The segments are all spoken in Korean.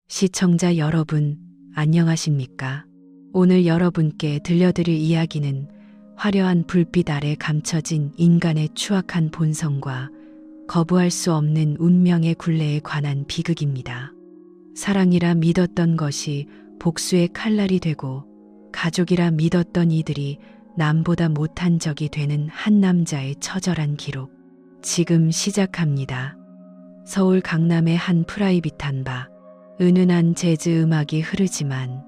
시청자 여러분, 안녕하십니까? 오늘 여러분께 들려드릴 이야기는 화려한 불빛 아래 감춰진 인간의 추악한 본성과 거부할 수 없는 운명의 굴레에 관한 비극입니다. 사랑이라 믿었던 것이 복수의 칼날이 되고 가족이라 믿었던 이들이 남보다 못한 적이 되는 한 남자의 처절한 기록. 지금 시작합니다. 서울 강남의 한 프라이빗한 바. 은은한 재즈 음악이 흐르지만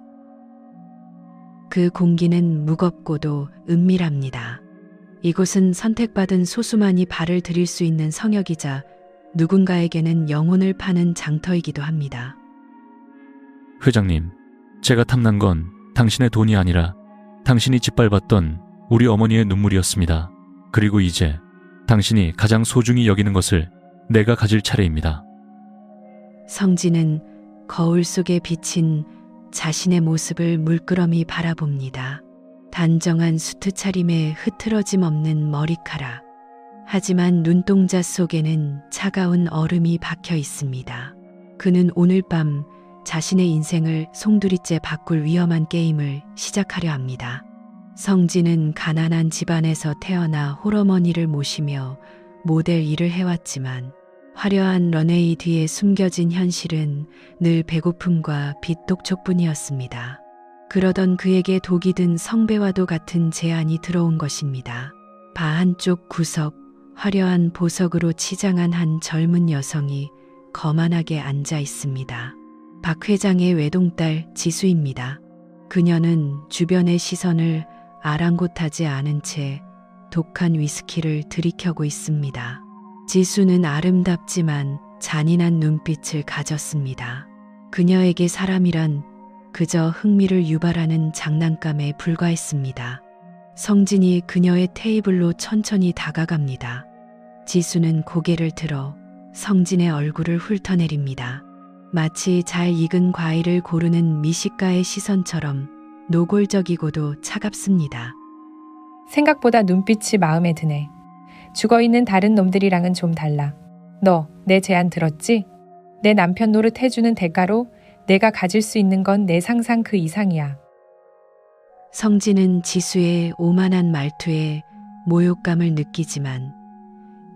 그 공기는 무겁고도 은밀합니다. 이곳은 선택받은 소수만이 발을 들일 수 있는 성역이자 누군가에게는 영혼을 파는 장터이기도 합니다. 회장님, 제가 탐난 건 당신의 돈이 아니라 당신이 짓밟았던 우리 어머니의 눈물이었습니다. 그리고 이제 당신이 가장 소중히 여기는 것을 내가 가질 차례입니다. 성진은 거울 속에 비친 자신의 모습을 물끄러미 바라봅니다. 단정한 수트 차림에 흐트러짐 없는 머리카락. 하지만 눈동자 속에는 차가운 얼음이 박혀 있습니다. 그는 오늘 밤 자신의 인생을 송두리째 바꿀 위험한 게임을 시작하려 합니다. 성진은 가난한 집안에서 태어나 홀어머니를 모시며 모델 일을 해왔지만 화려한 런웨이 뒤에 숨겨진 현실은 늘 배고픔과 빚독촉뿐이었습니다. 그러던 그에게 독이 든 성배와도 같은 제안이 들어온 것입니다. 바 한쪽 구석, 화려한 보석으로 치장한 한 젊은 여성이 거만하게 앉아 있습니다. 박 회장의 외동딸 지수입니다. 그녀는 주변의 시선을 아랑곳하지 않은 채 독한 위스키를 들이켜고 있습니다. 지수는 아름답지만 잔인한 눈빛을 가졌습니다. 그녀에게 사람이란 그저 흥미를 유발하는 장난감에 불과했습니다. 성진이 그녀의 테이블로 천천히 다가갑니다. 지수는 고개를 들어 성진의 얼굴을 훑어내립니다. 마치 잘 익은 과일을 고르는 미식가의 시선처럼 노골적이고도 차갑습니다. 생각보다 눈빛이 마음에 드네. 죽어있는 다른 놈들이랑은 좀 달라. 너 내 제안 들었지? 내 남편 노릇 해주는 대가로 내가 가질 수 있는 건 내 상상 그 이상이야. 성진은 지수의 오만한 말투에 모욕감을 느끼지만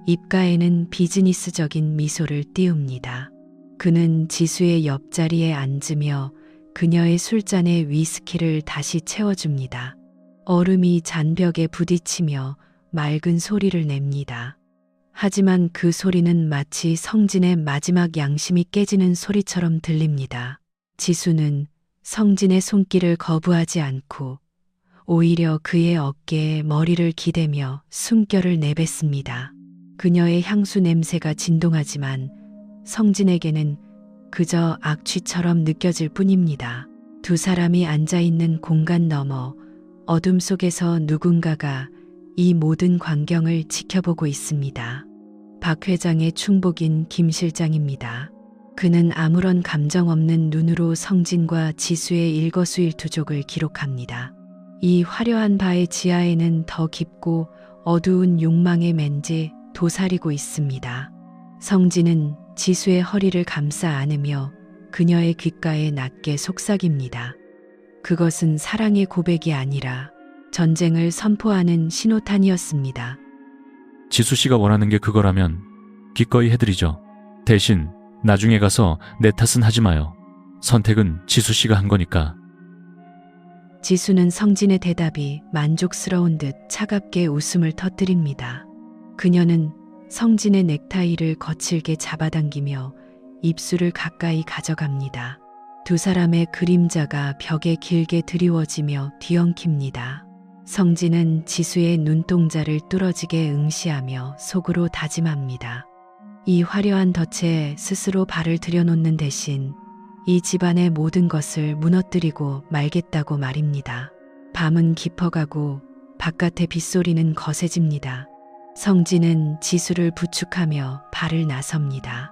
입가에는 비즈니스적인 미소를 띄웁니다. 그는 지수의 옆자리에 앉으며 그녀의 술잔에 위스키를 다시 채워줍니다. 얼음이 잔벽에 부딪히며 맑은 소리를 냅니다. 하지만 그 소리는 마치 성진의 마지막 양심이 깨지는 소리처럼 들립니다. 지수는 성진의 손길을 거부하지 않고 오히려 그의 어깨에 머리를 기대며 숨결을 내뱉습니다. 그녀의 향수 냄새가 진동하지만 성진에게는 그저 악취처럼 느껴질 뿐입니다. 두 사람이 앉아있는 공간 너머 어둠 속에서 누군가가 이 모든 광경을 지켜보고 있습니다. 박 회장의 충복인 김 실장입니다. 그는 아무런 감정 없는 눈으로 성진과 지수의 일거수일투족을 기록합니다. 이 화려한 바의 지하에는 더 깊고 어두운 욕망의 맨지 도사리고 있습니다. 성진은 지수의 허리를 감싸 안으며 그녀의 귓가에 낮게 속삭입니다. 그것은 사랑의 고백이 아니라 전쟁을 선포하는 신호탄이었습니다. 지수 씨가 원하는 게 그거라면 기꺼이 해드리죠. 대신 나중에 가서 내 탓은 하지 마요. 선택은 지수 씨가 한 거니까. 지수는 성진의 대답이 만족스러운 듯 차갑게 웃음을 터뜨립니다. 그녀는 성진의 넥타이를 거칠게 잡아당기며 입술을 가까이 가져갑니다. 두 사람의 그림자가 벽에 길게 드리워지며 뒤엉킵니다. 성진은 지수의 눈동자를 뚫어지게 응시하며 속으로 다짐합니다. 이 화려한 덫에 스스로 발을 들여놓는 대신 이 집안의 모든 것을 무너뜨리고 말겠다고 말입니다. 밤은 깊어가고 바깥의 빗소리는 거세집니다. 성진은 지수를 부축하며 발을 나섭니다.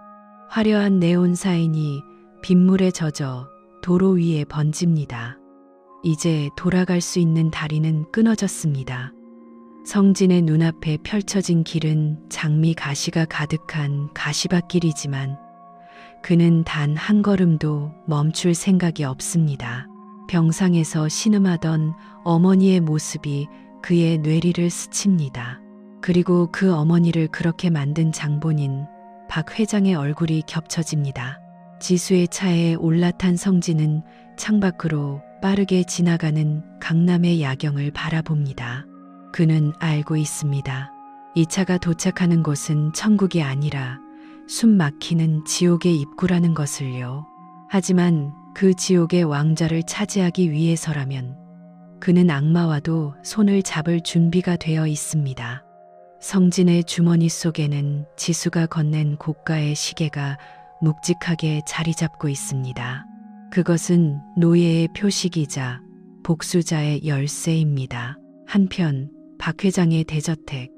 화려한 네온 사인이 빗물에 젖어 도로 위에 번집니다. 이제 돌아갈 수 있는 다리는 끊어졌습니다. 성진의 눈앞에 펼쳐진 길은 장미 가시가 가득한 가시밭길이지만 그는 단 한 걸음도 멈출 생각이 없습니다. 병상에서 신음하던 어머니의 모습이 그의 뇌리를 스칩니다. 그리고 그 어머니를 그렇게 만든 장본인 박 회장의 얼굴이 겹쳐집니다. 지수의 차에 올라탄 성진은 창밖으로 빠르게 지나가는 강남의 야경을 바라봅니다. 그는 알고 있습니다. 이 차가 도착하는 곳은 천국이 아니라 숨 막히는 지옥의 입구라는 것을요. 하지만 그 지옥의 왕좌를 차지하기 위해서라면 그는 악마와도 손을 잡을 준비가 되어 있습니다. 성진의 주머니 속에는 지수가 건넨 고가의 시계가 묵직하게 자리 잡고 있습니다. 그것은 노예의 표식이자 복수자의 열쇠입니다. 한편 박 회장의 대저택,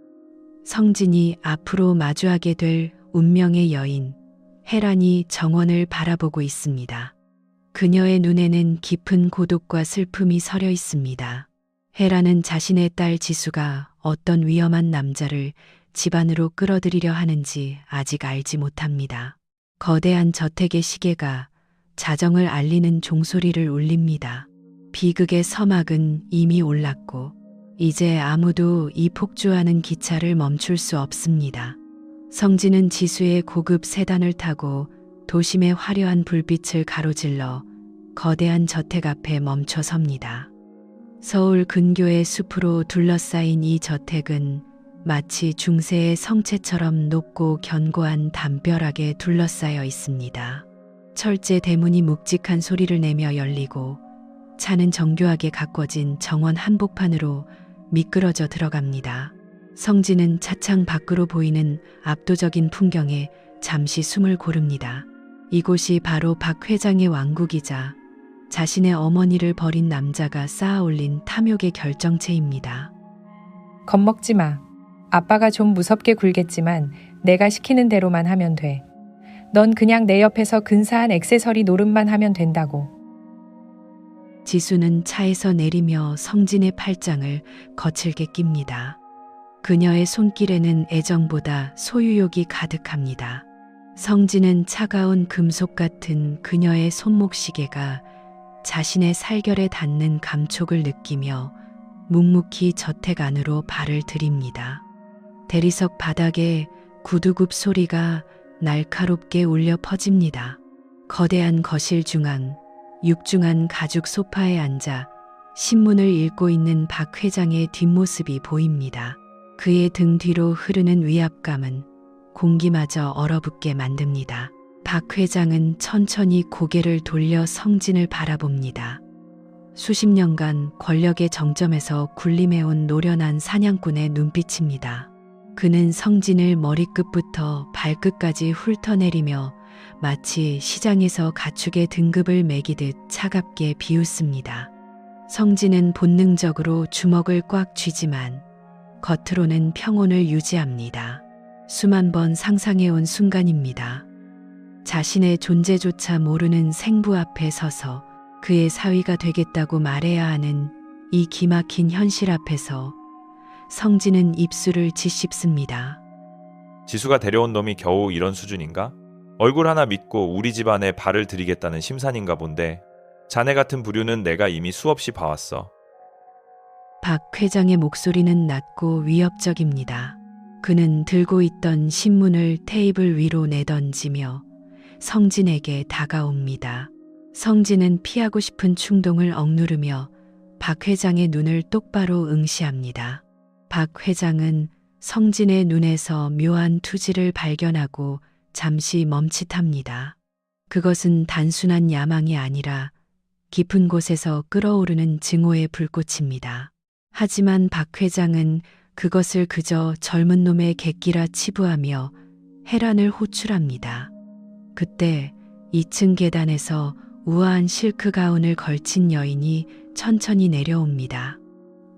성진이 앞으로 마주하게 될 운명의 여인 혜란이 정원을 바라보고 있습니다. 그녀의 눈에는 깊은 고독과 슬픔이 서려 있습니다. 혜란은 자신의 딸 지수가 어떤 위험한 남자를 집안으로 끌어들이려 하는지 아직 알지 못합니다. 거대한 저택의 시계가 자정을 알리는 종소리를 울립니다. 비극의 서막은 이미 올랐고 이제 아무도 이 폭주하는 기차를 멈출 수 없습니다. 성진은 지수의 고급 세단을 타고 도심의 화려한 불빛을 가로질러 거대한 저택 앞에 멈춰 섭니다. 서울 근교의 숲으로 둘러싸인 이 저택은 마치 중세의 성체처럼 높고 견고한 담벼락에 둘러싸여 있습니다. 철제 대문이 묵직한 소리를 내며 열리고 차는 정교하게 가꿔진 정원 한복판으로 미끄러져 들어갑니다. 성진은 차창 밖으로 보이는 압도적인 풍경에 잠시 숨을 고릅니다. 이곳이 바로 박 회장의 왕국이자 자신의 어머니를 버린 남자가 쌓아올린 탐욕의 결정체입니다. 겁먹지 마. 아빠가 좀 무섭게 굴겠지만 내가 시키는 대로만 하면 돼. 넌 그냥 내 옆에서 근사한 액세서리 노름만 하면 된다고. 지수는 차에서 내리며 성진의 팔짱을 거칠게 낍니다. 그녀의 손길에는 애정보다 소유욕이 가득합니다. 성진은 차가운 금속 같은 그녀의 손목시계가 자신의 살결에 닿는 감촉을 느끼며 묵묵히 저택 안으로 발을 들입니다. 대리석 바닥에 구두굽 소리가 날카롭게 울려 퍼집니다. 거대한 거실 중앙, 육중한 가죽 소파에 앉아 신문을 읽고 있는 박 회장의 뒷모습이 보입니다. 그의 등 뒤로 흐르는 위압감은 공기마저 얼어붙게 만듭니다. 박 회장은 천천히 고개를 돌려 성진을 바라봅니다. 수십 년간 권력의 정점에서 군림해온 노련한 사냥꾼의 눈빛입니다. 그는 성진을 머리끝부터 발끝까지 훑어내리며 마치 시장에서 가축의 등급을 매기듯 차갑게 비웃습니다. 성진은 본능적으로 주먹을 꽉 쥐지만 겉으로는 평온을 유지합니다. 수만 번 상상해온 순간입니다. 자신의 존재조차 모르는 생부 앞에 서서 그의 사위가 되겠다고 말해야 하는 이 기막힌 현실 앞에서 성진은 입술을 짓씹습니다. 지수가 데려온 놈이 겨우 이런 수준인가? 얼굴 하나 믿고 우리 집안에 발을 들이겠다는 심산인가 본데 자네 같은 부류는 내가 이미 수없이 봐왔어. 박 회장의 목소리는 낮고 위협적입니다. 그는 들고 있던 신문을 테이블 위로 내던지며 성진에게 다가옵니다. 성진은 피하고 싶은 충동을 억누르며 박 회장의 눈을 똑바로 응시합니다. 박 회장은 성진의 눈에서 묘한 투지를 발견하고 잠시 멈칫합니다. 그것은 단순한 야망이 아니라 깊은 곳에서 끓어오르는 증오의 불꽃입니다. 하지만 박 회장은 그것을 그저 젊은 놈의 객기라 치부하며 해란을 호출합니다. 그때 2층 계단에서 우아한 실크 가운을 걸친 여인이 천천히 내려옵니다.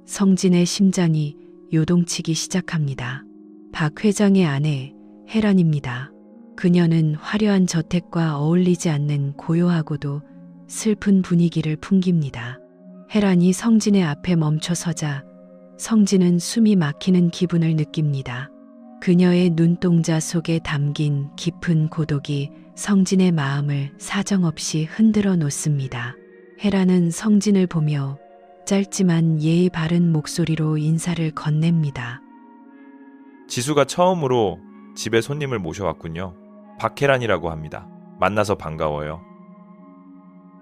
성진의 심장이 요동치기 시작합니다. 박 회장의 아내 혜란입니다. 그녀는 화려한 저택과 어울리지 않는 고요하고도 슬픈 분위기를 풍깁니다. 혜란이 성진의 앞에 멈춰서자 성진은 숨이 막히는 기분을 느낍니다. 그녀의 눈동자 속에 담긴 깊은 고독이 성진의 마음을 사정없이 흔들어 놓습니다. 헤라는 성진을 보며 짧지만 예의 바른 목소리로 인사를 건넵니다. 지수가 처음으로 집에 손님을 모셔왔군요. 박혜란이라고 합니다. 만나서 반가워요.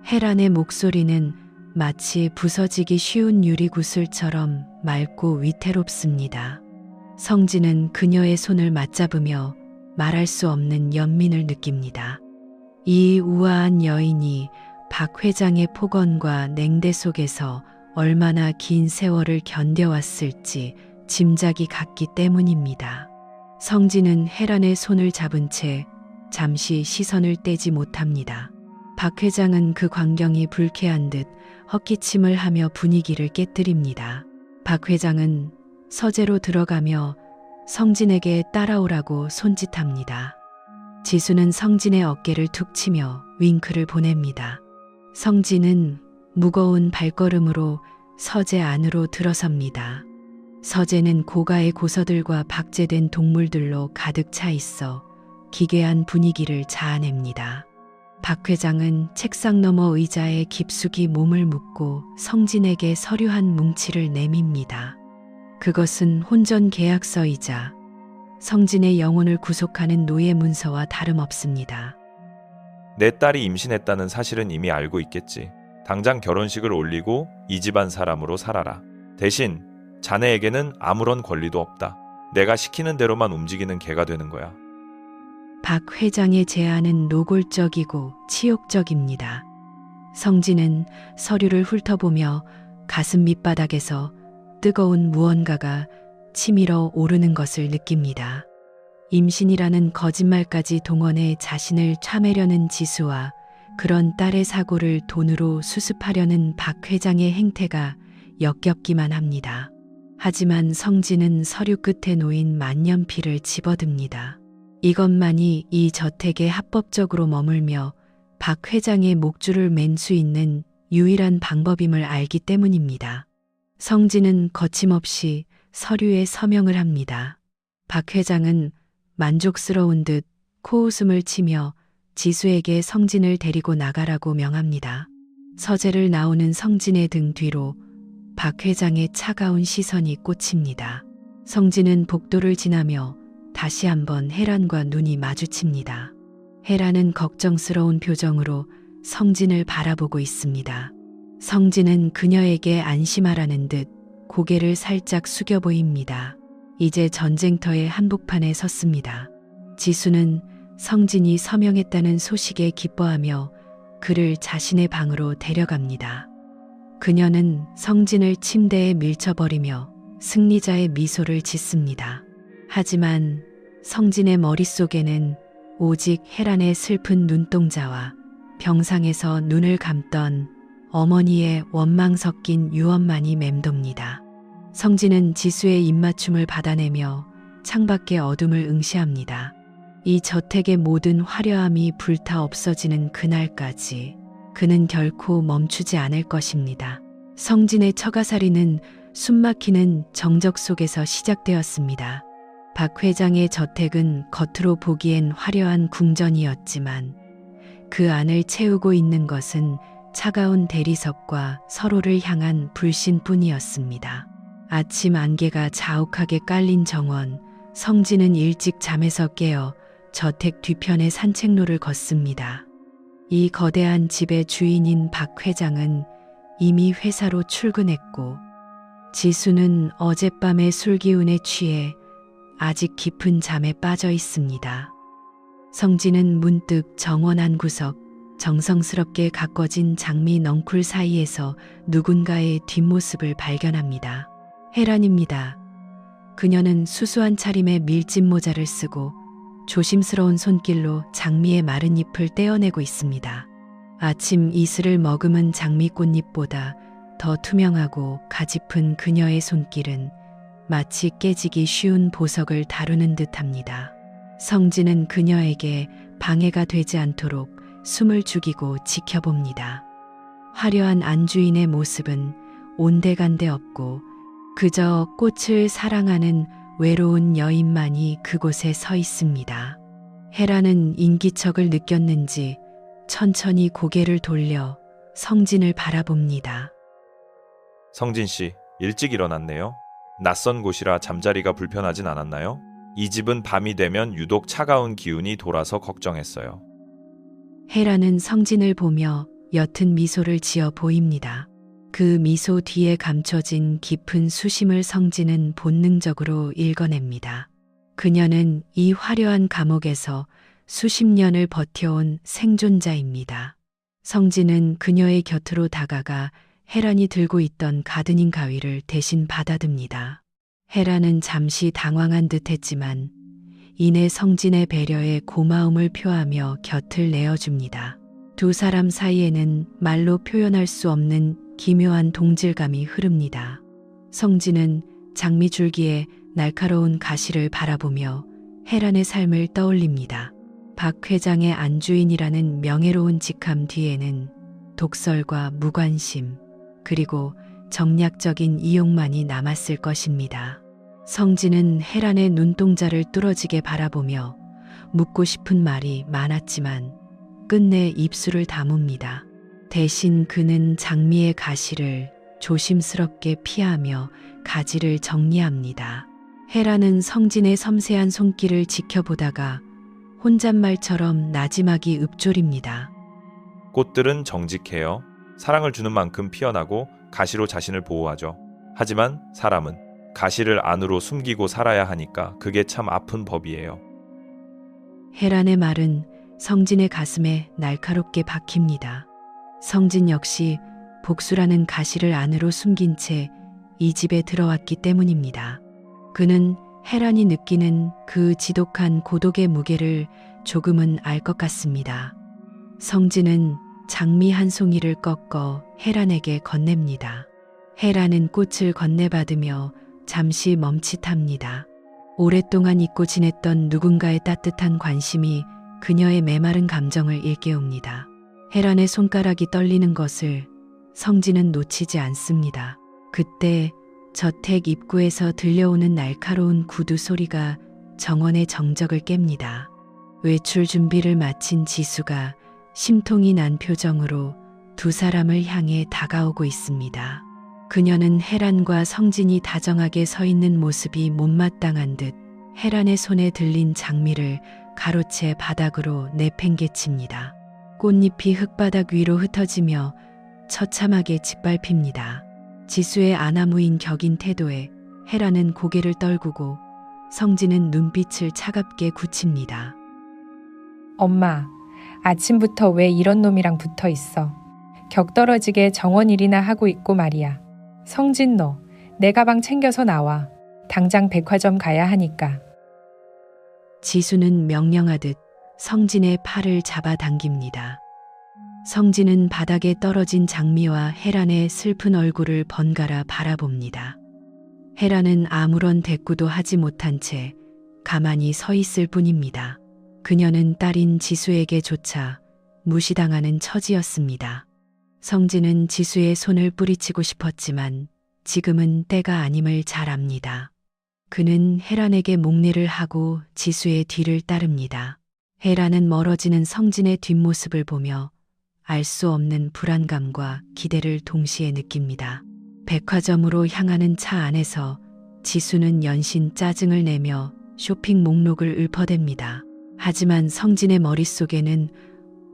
헤란의 목소리는 마치 부서지기 쉬운 유리구슬처럼 맑고 위태롭습니다. 성진은 그녀의 손을 맞잡으며 말할 수 없는 연민을 느낍니다. 이 우아한 여인이 박 회장의 폭언과 냉대 속에서 얼마나 긴 세월을 견뎌왔을지 짐작이 갔기 때문입니다. 성진은 헤란의 손을 잡은 채 잠시 시선을 떼지 못합니다. 박 회장은 그 광경이 불쾌한 듯 헛기침을 하며 분위기를 깨뜨립니다. 박 회장은 서재로 들어가며 성진에게 따라오라고 손짓합니다. 지수는 성진의 어깨를 툭 치며 윙크를 보냅니다. 성진은 무거운 발걸음으로 서재 안으로 들어섭니다. 서재는 고가의 고서들과 박제된 동물들로 가득 차 있어 기괴한 분위기를 자아냅니다. 박 회장은 책상 너머 의자에 깊숙이 몸을 묻고 성진에게 서류 한 뭉치를 내밉니다. 그것은 혼전 계약서이자 성진의 영혼을 구속하는 노예 문서와 다름없습니다. 내 딸이 임신했다는 사실은 이미 알고 있겠지. 당장 결혼식을 올리고 이 집안 사람으로 살아라. 대신 자네에게는 아무런 권리도 없다. 내가 시키는 대로만 움직이는 개가 되는 거야. 박 회장의 제안은 노골적이고 치욕적입니다. 성진은 서류를 훑어보며 가슴 밑바닥에서 뜨거운 무언가가 치밀어 오르는 것을 느낍니다. 임신이라는 거짓말까지 동원해 자신을 참으려는 지수와 그런 딸의 사고를 돈으로 수습하려는 박 회장의 행태가 역겹기만 합니다. 하지만 성진은 서류 끝에 놓인 만년필을 집어듭니다. 이것만이 이 저택에 합법적으로 머물며 박 회장의 목줄을 맨 수 있는 유일한 방법임을 알기 때문입니다. 성진은 거침없이 서류에 서명을 합니다. 박 회장은 만족스러운 듯 코웃음을 치며 지수에게 성진을 데리고 나가라고 명합니다. 서재를 나오는 성진의 등 뒤로 박 회장의 차가운 시선이 꽂힙니다. 성진은 복도를 지나며 다시 한번 헤란과 눈이 마주칩니다. 헤란은 걱정스러운 표정으로 성진을 바라보고 있습니다. 성진은 그녀에게 안심하라는 듯 고개를 살짝 숙여 보입니다. 이제 전쟁터의 한복판에 섰습니다. 지수는 성진이 서명했다는 소식에 기뻐하며 그를 자신의 방으로 데려갑니다. 그녀는 성진을 침대에 밀쳐버리며 승리자의 미소를 짓습니다. 하지만 성진의 머릿속에는 오직 헤란의 슬픈 눈동자와 병상에서 눈을 감던 어머니의 원망 섞인 유언만이 맴돕니다. 성진은 지수의 입맞춤을 받아내며 창밖의 어둠을 응시합니다. 이 저택의 모든 화려함이 불타 없어지는 그날까지 그는 결코 멈추지 않을 것입니다. 성진의 처가살이는 숨막히는 정적 속에서 시작되었습니다. 박 회장의 저택은 겉으로 보기엔 화려한 궁전이었지만 그 안을 채우고 있는 것은 차가운 대리석과 서로를 향한 불신뿐이었습니다. 아침 안개가 자욱하게 깔린 정원, 성진은 일찍 잠에서 깨어 저택 뒤편의 산책로를 걷습니다. 이 거대한 집의 주인인 박 회장은 이미 회사로 출근했고 지수는 어젯밤의 술기운에 취해 아직 깊은 잠에 빠져 있습니다. 성진은 문득 정원 한 구석, 정성스럽게 가꿔진 장미 넝쿨 사이에서 누군가의 뒷모습을 발견합니다. 헤란입니다. 그녀는 수수한 차림에 밀짚 모자를 쓰고 조심스러운 손길로 장미의 마른 잎을 떼어내고 있습니다. 아침 이슬을 머금은 장미꽃잎보다 더 투명하고 가짚은 그녀의 손길은 마치 깨지기 쉬운 보석을 다루는 듯합니다. 성진은 그녀에게 방해가 되지 않도록 숨을 죽이고 지켜봅니다. 화려한 안주인의 모습은 온데간데 없고 그저 꽃을 사랑하는 외로운 여인만이 그곳에 서 있습니다. 헤라는 인기척을 느꼈는지 천천히 고개를 돌려 성진을 바라봅니다. 성진 씨, 일찍 일어났네요. 낯선 곳이라 잠자리가 불편하진 않았나요? 이 집은 밤이 되면 유독 차가운 기운이 돌아서 걱정했어요. 헤라는 성진을 보며 옅은 미소를 지어 보입니다. 그 미소 뒤에 감춰진 깊은 수심을 성진은 본능적으로 읽어냅니다. 그녀는 이 화려한 감옥에서 수십 년을 버텨온 생존자입니다. 성진은 그녀의 곁으로 다가가 헤란이 들고 있던 가드닝 가위를 대신 받아듭니다. 헤란은 잠시 당황한 듯 했지만 이내 성진의 배려에 고마움을 표하며 곁을 내어줍니다. 두 사람 사이에는 말로 표현할 수 없는 기묘한 동질감이 흐릅니다. 성진은 장미줄기에 날카로운 가시를 바라보며 헤란의 삶을 떠올립니다. 박 회장의 안주인이라는 명예로운 직함 뒤에는 독설과 무관심, 그리고 정략적인 이용만이 남았을 것입니다. 성진은 헤란의 눈동자를 뚫어지게 바라보며 묻고 싶은 말이 많았지만 끝내 입술을 다뭅니다. 대신 그는 장미의 가시를 조심스럽게 피하며 가지를 정리합니다. 헤란은 성진의 섬세한 손길을 지켜보다가 혼잣말처럼 나지막이 읊조립니다. 꽃들은 정직해요. 사랑을 주는 만큼 피어나고 가시로 자신을 보호하죠. 하지만 사람은 가시를 안으로 숨기고 살아야 하니까 그게 참 아픈 법이에요. 헤란의 말은 성진의 가슴에 날카롭게 박힙니다. 성진 역시 복수라는 가시를 안으로 숨긴 채 이 집에 들어왔기 때문입니다. 그는 헤란이 느끼는 그 지독한 고독의 무게를 조금은 알 것 같습니다. 성진은 장미 한 송이를 꺾어 헤란에게 건넵니다. 헤란은 꽃을 건네받으며 잠시 멈칫합니다. 오랫동안 잊고 지냈던 누군가의 따뜻한 관심이 그녀의 메마른 감정을 일깨웁니다. 헤란의 손가락이 떨리는 것을 성진은 놓치지 않습니다. 그때 저택 입구에서 들려오는 날카로운 구두 소리가 정원의 정적을 깹니다. 외출 준비를 마친 지수가 심통이 난 표정으로 두 사람을 향해 다가오고 있습니다. 그녀는 헤란과 성진이 다정하게 서 있는 모습이 못마땅한 듯 헤란의 손에 들린 장미를 가로채 바닥으로 내팽개칩니다. 꽃잎이 흙바닥 위로 흩어지며 처참하게 짓밟힙니다. 지수의 아나무인 격인 태도에 헤란은 고개를 떨구고 성진은 눈빛을 차갑게 굳힙니다. 엄마, 아침부터 왜 이런 놈이랑 붙어 있어? 격떨어지게 정원 일이나 하고 있고 말이야. 성진 너, 내 가방 챙겨서 나와. 당장 백화점 가야 하니까. 지수는 명령하듯 성진의 팔을 잡아당깁니다. 성진은 바닥에 떨어진 장미와 헤란의 슬픈 얼굴을 번갈아 바라봅니다. 헤란은 아무런 대꾸도 하지 못한 채 가만히 서 있을 뿐입니다. 그녀는 딸인 지수에게조차 무시당하는 처지였습니다. 성진은 지수의 손을 뿌리치고 싶었지만 지금은 때가 아님을 잘 압니다. 그는 헤란에게 목례를 하고 지수의 뒤를 따릅니다. 헤란은 멀어지는 성진의 뒷모습을 보며 알 수 없는 불안감과 기대를 동시에 느낍니다. 백화점으로 향하는 차 안에서 지수는 연신 짜증을 내며 쇼핑 목록을 읊어댑니다. 하지만 성진의 머릿속에는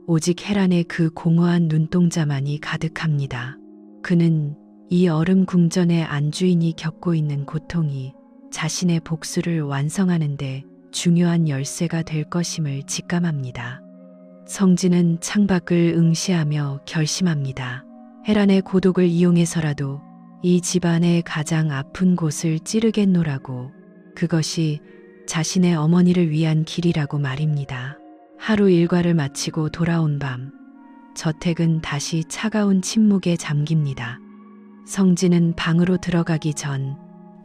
오직 헤란의 그 공허한 눈동자만이 가득합니다. 그는 이 얼음 궁전의 안주인이 겪고 있는 고통이 자신의 복수를 완성하는데 중요한 열쇠가 될 것임을 직감합니다. 성진은 창밖을 응시하며 결심합니다. 헤란의 고독을 이용해서라도 이 집안의 가장 아픈 곳을 찌르겠노라고. 그것이 자신의 어머니를 위한 길이라고 말입니다. 하루 일과를 마치고 돌아온 밤, 저택은 다시 차가운 침묵에 잠깁니다. 성진은 방으로 들어가기 전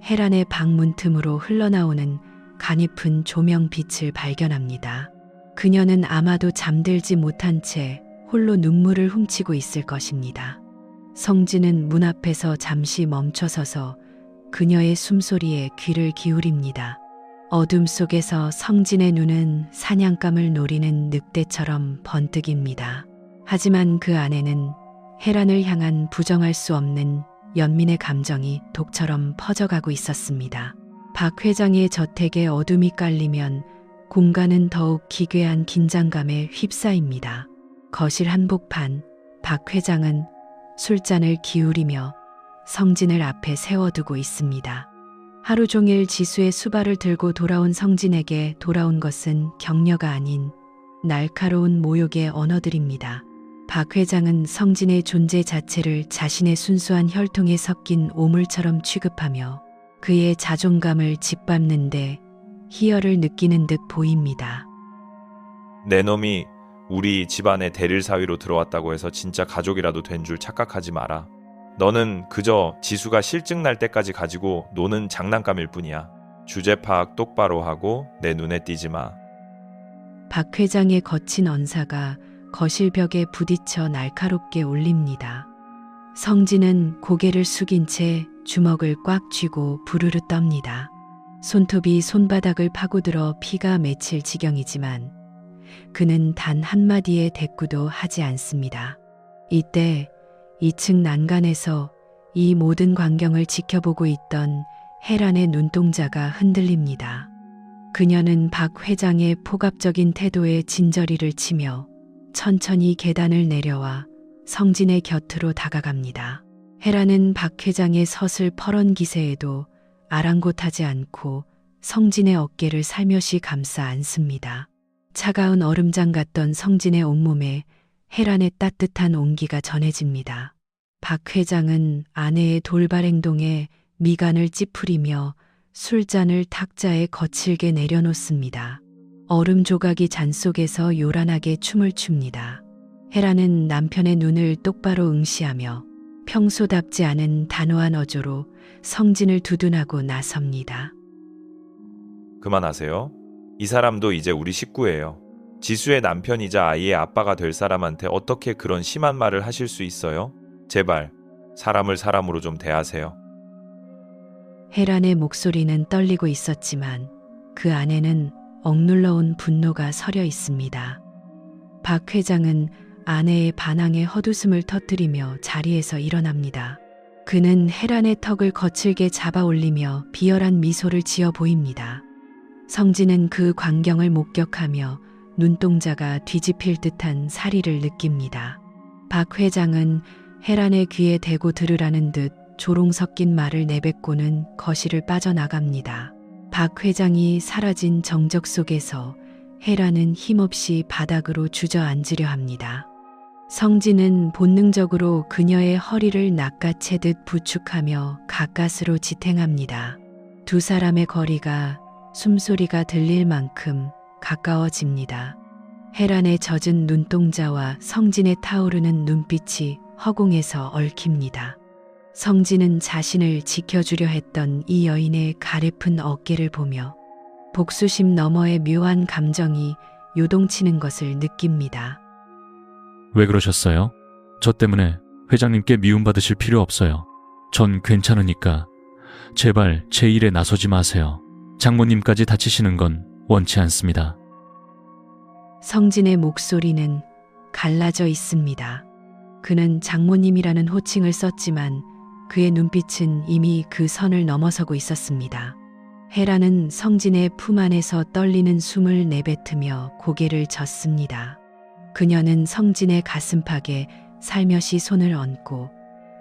헤란의 방 문틈으로 흘러나오는 가냘픈 조명빛을 발견합니다. 그녀는 아마도 잠들지 못한 채 홀로 눈물을 훔치고 있을 것입니다. 성진은 문 앞에서 잠시 멈춰서서 그녀의 숨소리에 귀를 기울입니다. 어둠 속에서 성진의 눈은 사냥감을 노리는 늑대처럼 번뜩입니다. 하지만 그 안에는 혜란을 향한 부정할 수 없는 연민의 감정이 독처럼 퍼져가고 있었습니다. 박 회장의 저택에 어둠이 깔리면 공간은 더욱 기괴한 긴장감에 휩싸입니다. 거실 한복판, 박 회장은 술잔을 기울이며 성진을 앞에 세워두고 있습니다. 하루 종일 지수의 수발을 들고 돌아온 성진에게 돌아온 것은 격려가 아닌 날카로운 모욕의 언어들입니다. 박 회장은 성진의 존재 자체를 자신의 순수한 혈통에 섞인 오물처럼 취급하며 그의 자존감을 짓밟는데 희열을 느끼는 듯 보입니다. 내 놈이 우리 집안에 대릴 사위로 들어왔다고 해서 진짜 가족이라도 된 줄 착각하지 마라. 너는 그저 지수가 실증 날 때까지 가지고 노는 장난감일 뿐이야. 주제 파악 똑바로 하고 내 눈에 띄지 마. 박 회장의 거친 언사가 거실 벽에 부딪혀 날카롭게 울립니다. 성진은 고개를 숙인 채 주먹을 꽉 쥐고 부르르 떱니다. 손톱이 손바닥을 파고들어 피가 맺힐 지경이지만 그는 단 한마디의 대꾸도 하지 않습니다. 이때 2층 난간에서 이 모든 광경을 지켜보고 있던 혜란의 눈동자가 흔들립니다. 그녀는 박 회장의 폭압적인 태도에 진저리를 치며 천천히 계단을 내려와 성진의 곁으로 다가갑니다. 혜란은 박 회장의 서슬퍼런 기세에도 아랑곳하지 않고 성진의 어깨를 살며시 감싸 안습니다. 차가운 얼음장 같던 성진의 온몸에 혜란의 따뜻한 온기가 전해집니다. 박 회장은 아내의 돌발 행동에 미간을 찌푸리며 술잔을 탁자에 거칠게 내려놓습니다. 얼음 조각이 잔 속에서 요란하게 춤을 춥니다. 혜란은 남편의 눈을 똑바로 응시하며 평소답지 않은 단호한 어조로 성진을 두둔하고 나섭니다. 그만하세요. 이 사람도 이제 우리 식구예요. 지수의 남편이자 아이의 아빠가 될 사람한테 어떻게 그런 심한 말을 하실 수 있어요? 제발 사람을 사람으로 좀 대하세요. 혜란의 목소리는 떨리고 있었지만 그 안에는 억눌러온 분노가 서려 있습니다. 박 회장은 아내의 반항에 헛웃음을 터뜨리며 자리에서 일어납니다. 그는 혜란의 턱을 거칠게 잡아 올리며 비열한 미소를 지어 보입니다. 성진은 그 광경을 목격하며 눈동자가 뒤집힐 듯한 사리를 느낍니다. 박 회장은 혜란의 귀에 대고 들으라는 듯 조롱 섞인 말을 내뱉고는 거실을 빠져나갑니다. 박 회장이 사라진 정적 속에서 혜란은 힘없이 바닥으로 주저앉으려 합니다. 성진은 본능적으로 그녀의 허리를 낚아채듯 부축하며 가까스로 지탱합니다. 두 사람의 거리가 숨소리가 들릴 만큼 가까워집니다. 혜란의 젖은 눈동자와 성진의 타오르는 눈빛이 허공에서 얽힙니다. 성진은 자신을 지켜주려 했던 이 여인의 가래픈 어깨를 보며 복수심 너머의 묘한 감정이 요동치는 것을 느낍니다. 왜 그러셨어요? 저 때문에 회장님께 미움받으실 필요 없어요. 전 괜찮으니까 제발 제 일에 나서지 마세요. 장모님까지 다치시는 건 원치 않습니다. 성진의 목소리는 갈라져 있습니다. 그는 장모님이라는 호칭을 썼지만 그의 눈빛은 이미 그 선을 넘어서고 있었습니다. 혜란은 성진의 품 안에서 떨리는 숨을 내뱉으며 고개를 젓습니다. 그녀는 성진의 가슴팍에 살며시 손을 얹고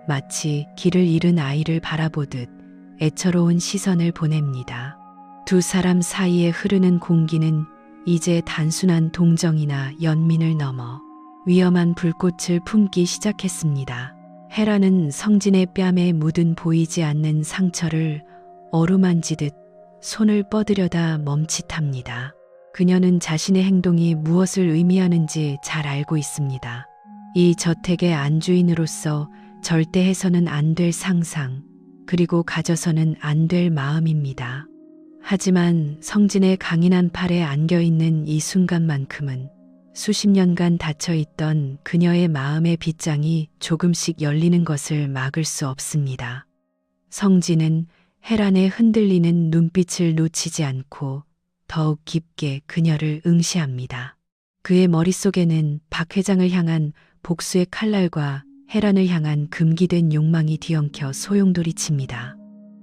마치 길을 잃은 아이를 바라보듯 애처로운 시선을 보냅니다. 두 사람 사이에 흐르는 공기는 이제 단순한 동정이나 연민을 넘어 위험한 불꽃을 품기 시작했습니다. 혜란은 성진의 뺨에 묻은 보이지 않는 상처를 어루만지듯 손을 뻗으려다 멈칫합니다. 그녀는 자신의 행동이 무엇을 의미하는지 잘 알고 있습니다. 이 저택의 안주인으로서 절대 해서는 안 될 상상, 그리고 가져서는 안 될 마음입니다. 하지만 성진의 강인한 팔에 안겨있는 이 순간만큼은 수십 년간 닫혀있던 그녀의 마음의 빗장이 조금씩 열리는 것을 막을 수 없습니다. 성진은 혜란의 흔들리는 눈빛을 놓치지 않고 더욱 깊게 그녀를 응시합니다. 그의 머릿속에는 박 회장을 향한 복수의 칼날과 혜란을 향한 금기된 욕망이 뒤엉켜 소용돌이칩니다.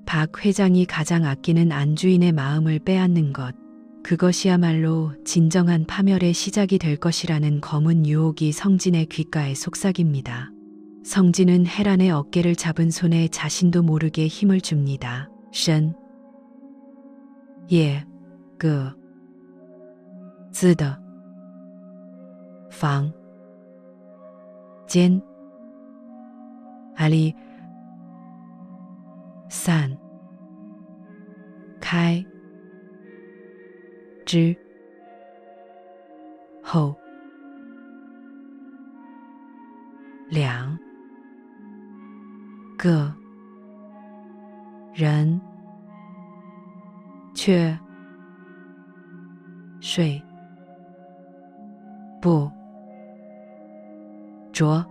박 회장이 가장 아끼는 안주인의 마음을 빼앗는 것, 그것이야말로 진정한 파멸의 시작이 될 것이라는 검은 유혹이 성진의 귓가에 속삭입니다. 성진은 혜란의 어깨를 잡은 손에 자신도 모르게 힘을 줍니다. 신, 예, 그, 즈더, 방, 间, 아리, 산,开, 之后两个人却睡不着，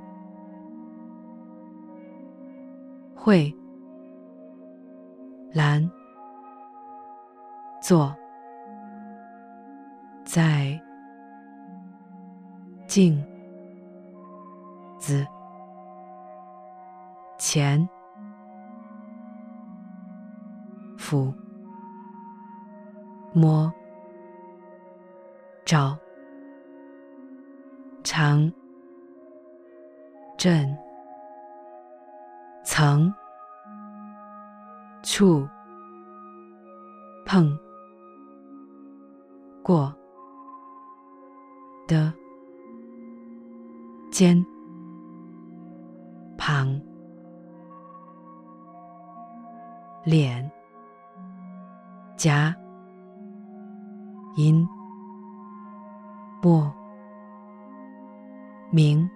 会拦坐在镜子前抚摸照常震曾触碰过的肩膀、脸颊、银莫名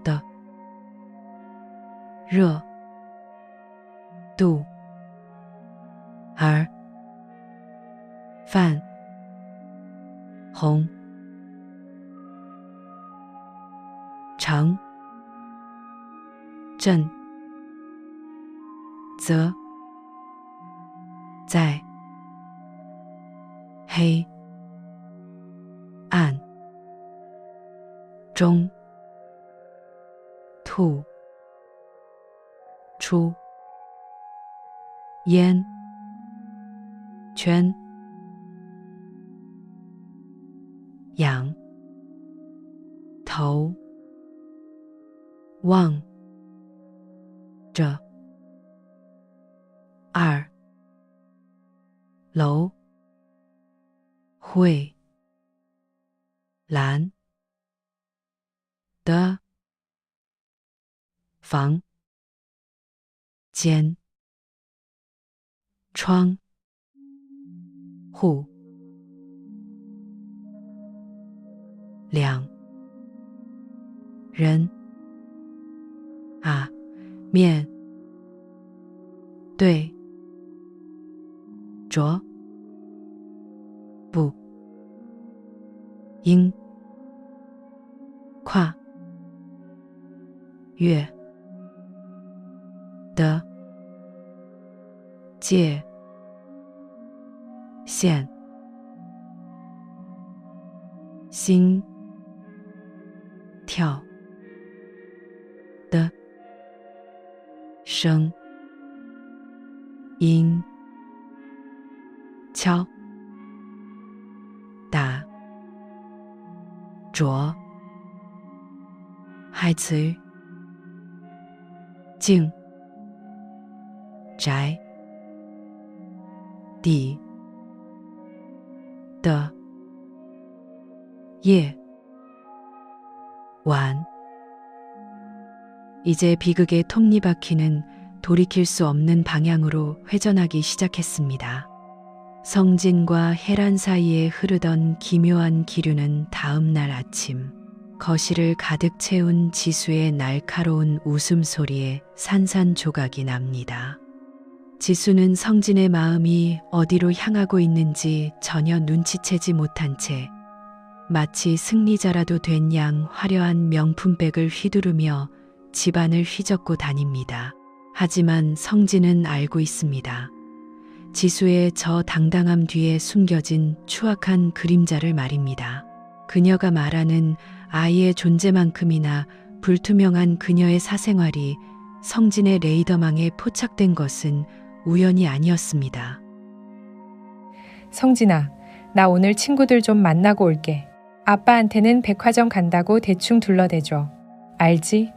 的热度而泛红，常震则在黑暗中吐出烟圈，仰头望着二楼慧兰的房间窗户，两人面对着，不应跨越的界限，心跳的声音，敲打着海词静宅地的夜晚， 이제 비극의 톱니바퀴는 돌이킬 수 없는 방향으로 회전하기 시작했습니다. 성진과 혜란 사이에 흐르던 기묘한 기류는 다음 날 아침 거실을 가득 채운 지수의 날카로운 웃음소리에 산산조각이 납니다. 지수는 성진의 마음이 어디로 향하고 있는지 전혀 눈치채지 못한 채 마치 승리자라도 된 양 화려한 명품백을 휘두르며 집안을 휘젓고 다닙니다. 하지만 성진은 알고 있습니다. 지수의 저 당당함 뒤에 숨겨진 추악한 그림자를 말입니다. 그녀가 말하는 아이의 존재만큼이나 불투명한 그녀의 사생활이 성진의 레이더망에 포착된 것은 우연이 아니었습니다. 성진아, 나 오늘 친구들 좀 만나고 올게. 아빠한테는 백화점 간다고 대충 둘러대줘. 알지?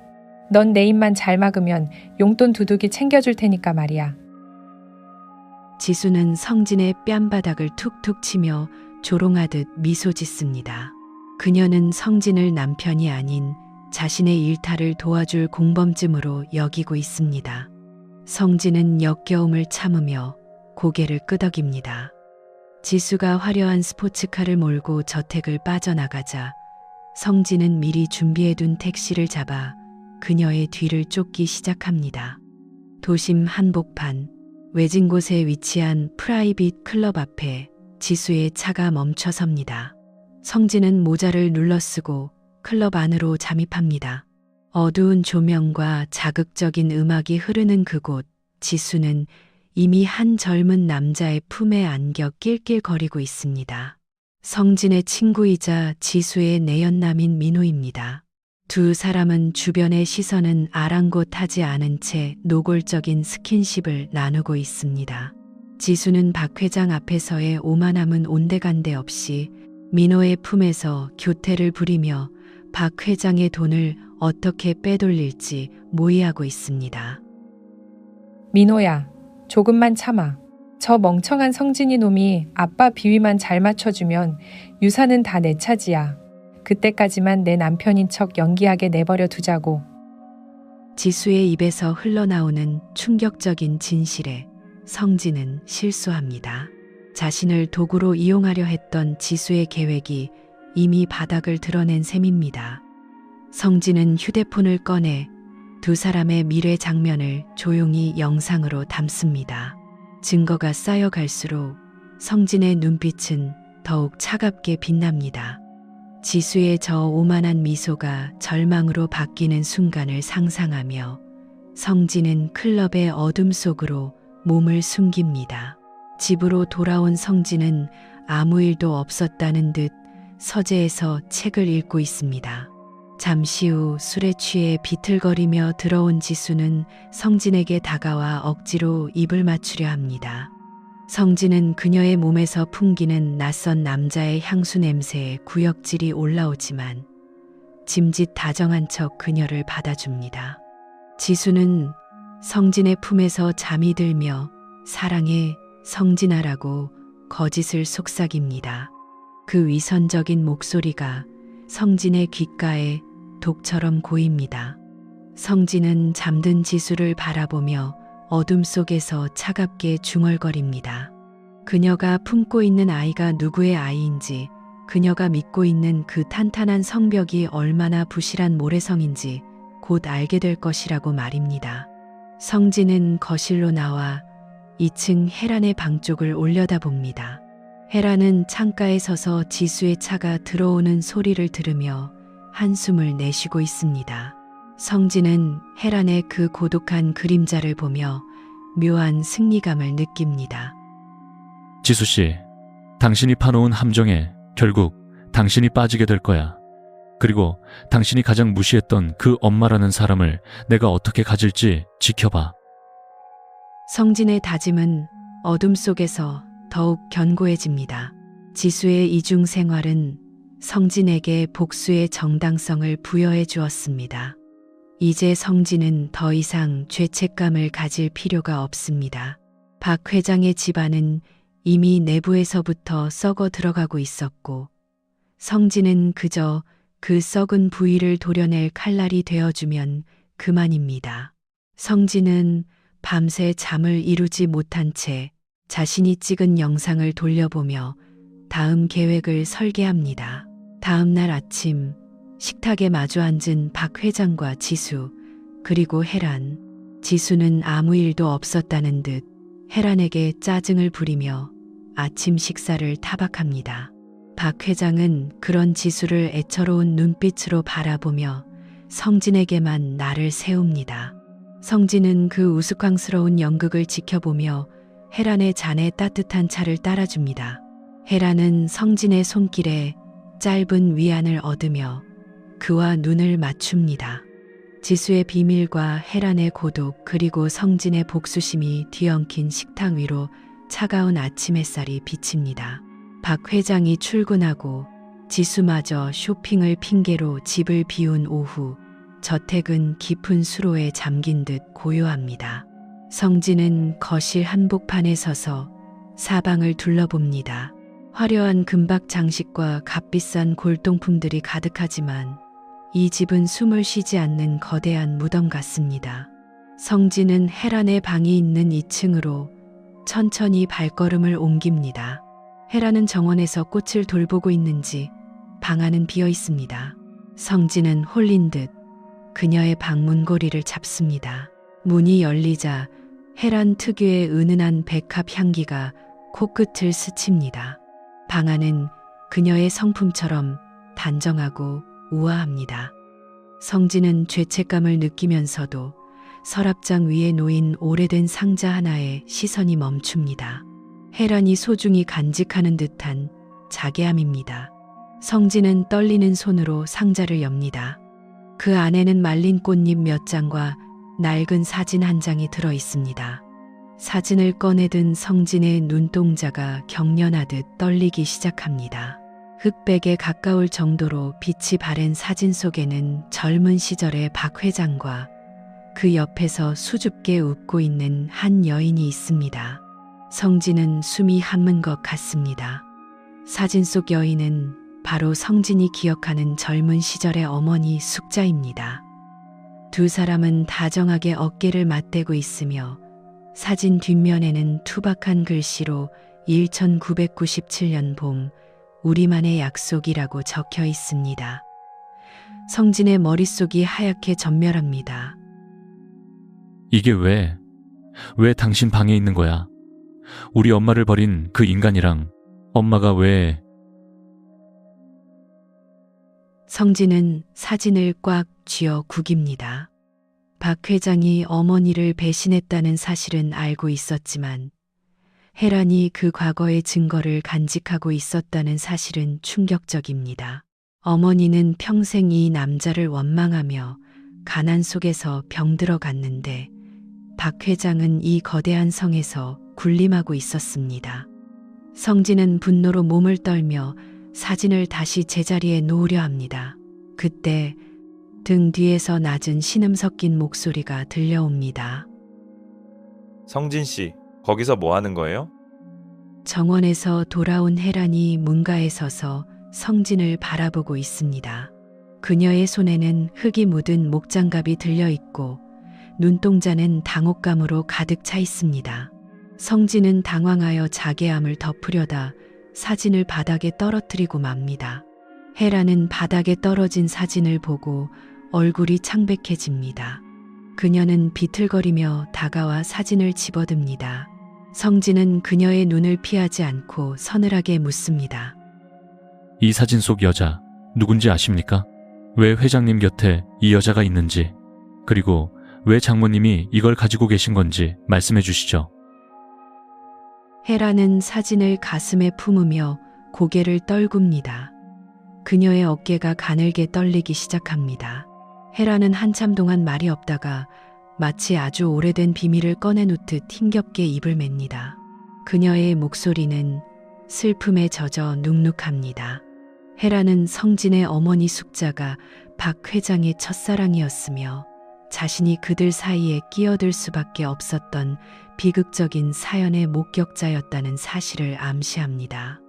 넌 내 입만 잘 막으면 용돈 두둑이 챙겨줄 테니까 말이야. 지수는 성진의 뺨바닥을 툭툭 치며 조롱하듯 미소 짓습니다. 그녀는 성진을 남편이 아닌 자신의 일탈을 도와줄 공범쯤으로 여기고 있습니다. 성진은 역겨움을 참으며 고개를 끄덕입니다. 지수가 화려한 스포츠카를 몰고 저택을 빠져나가자 성진은 미리 준비해둔 택시를 잡아 그녀의 뒤를 쫓기 시작합니다. 도심 한복판 외진 곳에 위치한 프라이빗 클럽 앞에 지수의 차가 멈춰 섭니다. 성진은 모자를 눌러쓰고 클럽 안으로 잠입합니다. 어두운 조명과 자극적인 음악이 흐르는 그곳, 지수는 이미 한 젊은 남자의 품에 안겨 낄낄거리고 있습니다. 성진의 친구이자 지수의 내연남인 민호입니다. 두 사람은 주변의 시선은 아랑곳하지 않은 채 노골적인 스킨십을 나누고 있습니다. 지수는 박 회장 앞에서의 오만함은 온데간데 없이 민호의 품에서 교태를 부리며 박 회장의 돈을 어떻게 빼돌릴지 모의하고 있습니다. 민호야, 조금만 참아. 저 멍청한 성진이 놈이 아빠 비위만 잘 맞춰주면 유산은 다 내 차지야. 그때까지만 내 남편인 척 연기하게 내버려 두자고. 지수의 입에서 흘러나오는 충격적인 진실에 성진은 실수합니다. 자신을 도구로 이용하려 했던 지수의 계획이 이미 바닥을 드러낸 셈입니다. 성진은 휴대폰을 꺼내 두 사람의 미래 장면을 조용히 영상으로 담습니다. 증거가 쌓여갈수록 성진의 눈빛은 더욱 차갑게 빛납니다. 지수의 저 오만한 미소가 절망으로 바뀌는 순간을 상상하며 성진은 클럽의 어둠 속으로 몸을 숨깁니다. 집으로 돌아온 성진은 아무 일도 없었다는 듯 서재에서 책을 읽고 있습니다. 잠시 후 술에 취해 비틀거리며 들어온 지수는 성진에게 다가와 억지로 입을 맞추려 합니다. 성진은 그녀의 몸에서 풍기는 낯선 남자의 향수 냄새에 구역질이 올라오지만 짐짓 다정한 척 그녀를 받아줍니다. 지수는 성진의 품에서 잠이 들며 사랑해 성진아라고 거짓을 속삭입니다. 그 위선적인 목소리가 성진의 귓가에 독처럼 고입니다. 성진은 잠든 지수를 바라보며 어둠 속에서 차갑게 중얼거립니다. 그녀가 품고 있는 아이가 누구의 아이인지, 그녀가 믿고 있는 그 탄탄한 성벽이 얼마나 부실한 모래성인지 곧 알게 될 것이라고 말입니다. 성진은 거실로 나와 2층 혜란의 방 쪽을 올려다봅니다. 혜란은 창가에 서서 지수의 차가 들어오는 소리를 들으며 한숨을 내쉬고 있습니다. 성진은 혜란의 그 고독한 그림자를 보며 묘한 승리감을 느낍니다. 지수 씨, 당신이 파놓은 함정에 결국 당신이 빠지게 될 거야. 그리고 당신이 가장 무시했던 그 엄마라는 사람을 내가 어떻게 가질지 지켜봐. 성진의 다짐은 어둠 속에서 더욱 견고해집니다. 지수의 이중 생활은 성진에게 복수의 정당성을 부여해 주었습니다. 이제 성진은 더 이상 죄책감을 가질 필요가 없습니다. 박 회장의 집안은 이미 내부에서부터 썩어 들어가고 있었고 성진은 그저 그 썩은 부위를 도려낼 칼날이 되어주면 그만입니다. 성진은 밤새 잠을 이루지 못한 채 자신이 찍은 영상을 돌려보며 다음 계획을 설계합니다. 다음 날 아침 식탁에 마주 앉은 박 회장과 지수 그리고 혜란. 지수는 아무 일도 없었다는 듯 혜란에게 짜증을 부리며 아침 식사를 타박합니다. 박 회장은 그런 지수를 애처로운 눈빛으로 바라보며 성진에게만 날을 세웁니다. 성진은 그 우스꽝스러운 연극을 지켜보며 혜란의 잔에 따뜻한 차를 따라줍니다. 혜란은 성진의 손길에 짧은 위안을 얻으며 그와 눈을 맞춥니다. 지수의 비밀과 혜란의 고독 그리고 성진의 복수심이 뒤엉킨 식탁 위로 차가운 아침 햇살이 비칩니다. 박 회장이 출근하고 지수마저 쇼핑을 핑계로 집을 비운 오후, 저택은 깊은 수로에 잠긴 듯 고요합니다. 성진은 거실 한복판에 서서 사방을 둘러봅니다. 화려한 금박 장식과 값비싼 골동품들이 가득하지만 이 집은 숨을 쉬지 않는 거대한 무덤 같습니다. 성진은 혜란의 방이 있는 2층으로 천천히 발걸음을 옮깁니다. 혜란은 정원에서 꽃을 돌보고 있는지 방 안은 비어 있습니다. 성진은 홀린 듯 그녀의 방문고리를 잡습니다. 문이 열리자 혜란 특유의 은은한 백합 향기가 코끝을 스칩니다. 방 안은 그녀의 성품처럼 단정하고 우아합니다. 성진은 죄책감을 느끼면서도 서랍장 위에 놓인 오래된 상자 하나에 시선이 멈춥니다. 혜란이 소중히 간직하는 듯한 자괴함입니다. 성진은 떨리는 손으로 상자를 엽니다. 그 안에는 말린 꽃잎 몇 장과 낡은 사진 한 장이 들어 있습니다. 사진을 꺼내든 성진의 눈동자가 경련하듯 떨리기 시작합니다. 흑백에 가까울 정도로 빛이 바랜 사진 속에는 젊은 시절의 박 회장과 그 옆에서 수줍게 웃고 있는 한 여인이 있습니다. 성진은 숨이 한문 것 같습니다. 사진 속 여인은 바로 성진이 기억하는 젊은 시절의 어머니 숙자입니다. 두 사람은 다정하게 어깨를 맞대고 있으며 사진 뒷면에는 투박한 글씨로 1997년 봄 우리만의 약속이라고 적혀 있습니다. 성진의 머릿속이 하얗게 전멸합니다. 이게 왜 당신 방에 있는 거야? 우리 엄마를 버린 그 인간이랑 엄마가 왜... 성진은 사진을 꽉 쥐어 구깁니다. 박 회장이 어머니를 배신했다는 사실은 알고 있었지만 혜란이 그 과거의 증거를 간직하고 있었다는 사실은 충격적입니다. 어머니는 평생 이 남자를 원망하며 가난 속에서 병들어 갔는데 박 회장은 이 거대한 성에서 군림하고 있었습니다. 성진은 분노로 몸을 떨며 사진을 다시 제자리에 놓으려 합니다. 그때 등 뒤에서 낮은 신음 섞인 목소리가 들려옵니다. 성진 씨, 거기서 뭐 하는 거예요? 정원에서 돌아온 혜란이 문가에 서서 성진을 바라보고 있습니다. 그녀의 손에는 흙이 묻은 목장갑이 들려 있고 눈동자는 당혹감으로 가득 차 있습니다. 성진은 당황하여 자괴함을 덮으려다 사진을 바닥에 떨어뜨리고 맙니다. 혜란은 바닥에 떨어진 사진을 보고 얼굴이 창백해집니다. 그녀는 비틀거리며 다가와 사진을 집어듭니다. 성진은 그녀의 눈을 피하지 않고 서늘하게 묻습니다. 이 사진 속 여자 누군지 아십니까? 왜 회장님 곁에 이 여자가 있는지, 그리고 왜 장모님이 이걸 가지고 계신 건지 말씀해 주시죠. 혜란은 사진을 가슴에 품으며 고개를 떨굽니다. 그녀의 어깨가 가늘게 떨리기 시작합니다. 혜란은 한참 동안 말이 없다가 마치 아주 오래된 비밀을 꺼내놓듯 힘겹게 입을 맵니다. 그녀의 목소리는 슬픔에 젖어 눅눅합니다. 혜란은 성진의 어머니 숙자가 박 회장의 첫사랑이었으며 자신이 그들 사이에 끼어들 수밖에 없었던 비극적인 사연의 목격자였다는 사실을 암시합니다.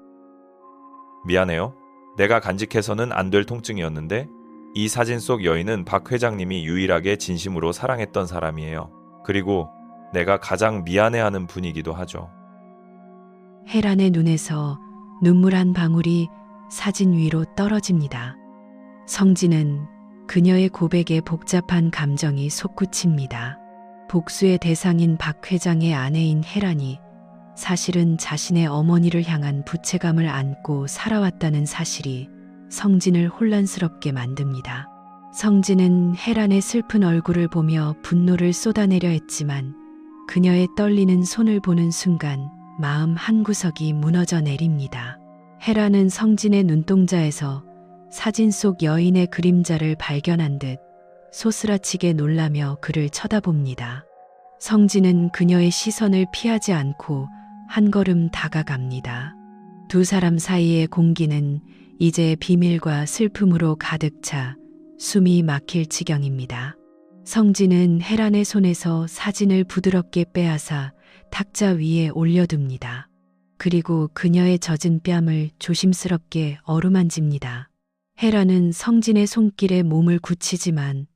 미안해요. 내가 간직해서는 안 될 통증이었는데 이 사진 속 여인은 박 회장님이 유일하게 진심으로 사랑했던 사람이에요. 그리고 내가 가장 미안해하는 분이기도 하죠. 혜란의 눈에서 눈물 한 방울이 사진 위로 떨어집니다. 성진은 그녀의 고백에 복잡한 감정이 솟구칩니다. 복수의 대상인 박 회장의 아내인 혜란이 사실은 자신의 어머니를 향한 부채감을 안고 살아왔다는 사실이 성진을 혼란스럽게 만듭니다. 성진은 헤란의 슬픈 얼굴을 보며 분노를 쏟아내려 했지만 그녀의 떨리는 손을 보는 순간 마음 한구석이 무너져 내립니다. 헤란은 성진의 눈동자에서 사진 속 여인의 그림자를 발견한 듯 소스라치게 놀라며 그를 쳐다봅니다. 성진은 그녀의 시선을 피하지 않고 한 걸음 다가갑니다. 두 사람 사이의 공기는 이제 비밀과 슬픔으로 가득 차 숨이 막힐 지경입니다. 성진은 헤란의 손에서 사진을 부드럽게 빼앗아 탁자 위에 올려둡니다. 그리고 그녀의 젖은 뺨을 조심스럽게 어루만집니다. 헤란은 성진의 손길에 몸을 굳히지만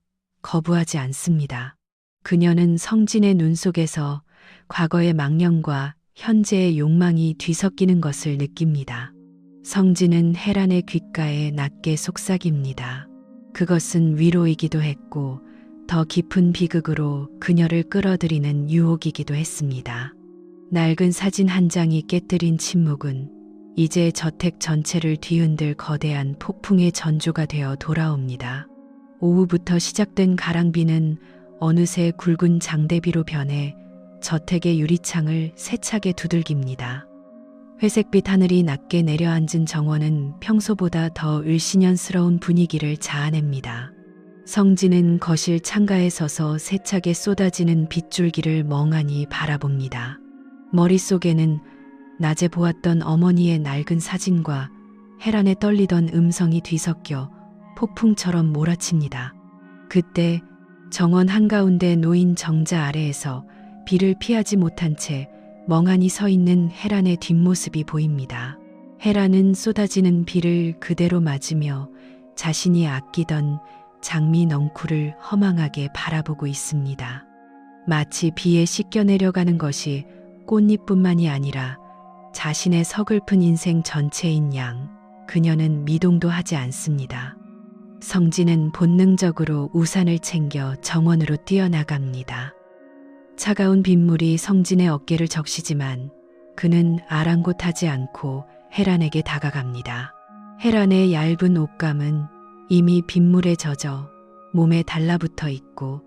거부하지 않습니다. 그녀는 성진의 눈 속에서 과거의 망령과 현재의 욕망이 뒤섞이는 것을 느낍니다. 성진은 헤란의 귓가에 낮게 속삭입니다. 그것은 위로이기도 했고 더 깊은 비극으로 그녀를 끌어들이는 유혹이기도 했습니다. 낡은 사진 한 장이 깨뜨린 침묵은 이제 저택 전체를 뒤흔들 거대한 폭풍의 전조가 되어 돌아옵니다. 오후부터 시작된 가랑비는 어느새 굵은 장대비로 변해 저택의 유리창을 세차게 두들깁니다. 회색빛 하늘이 낮게 내려앉은 정원은 평소보다 더 을씨년스러운 분위기를 자아냅니다. 성진은 거실 창가에 서서 세차게 쏟아지는 빗줄기를 멍하니 바라봅니다. 머릿속에는 낮에 보았던 어머니의 낡은 사진과 헤란에 떨리던 음성이 뒤섞여 폭풍처럼 몰아칩니다. 그때 정원 한가운데 놓인 정자 아래에서 비를 피하지 못한 채 멍하니 서 있는 헤란의 뒷모습이 보입니다. 헤란은 쏟아지는 비를 그대로 맞으며 자신이 아끼던 장미 넝쿨을 허망하게 바라보고 있습니다. 마치 비에 씻겨 내려가는 것이 꽃잎뿐만이 아니라 자신의 서글픈 인생 전체인 양 그녀는 미동도 하지 않습니다. 성진은 본능적으로 우산을 챙겨 정원으로 뛰어나갑니다. 차가운 빗물이 성진의 어깨를 적시지만 그는 아랑곳하지 않고 헤란에게 다가갑니다. 헤란의 얇은 옷감은 이미 빗물에 젖어 몸에 달라붙어 있고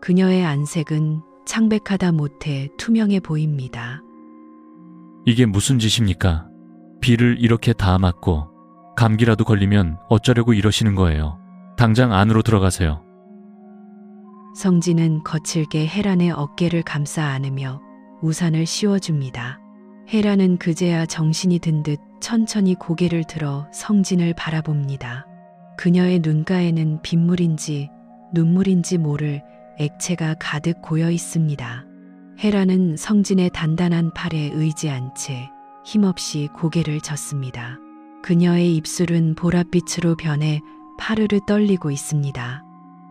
그녀의 안색은 창백하다 못해 투명해 보입니다. 이게 무슨 짓입니까? 비를 이렇게 다 맞고 감기라도 걸리면 어쩌려고 이러시는 거예요. 당장 안으로 들어가세요. 성진은 거칠게 헤란의 어깨를 감싸 안으며 우산을 씌워줍니다. 헤란은 그제야 정신이 든 듯 천천히 고개를 들어 성진을 바라봅니다. 그녀의 눈가에는 빗물인지 눈물인지 모를 액체가 가득 고여 있습니다. 헤란은 성진의 단단한 팔에 의지한 채 힘없이 고개를 젓습니다. 그녀의 입술은 보랏빛으로 변해 파르르 떨리고 있습니다.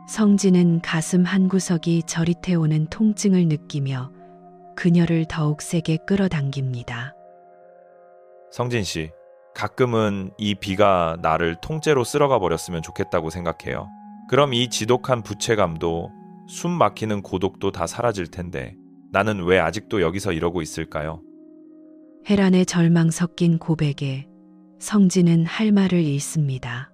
성진은 가슴 한구석이 저릿해오는 통증을 느끼며 그녀를 더욱 세게 끌어당깁니다. 성진 씨, 가끔은 이 비가 나를 통째로 쓸어가 버렸으면 좋겠다고 생각해요. 그럼 이 지독한 부채감도 숨 막히는 고독도 다 사라질 텐데 나는 왜 아직도 여기서 이러고 있을까요? 헤란의 절망 섞인 고백에 성진은 할 말을 잃습니다.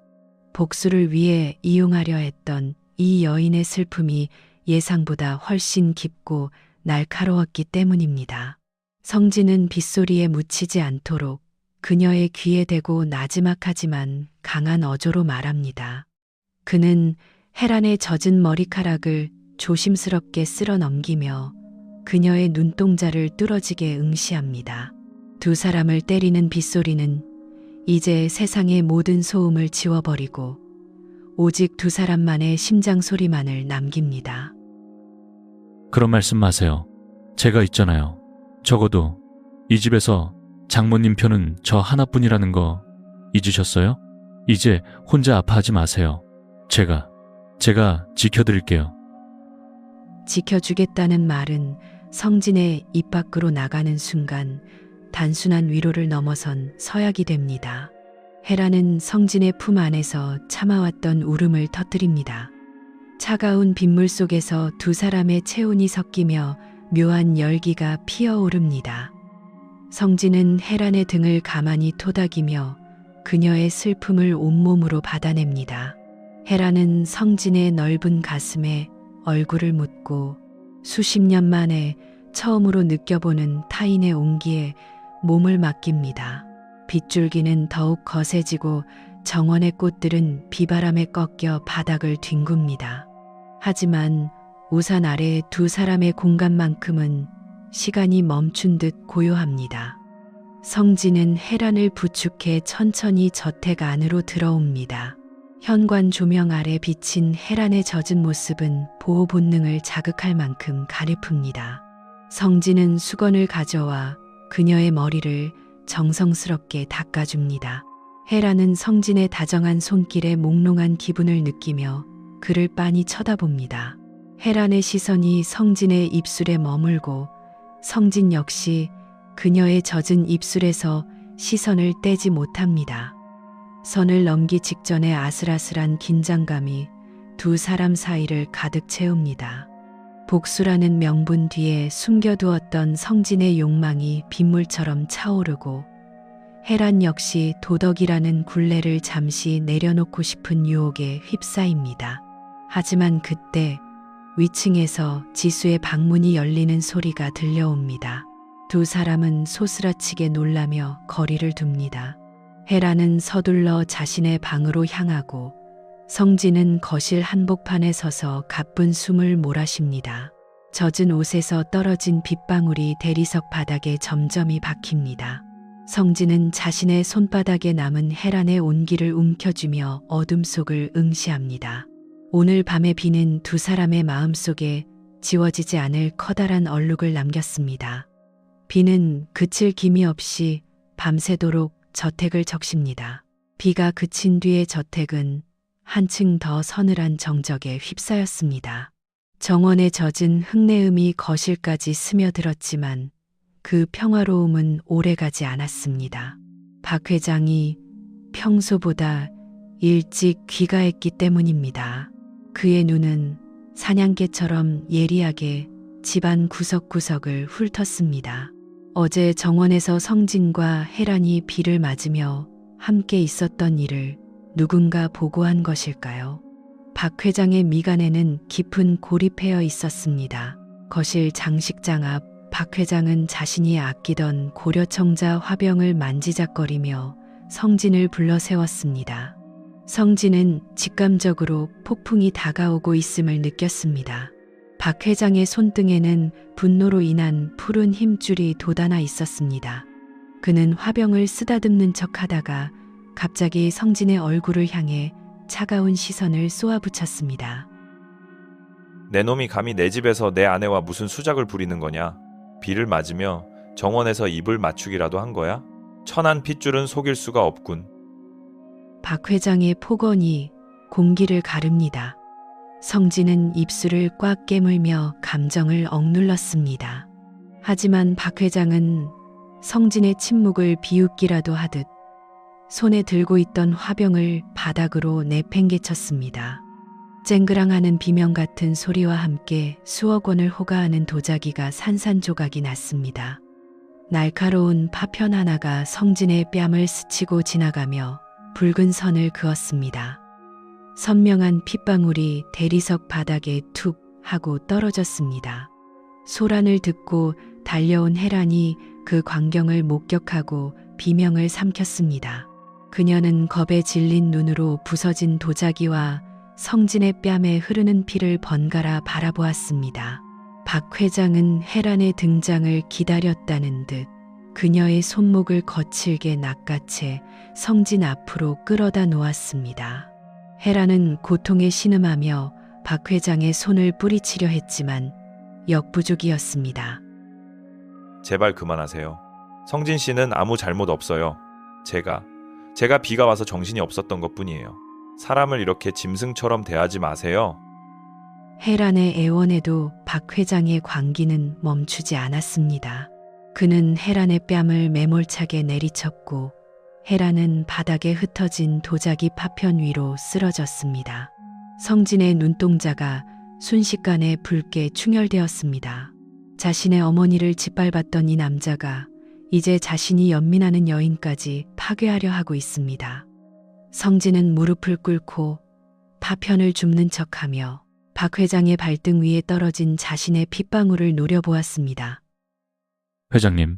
복수를 위해 이용하려 했던 이 여인의 슬픔이 예상보다 훨씬 깊고 날카로웠기 때문입니다. 성진은 빗소리에 묻히지 않도록 그녀의 귀에 대고 나지막하지만 강한 어조로 말합니다. 그는 헤란의 젖은 머리카락을 조심스럽게 쓸어 넘기며 그녀의 눈동자를 뚫어지게 응시합니다. 두 사람을 때리는 빗소리는 이제 세상의 모든 소음을 지워버리고 오직 두 사람만의 심장 소리만을 남깁니다. 그런 말씀 마세요. 제가 있잖아요. 적어도 이 집에서 장모님 편은 저 하나뿐이라는 거 잊으셨어요? 이제 혼자 아파하지 마세요. 제가 지켜드릴게요. 지켜주겠다는 말은 성진의 입 밖으로 나가는 순간 단순한 위로를 넘어선 서약이 됩니다. 헤라는 성진의 품 안에서 참아왔던 울음을 터뜨립니다. 차가운 빗물 속에서 두 사람의 체온이 섞이며 묘한 열기가 피어오릅니다. 성진은 헤란의 등을 가만히 토닥이며 그녀의 슬픔을 온몸으로 받아냅니다. 헤라는 성진의 넓은 가슴에 얼굴을 묻고 수십 년 만에 처음으로 느껴보는 타인의 온기에 몸을 맡깁니다. 빗줄기는 더욱 거세지고 정원의 꽃들은 비바람에 꺾여 바닥을 뒹굽니다. 하지만 우산 아래 두 사람의 공간만큼은 시간이 멈춘 듯 고요합니다. 성진은 헤란을 부축해 천천히 저택 안으로 들어옵니다. 현관 조명 아래 비친 헤란의 젖은 모습은 보호 본능을 자극할 만큼 가냘픕니다. 성진은 수건을 가져와 그녀의 머리를 정성스럽게 닦아줍니다. 헤란은 성진의 다정한 손길에 몽롱한 기분을 느끼며 그를 빤히 쳐다봅니다. 헤란의 시선이 성진의 입술에 머물고 성진 역시 그녀의 젖은 입술에서 시선을 떼지 못합니다. 선을 넘기 직전의 아슬아슬한 긴장감이 두 사람 사이를 가득 채웁니다. 복수라는 명분 뒤에 숨겨두었던 성진의 욕망이 빗물처럼 차오르고 헤란 역시 도덕이라는 굴레를 잠시 내려놓고 싶은 유혹에 휩싸입니다. 하지만 그때 위층에서 지수의 방문이 열리는 소리가 들려옵니다. 두 사람은 소스라치게 놀라며 거리를 둡니다. 헤라는 서둘러 자신의 방으로 향하고 성진은 거실 한복판에 서서 가쁜 숨을 몰아쉽니다. 젖은 옷에서 떨어진 빗방울이 대리석 바닥에 점점이 박힙니다. 성진은 자신의 손바닥에 남은 헤란의 온기를 움켜쥐며 어둠 속을 응시합니다. 오늘 밤의 비는 두 사람의 마음속에 지워지지 않을 커다란 얼룩을 남겼습니다. 비는 그칠 기미 없이 밤새도록 저택을 적십니다. 비가 그친 뒤의 저택은 한층 더 서늘한 정적에 휩싸였습니다. 정원에 젖은 흙내음이 거실까지 스며들었지만 그 평화로움은 오래가지 않았습니다. 박 회장이 평소보다 일찍 귀가했기 때문입니다. 그의 눈은 사냥개처럼 예리하게 집안 구석구석을 훑었습니다. 어제 정원에서 성진과 헤란이 비를 맞으며 함께 있었던 일을 누군가 보고한 것일까요? 박 회장의 미간에는 깊은 골이 패여 있었습니다. 거실 장식장 앞 박 회장은 자신이 아끼던 고려청자 화병을 만지작거리며 성진을 불러 세웠습니다. 성진은 직감적으로 폭풍이 다가오고 있음을 느꼈습니다. 박 회장의 손등에는 분노로 인한 푸른 힘줄이 돋아나 있었습니다. 그는 화병을 쓰다듬는 척하다가 갑자기 성진의 얼굴을 향해 차가운 시선을 쏘아붙였습니다. 내 놈이 감히 내 집에서 내 아내와 무슨 수작을 부리는 거냐? 비를 맞으며 정원에서 입을 맞추기라도 한 거야? 천한 핏줄은 속일 수가 없군. 박 회장의 폭언이 공기를 가릅니다. 성진은 입술을 꽉 깨물며 감정을 억눌렀습니다. 하지만 박 회장은 성진의 침묵을 비웃기라도 하듯 손에 들고 있던 화병을 바닥으로 내팽개쳤습니다. 쨍그랑하는 비명 같은 소리와 함께 수억 원을 호가하는 도자기가 산산조각이 났습니다. 날카로운 파편 하나가 성진의 뺨을 스치고 지나가며 붉은 선을 그었습니다. 선명한 핏방울이 대리석 바닥에 툭 하고 떨어졌습니다. 소란을 듣고 달려온 헤란이 그 광경을 목격하고 비명을 삼켰습니다. 그녀는 겁에 질린 눈으로 부서진 도자기와 성진의 뺨에 흐르는 피를 번갈아 바라보았습니다. 박 회장은 헤란의 등장을 기다렸다는 듯 그녀의 손목을 거칠게 낚아채 성진 앞으로 끌어다 놓았습니다. 헤란은 고통에 신음하며 박 회장의 손을 뿌리치려 했지만 역부족이었습니다. 제발 그만하세요. 성진 씨는 아무 잘못 없어요. 제가 비가 와서 정신이 없었던 것뿐이에요. 사람을 이렇게 짐승처럼 대하지 마세요. 헤란의 애원에도 박 회장의 광기는 멈추지 않았습니다. 그는 헤란의 뺨을 매몰차게 내리쳤고 헤란은 바닥에 흩어진 도자기 파편 위로 쓰러졌습니다. 성진의 눈동자가 순식간에 붉게 충혈되었습니다. 자신의 어머니를 짓밟았던 이 남자가 이제 자신이 연민하는 여인까지 파괴하려 하고 있습니다. 성진은 무릎을 꿇고 파편을 줍는 척하며 박 회장의 발등 위에 떨어진 자신의 핏방울을 노려보았습니다. 회장님,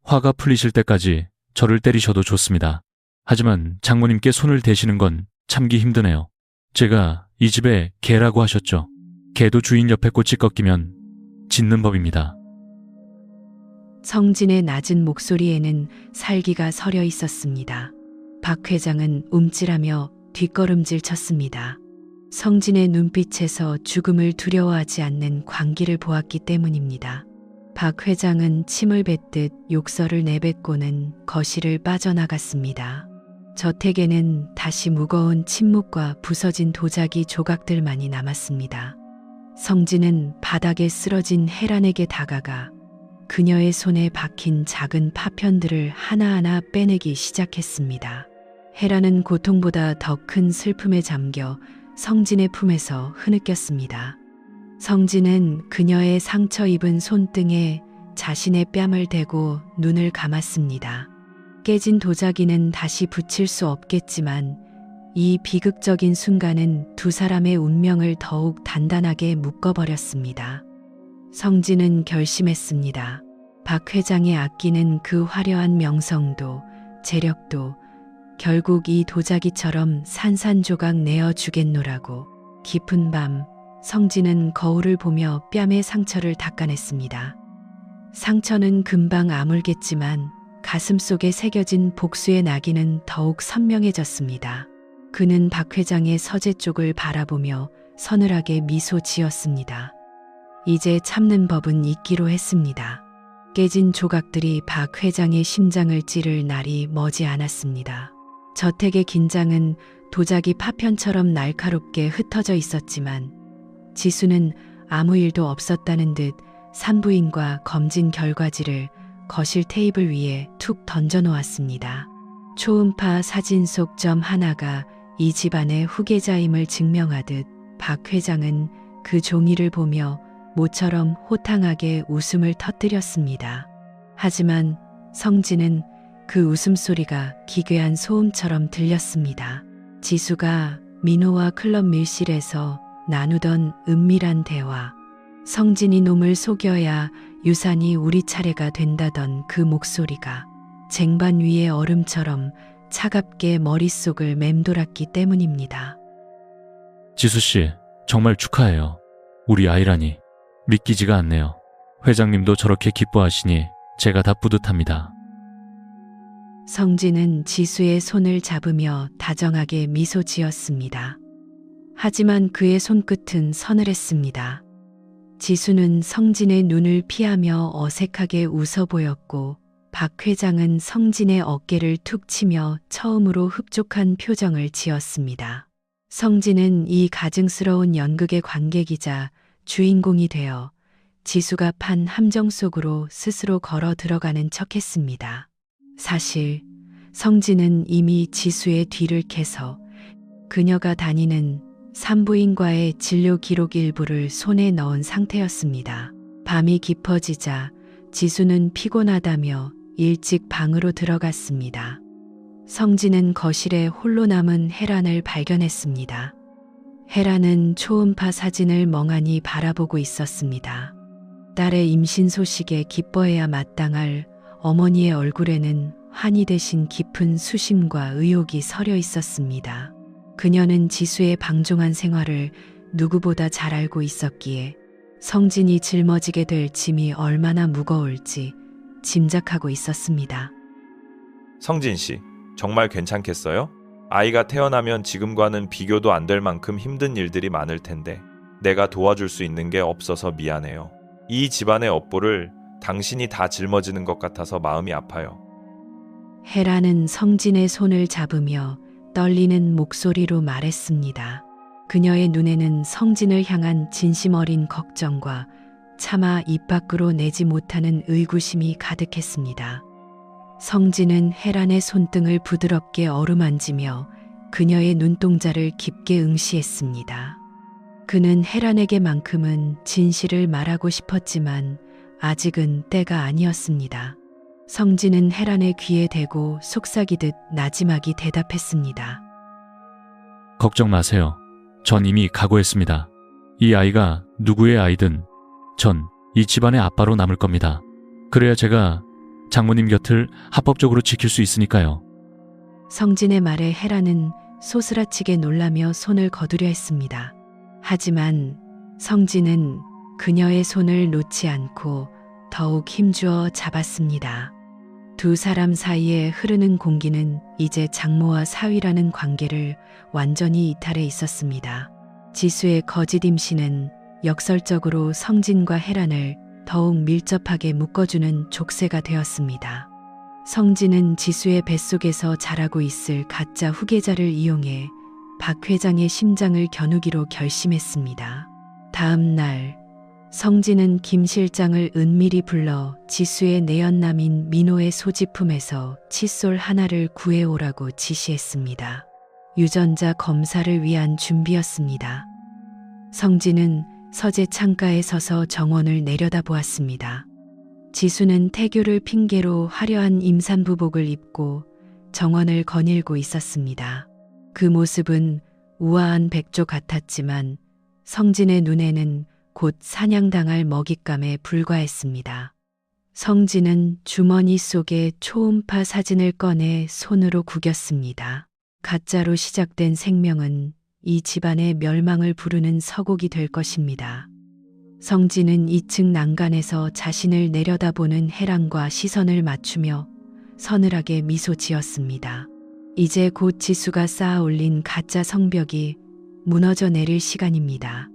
화가 풀리실 때까지 저를 때리셔도 좋습니다. 하지만 장모님께 손을 대시는 건 참기 힘드네요. 제가 이 집에 개라고 하셨죠. 개도 주인 옆에 꽃이 꺾이면 짖는 법입니다. 성진의 낮은 목소리에는 살기가 서려 있었습니다. 박 회장은 움찔하며 뒷걸음질 쳤습니다. 성진의 눈빛에서 죽음을 두려워하지 않는 광기를 보았기 때문입니다. 박 회장은 침을 뱉듯 욕설을 내뱉고는 거실을 빠져나갔습니다. 저택에는 다시 무거운 침묵과 부서진 도자기 조각들만이 남았습니다. 성진은 바닥에 쓰러진 혜란에게 다가가 그녀의 손에 박힌 작은 파편들을 하나하나 빼내기 시작했습니다. 혜란은 고통보다 더 큰 슬픔에 잠겨 성진의 품에서 흐느꼈습니다. 성진은 그녀의 상처 입은 손등에 자신의 뺨을 대고 눈을 감았습니다. 깨진 도자기는 다시 붙일 수 없겠지만 이 비극적인 순간은 두 사람의 운명을 더욱 단단하게 묶어버렸습니다. 성진은 결심했습니다. 박 회장의 아끼는 그 화려한 명성도 재력도 결국 이 도자기처럼 산산조각 내어주겠노라고. 깊은 밤 성진은 거울을 보며 뺨의 상처를 닦아냈습니다. 상처는 금방 아물겠지만 가슴 속에 새겨진 복수의 낙인은 더욱 선명해졌습니다. 그는 박 회장의 서재 쪽을 바라보며 서늘하게 미소 지었습니다. 이제 참는 법은 있기로 했습니다. 깨진 조각들이 박 회장의 심장을 찌를 날이 머지 않았습니다. 저택의 긴장은 도자기 파편처럼 날카롭게 흩어져 있었지만 지수는 아무 일도 없었다는 듯 산부인과 검진 결과지를 거실 테이블 위에 툭 던져놓았습니다. 초음파 사진 속 점 하나가 이 집안의 후계자임을 증명하듯 박 회장은 그 종이를 보며 모처럼 호탕하게 웃음을 터뜨렸습니다. 하지만 성진은 그 웃음소리가 기괴한 소음처럼 들렸습니다. 지수가 민호와 클럽 밀실에서 나누던 은밀한 대화, 성진이 놈을 속여야 유산이 우리 차례가 된다던 그 목소리가 쟁반 위의 얼음처럼 차갑게 머릿속을 맴돌았기 때문입니다. 지수씨, 정말 축하해요. 우리 아이라니. 믿기지가 않네요. 회장님도 저렇게 기뻐하시니 제가 다 뿌듯합니다. 성진은 지수의 손을 잡으며 다정하게 미소 지었습니다. 하지만 그의 손끝은 서늘했습니다. 지수는 성진의 눈을 피하며 어색하게 웃어 보였고 박 회장은 성진의 어깨를 툭 치며 처음으로 흡족한 표정을 지었습니다. 성진은 이 가증스러운 연극의 관객이자 주인공이 되어 지수가 판 함정 속으로 스스로 걸어 들어가는 척했습니다. 사실 성진은 이미 지수의 뒤를 캐서 그녀가 다니는 산부인과의 진료 기록 일부를 손에 넣은 상태였습니다. 밤이 깊어지자 지수는 피곤하다며 일찍 방으로 들어갔습니다. 성진은 거실에 홀로 남은 혜란을 발견했습니다. 혜란은 초음파 사진을 멍하니 바라보고 있었습니다. 딸의 임신 소식에 기뻐해야 마땅할 어머니의 얼굴에는 환희 대신 깊은 수심과 의욕이 서려 있었습니다. 그녀는 지수의 방종한 생활을 누구보다 잘 알고 있었기에 성진이 짊어지게 될 짐이 얼마나 무거울지 짐작하고 있었습니다. 성진 씨, 정말 괜찮겠어요? 아이가 태어나면 지금과는 비교도 안 될 만큼 힘든 일들이 많을 텐데 내가 도와줄 수 있는 게 없어서 미안해요. 이 집안의 업보를 당신이 다 짊어지는 것 같아서 마음이 아파요. 혜란은 성진의 손을 잡으며 떨리는 목소리로 말했습니다. 그녀의 눈에는 성진을 향한 진심 어린 걱정과 차마 입 밖으로 내지 못하는 의구심이 가득했습니다. 성진은 혜란의 손등을 부드럽게 어루만지며 그녀의 눈동자를 깊게 응시했습니다. 그는 혜란에게만큼은 진실을 말하고 싶었지만 아직은 때가 아니었습니다. 성진은 혜란의 귀에 대고 속삭이듯 나지막이 대답했습니다. 걱정 마세요. 전 이미 각오했습니다. 이 아이가 누구의 아이든 전 이 집안의 아빠로 남을 겁니다. 그래야 제가 장모님 곁을 합법적으로 지킬 수 있으니까요. 성진의 말에 헤라는 소스라치게 놀라며 손을 거두려 했습니다. 하지만 성진은 그녀의 손을 놓지 않고 더욱 힘주어 잡았습니다. 두 사람 사이에 흐르는 공기는 이제 장모와 사위라는 관계를 완전히 이탈해 있었습니다. 지수의 거짓 임신은 역설적으로 성진과 헤란을 더욱 밀접하게 묶어주는 족쇄가 되었습니다. 성진은 지수의 뱃속에서 자라고 있을 가짜 후계자를 이용해 박 회장의 심장을 겨누기로 결심했습니다. 다음 날 성진은 김 실장을 은밀히 불러 지수의 내연남인 민호의 소지품에서 칫솔 하나를 구해오라고 지시했습니다. 유전자 검사를 위한 준비였습니다. 성진은 서재 창가에 서서 정원을 내려다보았습니다. 지수는 태교를 핑계로 화려한 임산부복을 입고 정원을 거닐고 있었습니다. 그 모습은 우아한 백조 같았지만 성진의 눈에는 곧 사냥당할 먹잇감에 불과했습니다. 성진은 주머니 속에 초음파 사진을 꺼내 손으로 구겼습니다. 가짜로 시작된 생명은 이 집안의 멸망을 부르는 서곡이 될 것입니다. 성진은 2층 난간에서 자신을 내려다보는 해랑과 시선을 맞추며 서늘하게 미소 지었습니다. 이제 곧 지수가 쌓아 올린 가짜 성벽이 무너져 내릴 시간입니다.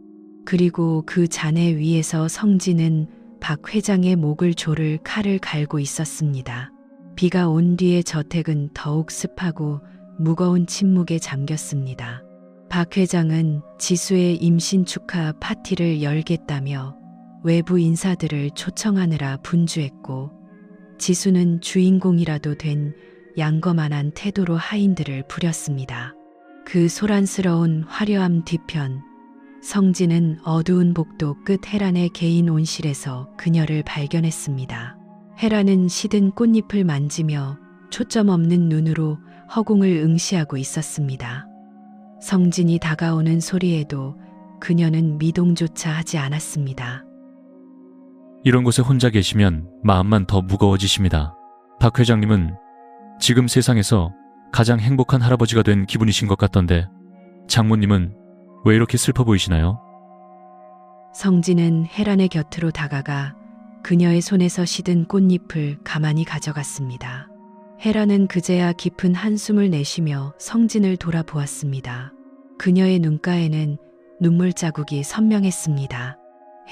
그리고 그 잔해 위에서 성진은 박 회장의 목을 조를 칼을 갈고 있었습니다. 비가 온 뒤의 저택은 더욱 습하고 무거운 침묵에 잠겼습니다. 박 회장은 지수의 임신 축하 파티를 열겠다며 외부 인사들을 초청하느라 분주했고 지수는 주인공이라도 된 양거만한 태도로 하인들을 부렸습니다. 그 소란스러운 화려함 뒤편 성진은 어두운 복도 끝 헤란의 개인 온실에서 그녀를 발견했습니다. 헤란은 시든 꽃잎을 만지며 초점 없는 눈으로 허공을 응시하고 있었습니다. 성진이 다가오는 소리에도 그녀는 미동조차 하지 않았습니다. 이런 곳에 혼자 계시면 마음만 더 무거워지십니다. 박 회장님은 지금 세상에서 가장 행복한 할아버지가 된 기분이신 것 같던데 장모님은 왜 이렇게 슬퍼 보이시나요? 성진은 헤란의 곁으로 다가가 그녀의 손에서 시든 꽃잎을 가만히 가져갔습니다. 헤란은 그제야 깊은 한숨을 내쉬며 성진을 돌아보았습니다. 그녀의 눈가에는 눈물 자국이 선명했습니다.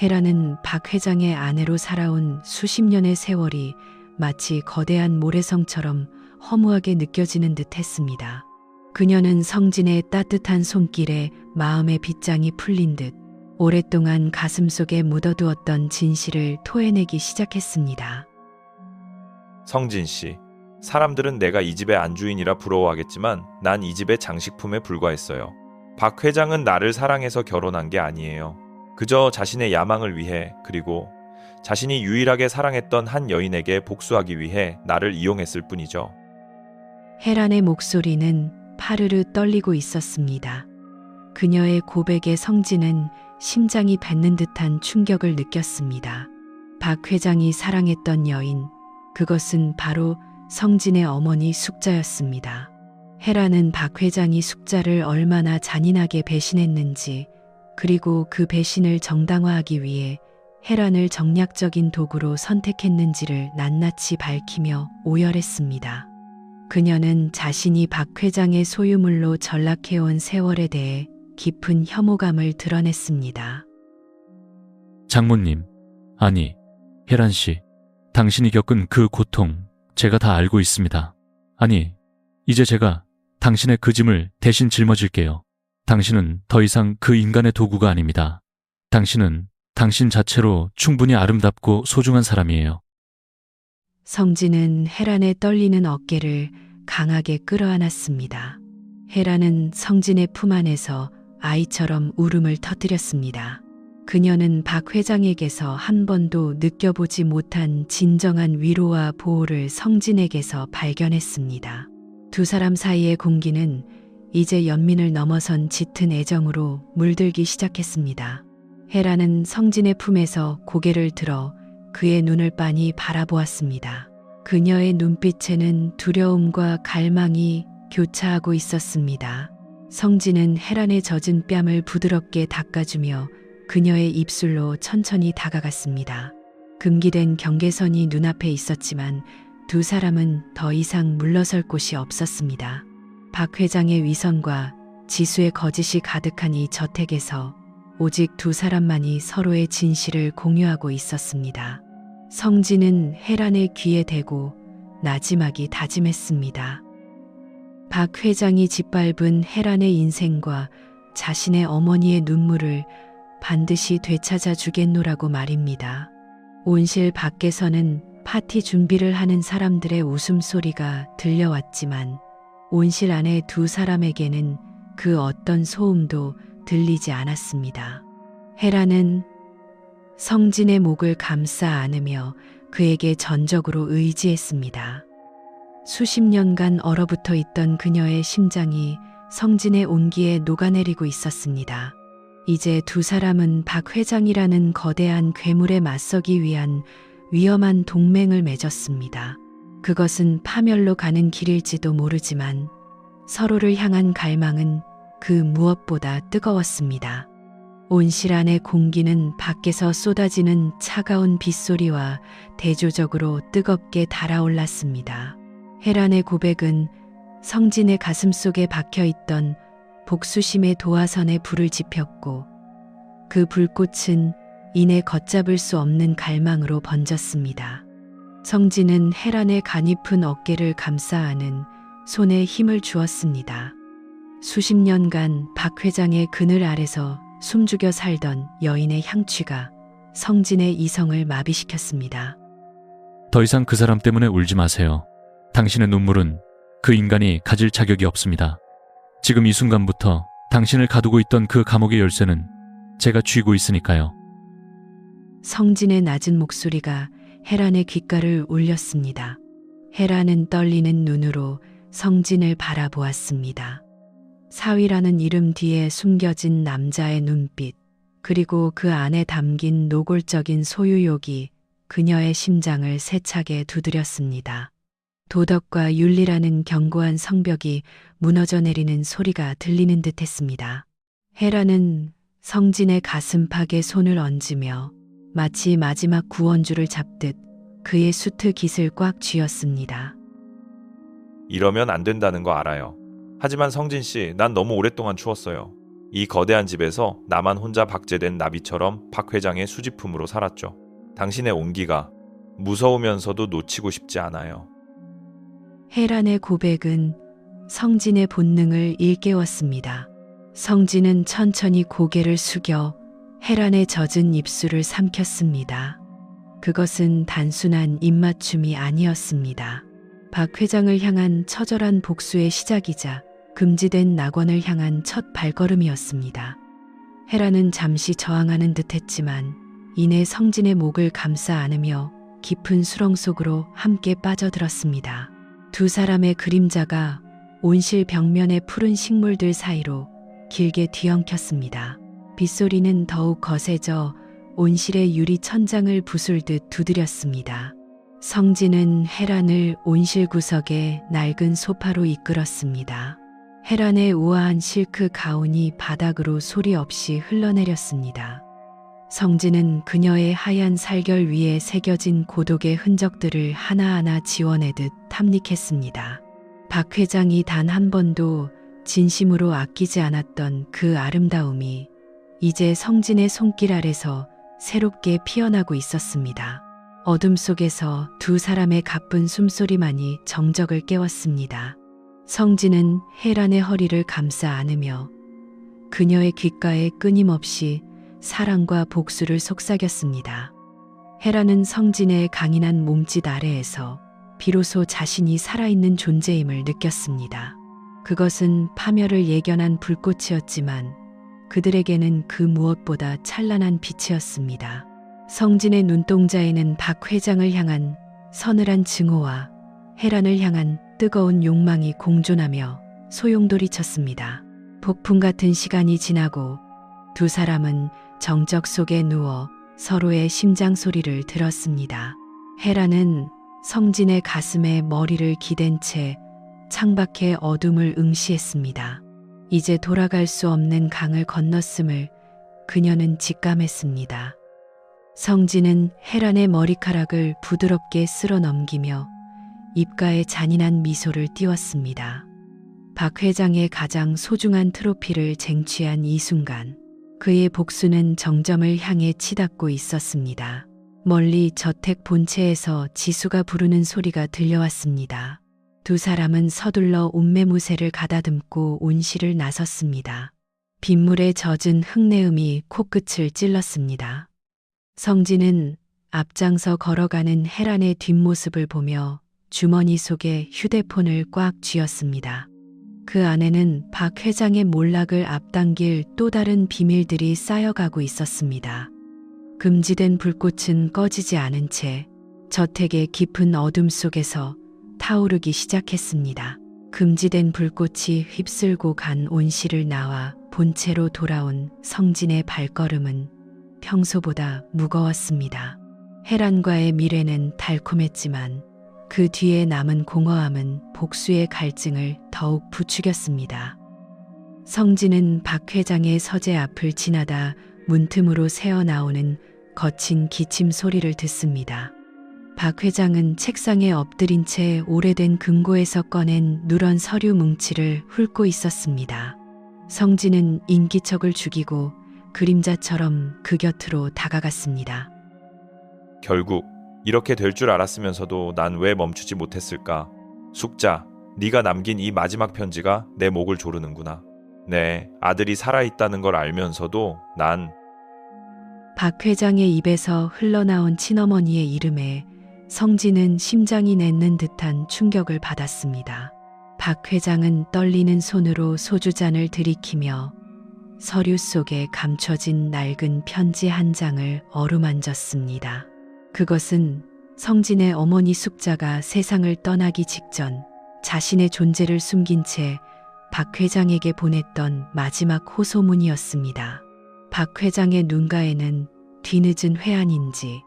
헤란은 박 회장의 아내로 살아온 수십 년의 세월이 마치 거대한 모래성처럼 허무하게 느껴지는 듯 했습니다. 그녀는 성진의 따뜻한 손길에 마음의 빗장이 풀린 듯 오랫동안 가슴속에 묻어두었던 진실을 토해내기 시작했습니다. 성진 씨, 사람들은 내가 이 집의 안주인이라 부러워하겠지만 난 이 집의 장식품에 불과했어요. 박 회장은 나를 사랑해서 결혼한 게 아니에요. 그저 자신의 야망을 위해 그리고 자신이 유일하게 사랑했던 한 여인에게 복수하기 위해 나를 이용했을 뿐이죠. 헤란의 목소리는 파르르 떨리고 있었습니다. 그녀의 고백에 성진은 심장이 뱉는 듯한 충격을 느꼈습니다. 박 회장이 사랑했던 여인, 그것은 바로 성진의 어머니 숙자였습니다. 헤라는 박 회장이 숙자를 얼마나 잔인하게 배신했는지, 그리고 그 배신을 정당화하기 위해 헤란을 정략적인 도구로 선택했는지를 낱낱이 밝히며 오열했습니다. 그녀는 자신이 박 회장의 소유물로 전락해온 세월에 대해 깊은 혐오감을 드러냈습니다. 장모님, 아니, 혜란 씨, 당신이 겪은 그 고통 제가 다 알고 있습니다. 아니, 이제 제가 당신의 그 짐을 대신 짊어질게요. 당신은 더 이상 그 인간의 도구가 아닙니다. 당신은 당신 자체로 충분히 아름답고 소중한 사람이에요. 성진은 헤란의 떨리는 어깨를 강하게 끌어안았습니다. 헤란은 성진의 품 안에서 아이처럼 울음을 터뜨렸습니다. 그녀는 박 회장에게서 한 번도 느껴보지 못한 진정한 위로와 보호를 성진에게서 발견했습니다. 두 사람 사이의 공기는 이제 연민을 넘어선 짙은 애정으로 물들기 시작했습니다. 헤라는 성진의 품에서 고개를 들어 그의 눈을 빤히 바라보았습니다. 그녀의 눈빛에는 두려움과 갈망이 교차하고 있었습니다. 성진은 헤란의 젖은 뺨을 부드럽게 닦아주며 그녀의 입술로 천천히 다가갔습니다. 금기된 경계선이 눈앞에 있었지만 두 사람은 더 이상 물러설 곳이 없었습니다. 박 회장의 위선과 지수의 거짓이 가득한 이 저택에서 오직 두 사람만이 서로의 진실을 공유하고 있었습니다. 성진은 헤란의 귀에 대고 나지막이 다짐했습니다. 박 회장이 짓밟은 헤란의 인생과 자신의 어머니의 눈물을 반드시 되찾아 주겠노라고 말입니다. 온실 밖에서는 파티 준비를 하는 사람들의 웃음소리가 들려왔지만 온실 안의 두 사람에게는 그 어떤 소음도 들리지 않았습니다. 헤라는 성진의 목을 감싸 안으며 그에게 전적으로 의지했습니다. 수십 년간 얼어붙어 있던 그녀의 심장이 성진의 온기에 녹아내리고 있었습니다. 이제 두 사람은 박 회장이라는 거대한 괴물에 맞서기 위한 위험한 동맹을 맺었습니다. 그것은 파멸로 가는 길일지도 모르지만 서로를 향한 갈망은 그 무엇보다 뜨거웠습니다. 온실 안의 공기는 밖에서 쏟아지는 차가운 빗소리와 대조적으로 뜨겁게 달아올랐습니다. 헤란의 고백은 성진의 가슴속에 박혀있던 복수심의 도화선에 불을 지폈고 그 불꽃은 이내 걷잡을 수 없는 갈망으로 번졌습니다. 성진은 헤란의 가냘픈 어깨를 감싸 안은 손에 힘을 주었습니다. 수십 년간 박 회장의 그늘 아래서 숨죽여 살던 여인의 향취가 성진의 이성을 마비시켰습니다. 더 이상 그 사람 때문에 울지 마세요. 당신의 눈물은 그 인간이 가질 자격이 없습니다. 지금 이 순간부터 당신을 가두고 있던 그 감옥의 열쇠는 제가 쥐고 있으니까요. 성진의 낮은 목소리가 헤란의 귓가를 울렸습니다. 헤란은 떨리는 눈으로 성진을 바라보았습니다. 사위라는 이름 뒤에 숨겨진 남자의 눈빛, 그리고 그 안에 담긴 노골적인 소유욕이 그녀의 심장을 세차게 두드렸습니다. 도덕과 윤리라는 견고한 성벽이 무너져 내리는 소리가 들리는 듯했습니다. 헤라는 성진의 가슴팍에 손을 얹으며 마치 마지막 구원줄을 잡듯 그의 수트 깃을 꽉 쥐었습니다. 이러면 안 된다는 거 알아요. 하지만 성진 씨, 난 너무 오랫동안 추웠어요. 이 거대한 집에서 나만 혼자 박제된 나비처럼 박 회장의 수집품으로 살았죠. 당신의 온기가 무서우면서도 놓치고 싶지 않아요. 헤란의 고백은 성진의 본능을 일깨웠습니다. 성진은 천천히 고개를 숙여 헤란의 젖은 입술을 삼켰습니다. 그것은 단순한 입맞춤이 아니었습니다. 박 회장을 향한 처절한 복수의 시작이자 금지된 낙원을 향한 첫 발걸음이었습니다. 헤라는 잠시 저항하는 듯했지만 이내 성진의 목을 감싸 안으며 깊은 수렁 속으로 함께 빠져들었습니다. 두 사람의 그림자가 온실 벽면의 푸른 식물들 사이로 길게 뒤엉켰습니다. 빗소리는 더욱 거세져 온실의 유리 천장을 부술듯 두드렸습니다. 성진은 헤란을 온실 구석의 낡은 소파로 이끌었습니다. 헤란의 우아한 실크 가운이 바닥으로 소리 없이 흘러내렸습니다. 성진은 그녀의 하얀 살결 위에 새겨진 고독의 흔적들을 하나하나 지워내듯 탐닉했습니다. 박 회장이 단 한 번도 진심으로 아끼지 않았던 그 아름다움이 이제 성진의 손길 아래서 새롭게 피어나고 있었습니다. 어둠 속에서 두 사람의 가쁜 숨소리만이 정적을 깨웠습니다. 성진은 헤란의 허리를 감싸 안으며 그녀의 귓가에 끊임없이 사랑과 복수를 속삭였습니다. 헤란은 성진의 강인한 몸짓 아래에서 비로소 자신이 살아있는 존재임을 느꼈습니다. 그것은 파멸을 예견한 불꽃이었지만 그들에게는 그 무엇보다 찬란한 빛이었습니다. 성진의 눈동자에는 박 회장을 향한 서늘한 증오와 헤란을 향한 뜨거운 욕망이 공존하며 소용돌이쳤습니다. 폭풍 같은 시간이 지나고 두 사람은 정적 속에 누워 서로의 심장 소리를 들었습니다. 헤라는 성진의 가슴에 머리를 기댄 채 창밖의 어둠을 응시했습니다. 이제 돌아갈 수 없는 강을 건넜음을 그녀는 직감했습니다. 성진은 헤란의 머리카락을 부드럽게 쓸어 넘기며 입가에 잔인한 미소를 띄웠습니다. 박 회장의 가장 소중한 트로피를 쟁취한 이 순간 그의 복수는 정점을 향해 치닫고 있었습니다. 멀리 저택 본체에서 지수가 부르는 소리가 들려왔습니다. 두 사람은 서둘러 옷매무새를 가다듬고 온실을 나섰습니다. 빗물에 젖은 흙내음이 코끝을 찔렀습니다. 성진은 앞장서 걸어가는 헤란의 뒷모습을 보며 주머니 속에 휴대폰을 꽉 쥐었습니다. 그 안에는 박 회장의 몰락을 앞당길 또 다른 비밀들이 쌓여가고 있었습니다. 금지된 불꽃은 꺼지지 않은 채 저택의 깊은 어둠 속에서 타오르기 시작했습니다. 금지된 불꽃이 휩쓸고 간 온실을 나와 본체로 돌아온 성진의 발걸음은 평소보다 무거웠습니다. 헤란과의 미래는 달콤했지만 그 뒤에 남은 공허함은 복수의 갈증을 더욱 부추겼습니다. 성진은 박 회장의 서재 앞을 지나다 문틈으로 새어나오는 거친 기침 소리를 듣습니다. 박 회장은 책상에 엎드린 채 오래된 금고에서 꺼낸 누런 서류 뭉치를 훑고 있었습니다. 성진은 인기척을 죽이고 그림자처럼 그 곁으로 다가갔습니다. 결국 이렇게 될 줄 알았으면서도 난 왜 멈추지 못했을까? 숙자, 네가 남긴 이 마지막 편지가 내 목을 조르는구나. 네, 아들이 살아있다는 걸 알면서도 난 박 회장의 입에서 흘러나온 친어머니의 이름에 성진은 심장이 멎는 듯한 충격을 받았습니다. 박 회장은 떨리는 손으로 소주잔을 들이키며 서류 속에 감춰진 낡은 편지 한 장을 어루만졌습니다. 그것은 성진의 어머니 숙자가 세상을 떠나기 직전 자신의 존재를 숨긴 채 박 회장에게 보냈던 마지막 호소문이었습니다. 박 회장의 눈가에는 뒤늦은 회한인지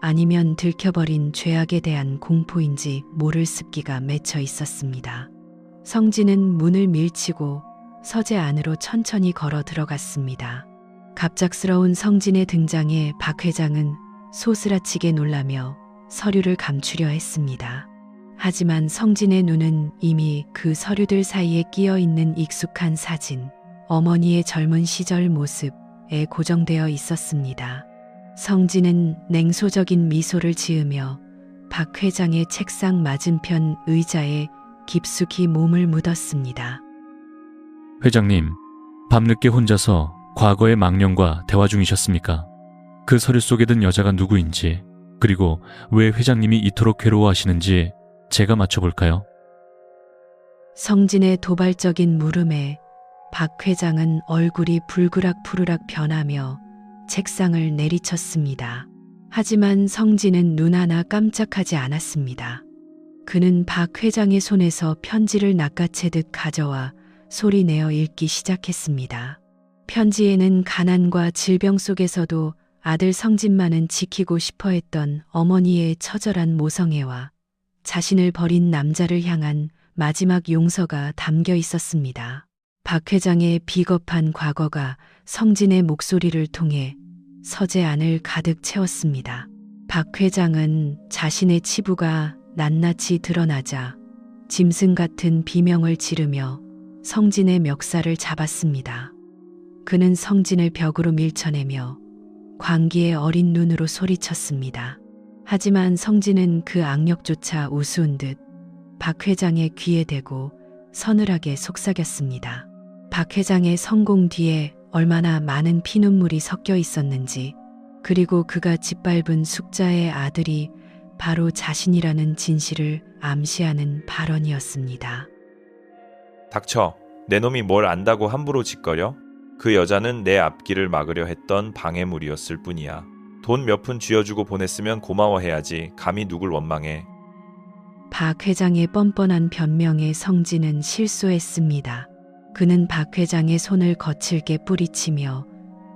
아니면 들켜버린 죄악에 대한 공포인지 모를 습기가 맺혀 있었습니다. 성진은 문을 밀치고 서재 안으로 천천히 걸어 들어갔습니다. 갑작스러운 성진의 등장에 박 회장은 소스라치게 놀라며 서류를 감추려 했습니다. 하지만 성진의 눈은 이미 그 서류들 사이에 끼어 있는 익숙한 사진, 어머니의 젊은 시절 모습에 고정되어 있었습니다. 성진은 냉소적인 미소를 지으며 박 회장의 책상 맞은편 의자에 깊숙이 몸을 묻었습니다. 회장님, 밤늦게 혼자서 과거의 망령과 대화 중이셨습니까? 그 서류 속에 든 여자가 누구인지, 그리고 왜 회장님이 이토록 괴로워하시는지 제가 맞춰볼까요? 성진의 도발적인 물음에 박 회장은 얼굴이 불그락푸르락 변하며 책상을 내리쳤습니다. 하지만 성진은 눈 하나 깜짝하지 않았습니다. 그는 박 회장의 손에서 편지를 낚아채듯 가져와 소리내어 읽기 시작했습니다. 편지에는 가난과 질병 속에서도 아들 성진만은 지키고 싶어 했던 어머니의 처절한 모성애와 자신을 버린 남자를 향한 마지막 용서가 담겨 있었습니다. 박 회장의 비겁한 과거가 성진의 목소리를 통해 서재 안을 가득 채웠습니다. 박 회장은 자신의 치부가 낱낱이 드러나자 짐승 같은 비명을 지르며 성진의 멱살을 잡았습니다. 그는 성진을 벽으로 밀쳐내며 광기의 어린 눈으로 소리쳤습니다. 하지만 성진은 그 악력조차 우스운 듯 박 회장의 귀에 대고 서늘하게 속삭였습니다. 박 회장의 성공 뒤에 얼마나 많은 피눈물이 섞여 있었는지, 그리고 그가 짓밟은 숙자의 아들이 바로 자신이라는 진실을 암시하는 발언이었습니다. 닥쳐. 내 놈이 뭘 안다고 함부로 짓거려? 그 여자는 내 앞길을 막으려 했던 방해물이었을 뿐이야. 돈 몇 푼 쥐어주고 보냈으면 고마워해야지. 감히 누굴 원망해. 박 회장의 뻔뻔한 변명에 성진은 실소했습니다. 그는 박 회장의 손을 거칠게 뿌리치며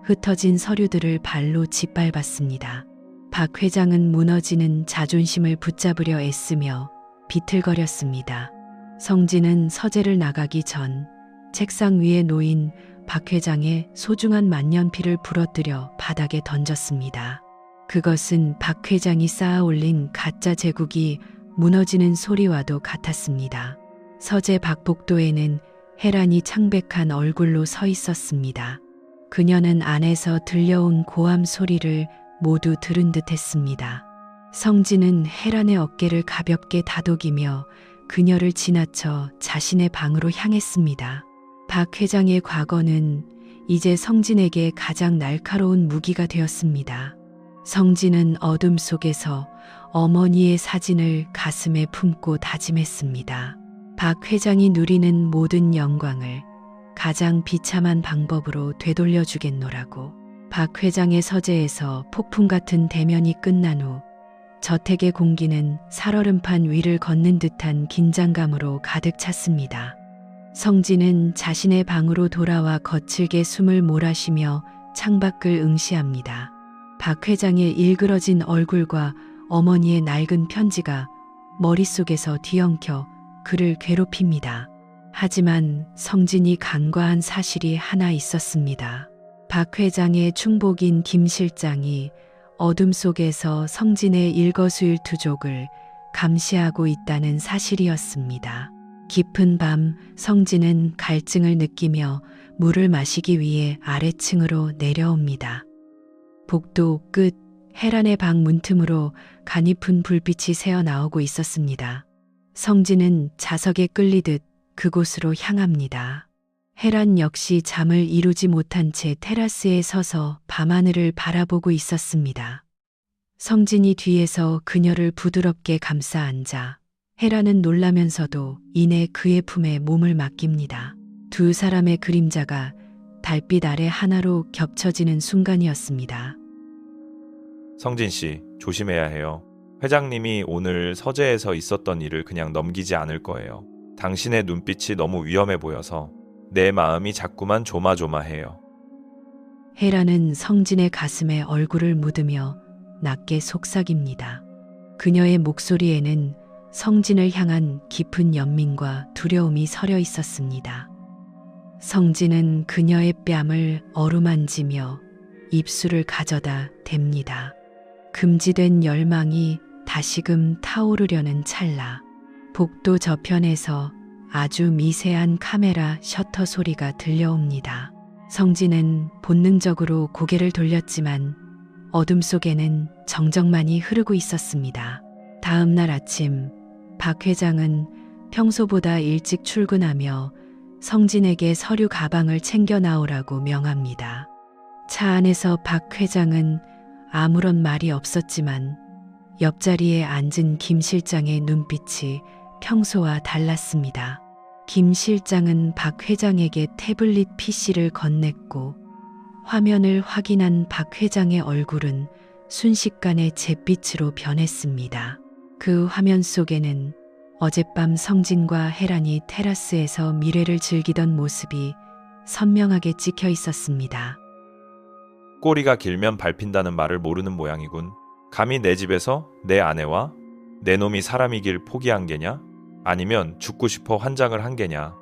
흩어진 서류들을 발로 짓밟았습니다. 박 회장은 무너지는 자존심을 붙잡으려 애쓰며 비틀거렸습니다. 성진은 서재를 나가기 전 책상 위에 놓인 박 회장의 소중한 만년필을 부러뜨려 바닥에 던졌습니다. 그것은 박 회장이 쌓아 올린 가짜 제국이 무너지는 소리와도 같았습니다. 서재 박복도에는 혜란이 창백한 얼굴로 서 있었습니다. 그녀는 안에서 들려온 고함 소리를 모두 들은 듯 했습니다. 성진은 혜란의 어깨를 가볍게 다독이며 그녀를 지나쳐 자신의 방으로 향했습니다. 박 회장의 과거는 이제 성진에게 가장 날카로운 무기가 되었습니다. 성진은 어둠 속에서 어머니의 사진을 가슴에 품고 다짐했습니다. 박 회장이 누리는 모든 영광을 가장 비참한 방법으로 되돌려 주겠노라고. 박 회장의 서재에서 폭풍 같은 대면이 끝난 후 저택의 공기는 살얼음판 위를 걷는 듯한 긴장감으로 가득 찼습니다. 성진은 자신의 방으로 돌아와 거칠게 숨을 몰아쉬며 창밖을 응시합니다. 박 회장의 일그러진 얼굴과 어머니의 낡은 편지가 머릿속에서 뒤엉켜 그를 괴롭힙니다. 하지만 성진이 간과한 사실이 하나 있었습니다. 박 회장의 충복인 김 실장이 어둠 속에서 성진의 일거수일투족을 감시하고 있다는 사실이었습니다. 깊은 밤 성진은 갈증을 느끼며 물을 마시기 위해 아래층으로 내려옵니다. 복도 끝 혜란의 방 문틈으로 가냘픈 불빛이 새어나오고 있었습니다. 성진은 자석에 끌리듯 그곳으로 향합니다. 혜란 역시 잠을 이루지 못한 채 테라스에 서서 밤하늘을 바라보고 있었습니다. 성진이 뒤에서 그녀를 부드럽게 감싸 앉아 혜란은 놀라면서도 이내 그의 품에 몸을 맡깁니다. 두 사람의 그림자가 달빛 아래 하나로 겹쳐지는 순간이었습니다. 성진 씨, 조심해야 해요. 회장님이 오늘 서재에서 있었던 일을 그냥 넘기지 않을 거예요. 당신의 눈빛이 너무 위험해 보여서 내 마음이 자꾸만 조마조마해요. 혜란은 성진의 가슴에 얼굴을 묻으며 낮게 속삭입니다. 그녀의 목소리에는 성진을 향한 깊은 연민과 두려움이 서려 있었습니다. 성진은 그녀의 뺨을 어루만지며 입술을 가져다 댑니다. 금지된 열망이 다시금 타오르려는 찰나, 복도 저편에서 아주 미세한 카메라 셔터 소리가 들려옵니다. 성진은 본능적으로 고개를 돌렸지만 어둠 속에는 정적만이 흐르고 있었습니다. 다음 날 아침, 박 회장은 평소보다 일찍 출근하며 성진에게 서류 가방을 챙겨 나오라고 명합니다. 차 안에서 박 회장은 아무런 말이 없었지만 옆자리에 앉은 김 실장의 눈빛이 평소와 달랐습니다. 김 실장은 박 회장에게 태블릿 PC를 건넸고 화면을 확인한 박 회장의 얼굴은 순식간에 잿빛으로 변했습니다. 그 화면 속에는 어젯밤 성진과 혜란이 테라스에서 미래를 즐기던 모습이 선명하게 찍혀 있었습니다. 꼬리가 길면 밟힌다는 말을 모르는 모양이군. 감히 내 집에서 내 아내와 내 놈이 사람이길 포기한 게냐? 아니면 죽고 싶어 환장을 한 게냐?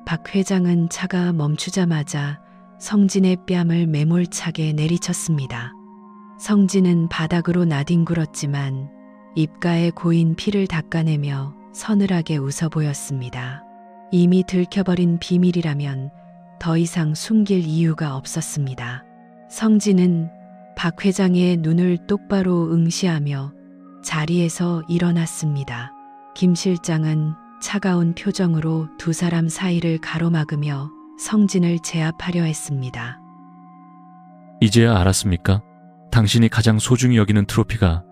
박 회장은 차가 멈추자마자 성진의 뺨을 매몰차게 내리쳤습니다. 성진은 바닥으로 나뒹굴었지만 입가에 고인 피를 닦아내며 서늘하게 웃어 보였습니다. 이미 들켜버린 비밀이라면 더 이상 숨길 이유가 없었습니다. 성진은 박 회장의 눈을 똑바로 응시하며 자리에서 일어났습니다. 김 실장은 차가운 표정으로 두 사람 사이를 가로막으며 성진을 제압하려 했습니다. 이제야 알았습니까? 당신이 가장 소중히 여기는 트로피가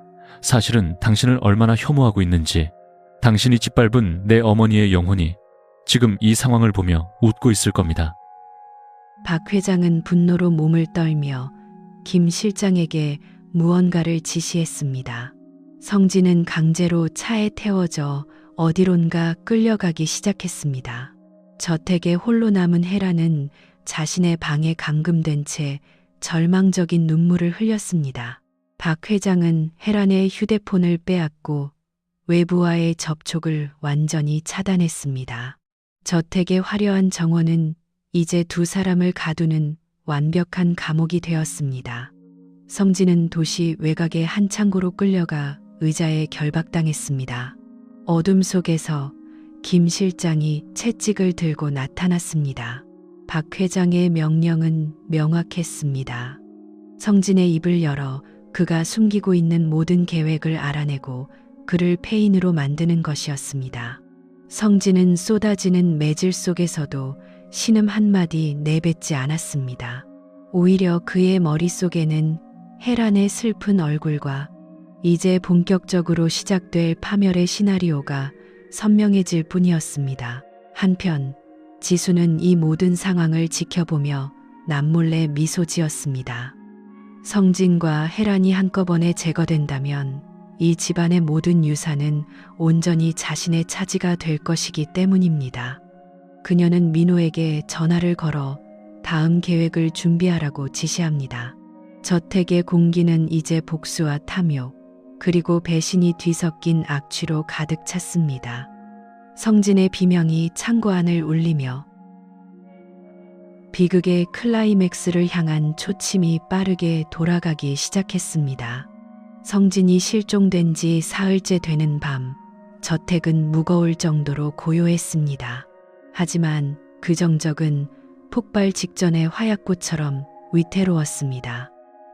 사실은 당신을 얼마나 혐오하고 있는지. 당신이 짓밟은 내 어머니의 영혼이 지금 이 상황을 보며 웃고 있을 겁니다. 박 회장은 분노로 몸을 떨며 김 실장에게 무언가를 지시했습니다. 성진은 강제로 차에 태워져 어디론가 끌려가기 시작했습니다. 저택에 홀로 남은 혜라는 자신의 방에 감금된 채 절망적인 눈물을 흘렸습니다. 박 회장은 혜란의 휴대폰을 빼앗고 외부와의 접촉을 완전히 차단했습니다. 저택의 화려한 정원은 이제 두 사람을 가두는 완벽한 감옥이 되었습니다. 성진은 도시 외곽의 한 창고로 끌려가 의자에 결박당했습니다. 어둠 속에서 김 실장이 채찍을 들고 나타났습니다. 박 회장의 명령은 명확했습니다. 성진의 입을 열어 그가 숨기고 있는 모든 계획을 알아내고 그를 폐인으로 만드는 것이었습니다. 성진은 쏟아지는 매질 속에서도 신음 한마디 내뱉지 않았습니다. 오히려 그의 머릿속에는 혜란의 슬픈 얼굴과 이제 본격적으로 시작될 파멸의 시나리오가 선명해질 뿐이었습니다. 한편 지수는 이 모든 상황을 지켜보며 남몰래 미소 지었습니다. 성진과 혜란이 한꺼번에 제거된다면 이 집안의 모든 유산은 온전히 자신의 차지가 될 것이기 때문입니다. 그녀는 민호에게 전화를 걸어 다음 계획을 준비하라고 지시합니다. 저택의 공기는 이제 복수와 탐욕, 그리고 배신이 뒤섞인 악취로 가득 찼습니다. 성진의 비명이 창고 안을 울리며 비극의 클라이맥스를 향한 초침이 빠르게 돌아가기 시작했습니다. 성진이 실종된 지 사흘째 되는 밤, 저택은 무거울 정도로 고요했습니다. 하지만 그 정적은 폭발 직전의 화약꽃처럼 위태로웠습니다.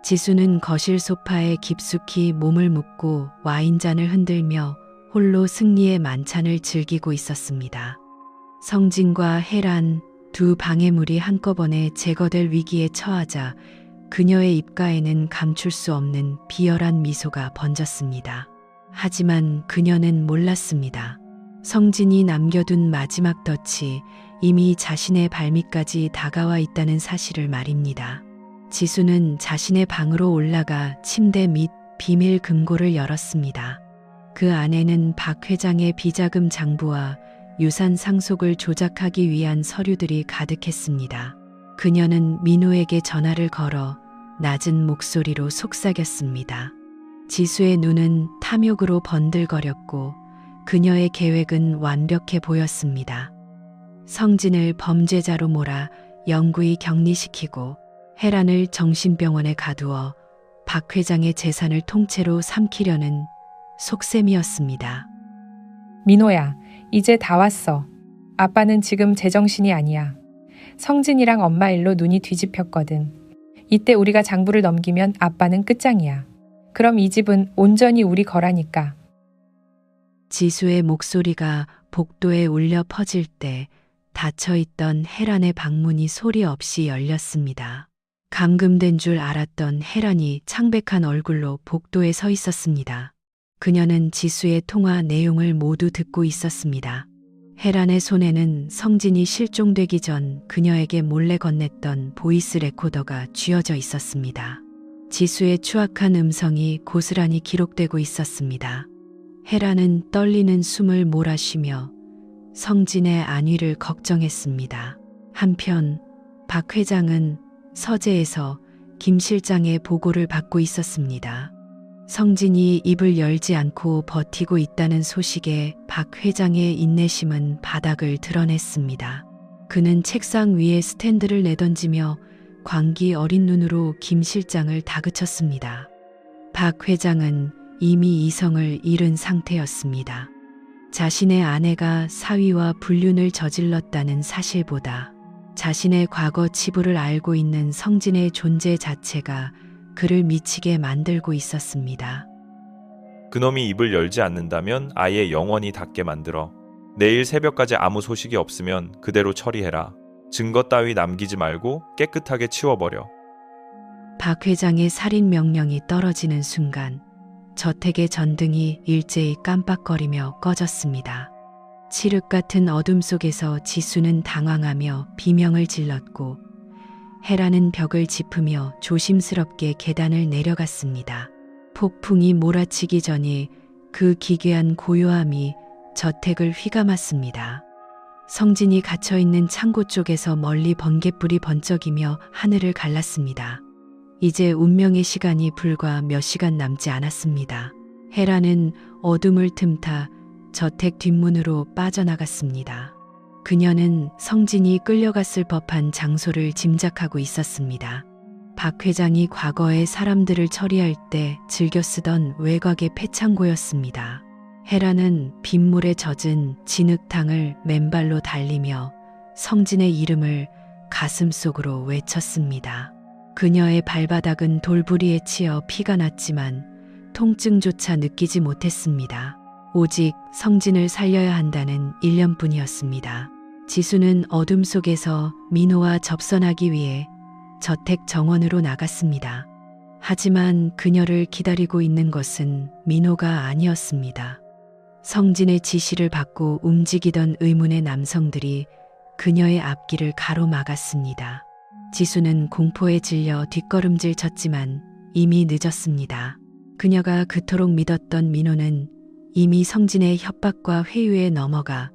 지수는 거실 소파에 깊숙이 몸을 묻고 와인잔을 흔들며 홀로 승리의 만찬을 즐기고 있었습니다. 성진과 혜란 두 방해물이 한꺼번에 제거될 위기에 처하자 그녀의 입가에는 감출 수 없는 비열한 미소가 번졌습니다. 하지만 그녀는 몰랐습니다. 성진이 남겨둔 마지막 덫이 이미 자신의 발밑까지 다가와 있다는 사실을 말입니다. 지수는 자신의 방으로 올라가 침대 밑 비밀 금고를 열었습니다. 그 안에는 박 회장의 비자금 장부와 유산 상속을 조작하기 위한 서류들이 가득했습니다. 그녀는 민호에게 전화를 걸어 낮은 목소리로 속삭였습니다. 지수의 눈은 탐욕으로 번들거렸고 그녀의 계획은 완벽해 보였습니다. 성진을 범죄자로 몰아 영구히 격리시키고 혜란을 정신병원에 가두어 박 회장의 재산을 통째로 삼키려는 속셈이었습니다. 민호야, 이제 다 왔어. 아빠는 지금 제정신이 아니야. 성진이랑 엄마 일로 눈이 뒤집혔거든. 이때 우리가 장부를 넘기면 아빠는 끝장이야. 그럼 이 집은 온전히 우리 거라니까. 지수의 목소리가 복도에 울려 퍼질 때 닫혀있던 혜란의 방문이 소리 없이 열렸습니다. 감금된 줄 알았던 혜란이 창백한 얼굴로 복도에 서 있었습니다. 그녀는 지수의 통화 내용을 모두 듣고 있었습니다. 혜란의 손에는 성진이 실종되기 전 그녀에게 몰래 건넸던 보이스 레코더가 쥐어져 있었습니다. 지수의 추악한 음성이 고스란히 기록되고 있었습니다. 혜란은 떨리는 숨을 몰아쉬며 성진의 안위를 걱정했습니다. 한편 박 회장은 서재에서 김 실장의 보고를 받고 있었습니다. 성진이 입을 열지 않고 버티고 있다는 소식에 박 회장의 인내심은 바닥을 드러냈습니다. 그는 책상 위에 스탠드를 내던지며 광기 어린 눈으로 김 실장을 다그쳤습니다. 박 회장은 이미 이성을 잃은 상태였습니다. 자신의 아내가 사위와 불륜을 저질렀다는 사실보다 자신의 과거 치부를 알고 있는 성진의 존재 자체가 그를 미치게 만들고 있었습니다. 그놈이 입을 열지 않는다면 아예 영원히 닫게 만들어. 내일 새벽까지 아무 소식이 없으면 그대로 처리해라. 증거 따위 남기지 말고 깨끗하게 치워버려. 박 회장의 살인 명령이 떨어지는 순간 저택의 전등이 일제히 깜빡거리며 꺼졌습니다. 칠흑 같은 어둠 속에서 지수는 당황하며 비명을 질렀고 혜란은 벽을 짚으며 조심스럽게 계단을 내려갔습니다. 폭풍이 몰아치기 전에 그 기괴한 고요함이 저택을 휘감았습니다. 성진이 갇혀있는 창고 쪽에서 멀리 번갯불이 번쩍이며 하늘을 갈랐습니다. 이제 운명의 시간이 불과 몇 시간 남지 않았습니다. 헤라는 어둠을 틈타 저택 뒷문으로 빠져나갔습니다. 그녀는 성진이 끌려갔을 법한 장소를 짐작하고 있었습니다. 박 회장이 과거에 사람들을 처리할 때 즐겨 쓰던 외곽의 폐창고였습니다. 헤라는 빗물에 젖은 진흙탕을 맨발로 달리며 성진의 이름을 가슴속으로 외쳤습니다. 그녀의 발바닥은 돌부리에 치여 피가 났지만 통증조차 느끼지 못했습니다. 오직 성진을 살려야 한다는 일념뿐이었습니다. 지수는 어둠 속에서 민호와 접선하기 위해 저택 정원으로 나갔습니다. 하지만 그녀를 기다리고 있는 것은 민호가 아니었습니다. 성진의 지시를 받고 움직이던 의문의 남성들이 그녀의 앞길을 가로막았습니다. 지수는 공포에 질려 뒷걸음질 쳤지만 이미 늦었습니다. 그녀가 그토록 믿었던 민호는 이미 성진의 협박과 회유에 넘어가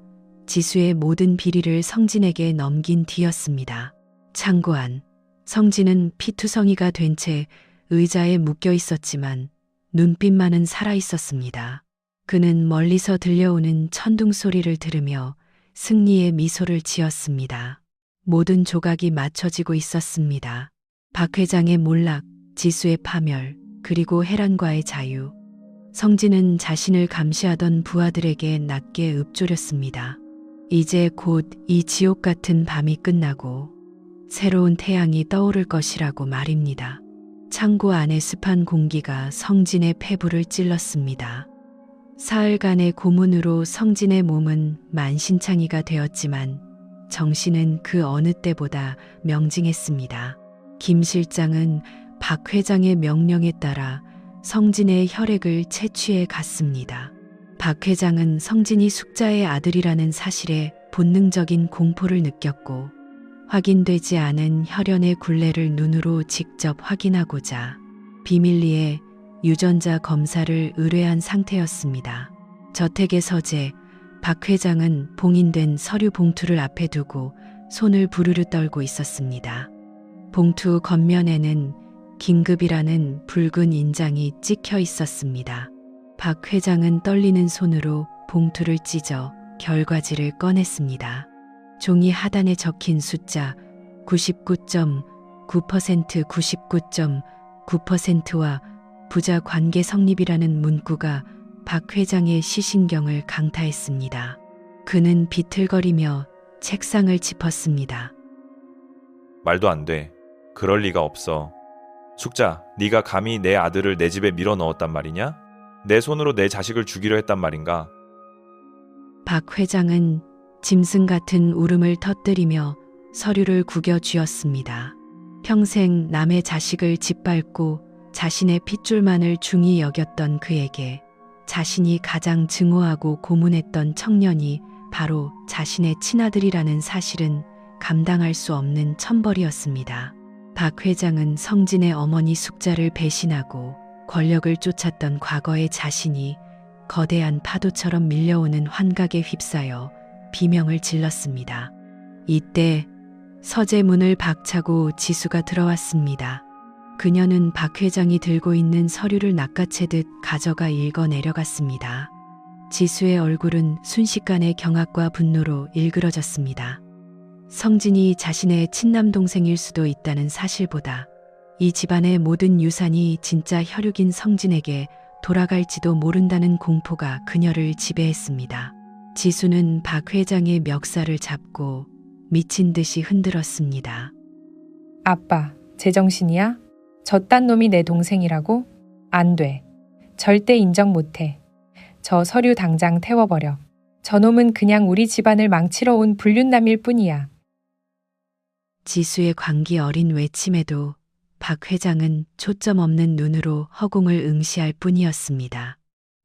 지수의 모든 비리를 성진에게 넘긴 뒤였습니다. 창고 안 성진은 피투성이가 된 채 의자에 묶여 있었지만 눈빛만은 살아 있었습니다. 그는 멀리서 들려오는 천둥 소리를 들으며 승리의 미소를 지었습니다. 모든 조각이 맞춰지고 있었습니다. 박 회장의 몰락, 지수의 파멸, 그리고 해란과의 자유. 성진은 자신을 감시하던 부하들에게 낮게 읊조렸습니다. 이제 곧 이 지옥 같은 밤이 끝나고 새로운 태양이 떠오를 것이라고 말입니다. 창고 안의 습한 공기가 성진의 폐부를 찔렀습니다. 사흘간의 고문으로 성진의 몸은 만신창이가 되었지만 정신은 그 어느 때보다 명징했습니다. 김 실장은 박 회장의 명령에 따라 성진의 혈액을 채취해 갔습니다. 박 회장은 성진이 숙자의 아들이라는 사실에 본능적인 공포를 느꼈고 확인되지 않은 혈연의 굴레를 눈으로 직접 확인하고자 비밀리에 유전자 검사를 의뢰한 상태였습니다. 저택의 서재, 박 회장은 봉인된 서류 봉투를 앞에 두고 손을 부르르 떨고 있었습니다. 봉투 겉면에는 긴급이라는 붉은 인장이 찍혀 있었습니다. 박 회장은 떨리는 손으로 봉투를 찢어 결과지를 꺼냈습니다. 종이 하단에 적힌 숫자 99.9%, 99.9%와 부자 관계 성립이라는 문구가 박 회장의 시신경을 강타했습니다. 그는 비틀거리며 책상을 짚었습니다. 말도 안 돼. 그럴 리가 없어. 숙자, 네가 감히 내 아들을 내 집에 밀어 넣었단 말이냐? 내 손으로 내 자식을 죽이려 했단 말인가? 박 회장은 짐승 같은 울음을 터뜨리며 서류를 구겨 쥐었습니다. 평생 남의 자식을 짓밟고 자신의 핏줄만을 중히 여겼던 그에게 자신이 가장 증오하고 고문했던 청년이 바로 자신의 친아들이라는 사실은 감당할 수 없는 천벌이었습니다. 박 회장은 성진의 어머니 숙자를 배신하고 권력을 쫓았던 과거의 자신이 거대한 파도처럼 밀려오는 환각에 휩싸여 비명을 질렀습니다. 이때 서재 문을 박차고 지수가 들어왔습니다. 그녀는 박 회장이 들고 있는 서류를 낚아채듯 가져가 읽어 내려갔습니다. 지수의 얼굴은 순식간에 경악과 분노로 일그러졌습니다. 성진이 자신의 친남동생일 수도 있다는 사실보다 이 집안의 모든 유산이 진짜 혈육인 성진에게 돌아갈지도 모른다는 공포가 그녀를 지배했습니다. 지수는 박 회장의 멱살을 잡고 미친 듯이 흔들었습니다. 아빠, 제정신이야? 저딴 놈이 내 동생이라고? 안 돼. 절대 인정 못해. 저 서류 당장 태워버려. 저놈은 그냥 우리 집안을 망치러 온 불륜남일 뿐이야. 지수의 광기 어린 외침에도 박 회장은 초점 없는 눈으로 허공을 응시할 뿐이었습니다.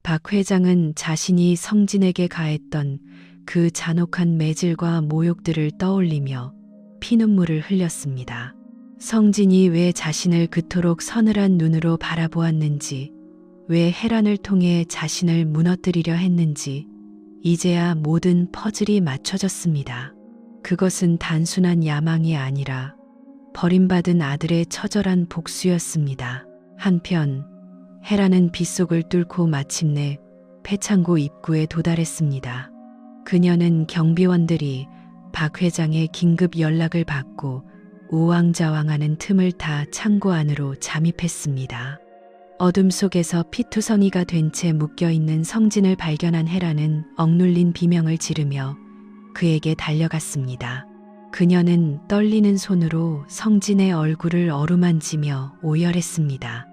박 회장은 자신이 성진에게 가했던 그 잔혹한 매질과 모욕들을 떠올리며 피눈물을 흘렸습니다. 성진이 왜 자신을 그토록 서늘한 눈으로 바라보았는지, 왜 헤란을 통해 자신을 무너뜨리려 했는지 이제야 모든 퍼즐이 맞춰졌습니다. 그것은 단순한 야망이 아니라 버림받은 아들의 처절한 복수였습니다. 한편 헤라는 빗속을 뚫고 마침내 폐창고 입구에 도달했습니다. 그녀는 경비원들이 박 회장의 긴급 연락을 받고 우왕좌왕하는 틈을 타 창고 안으로 잠입했습니다. 어둠 속에서 피투성이가 된 채 묶여있는 성진을 발견한 헤라는 억눌린 비명을 지르며 그에게 달려갔습니다. 그녀는 떨리는 손으로 성진의 얼굴을 어루만지며 오열했습니다.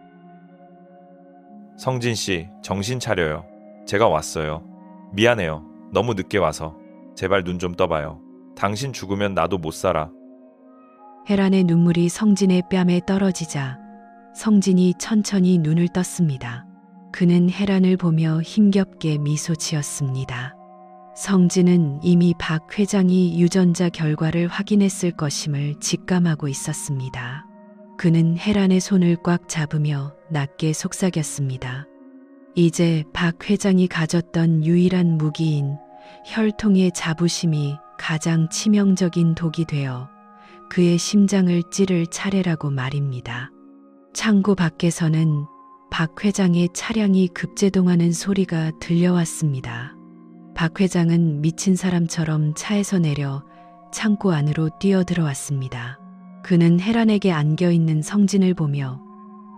성진 씨, 정신 차려요. 제가 왔어요. 미안해요. 너무 늦게 와서. 제발 눈 좀 떠봐요. 당신 죽으면 나도 못 살아. 헤란의 눈물이 성진의 뺨에 떨어지자 성진이 천천히 눈을 떴습니다. 그는 헤란을 보며 힘겹게 미소 지었습니다. 성진은 이미 박 회장이 유전자 결과를 확인했을 것임을 직감하고 있었습니다. 그는 헤란의 손을 꽉 잡으며 낮게 속삭였습니다. 이제 박 회장이 가졌던 유일한 무기인 혈통의 자부심이 가장 치명적인 독이 되어 그의 심장을 찌를 차례라고 말입니다. 창고 밖에서는 박 회장의 차량이 급제동하는 소리가 들려왔습니다. 박 회장은 미친 사람처럼 차에서 내려 창고 안으로 뛰어들어왔습니다. 그는 헤란에게 안겨있는 성진을 보며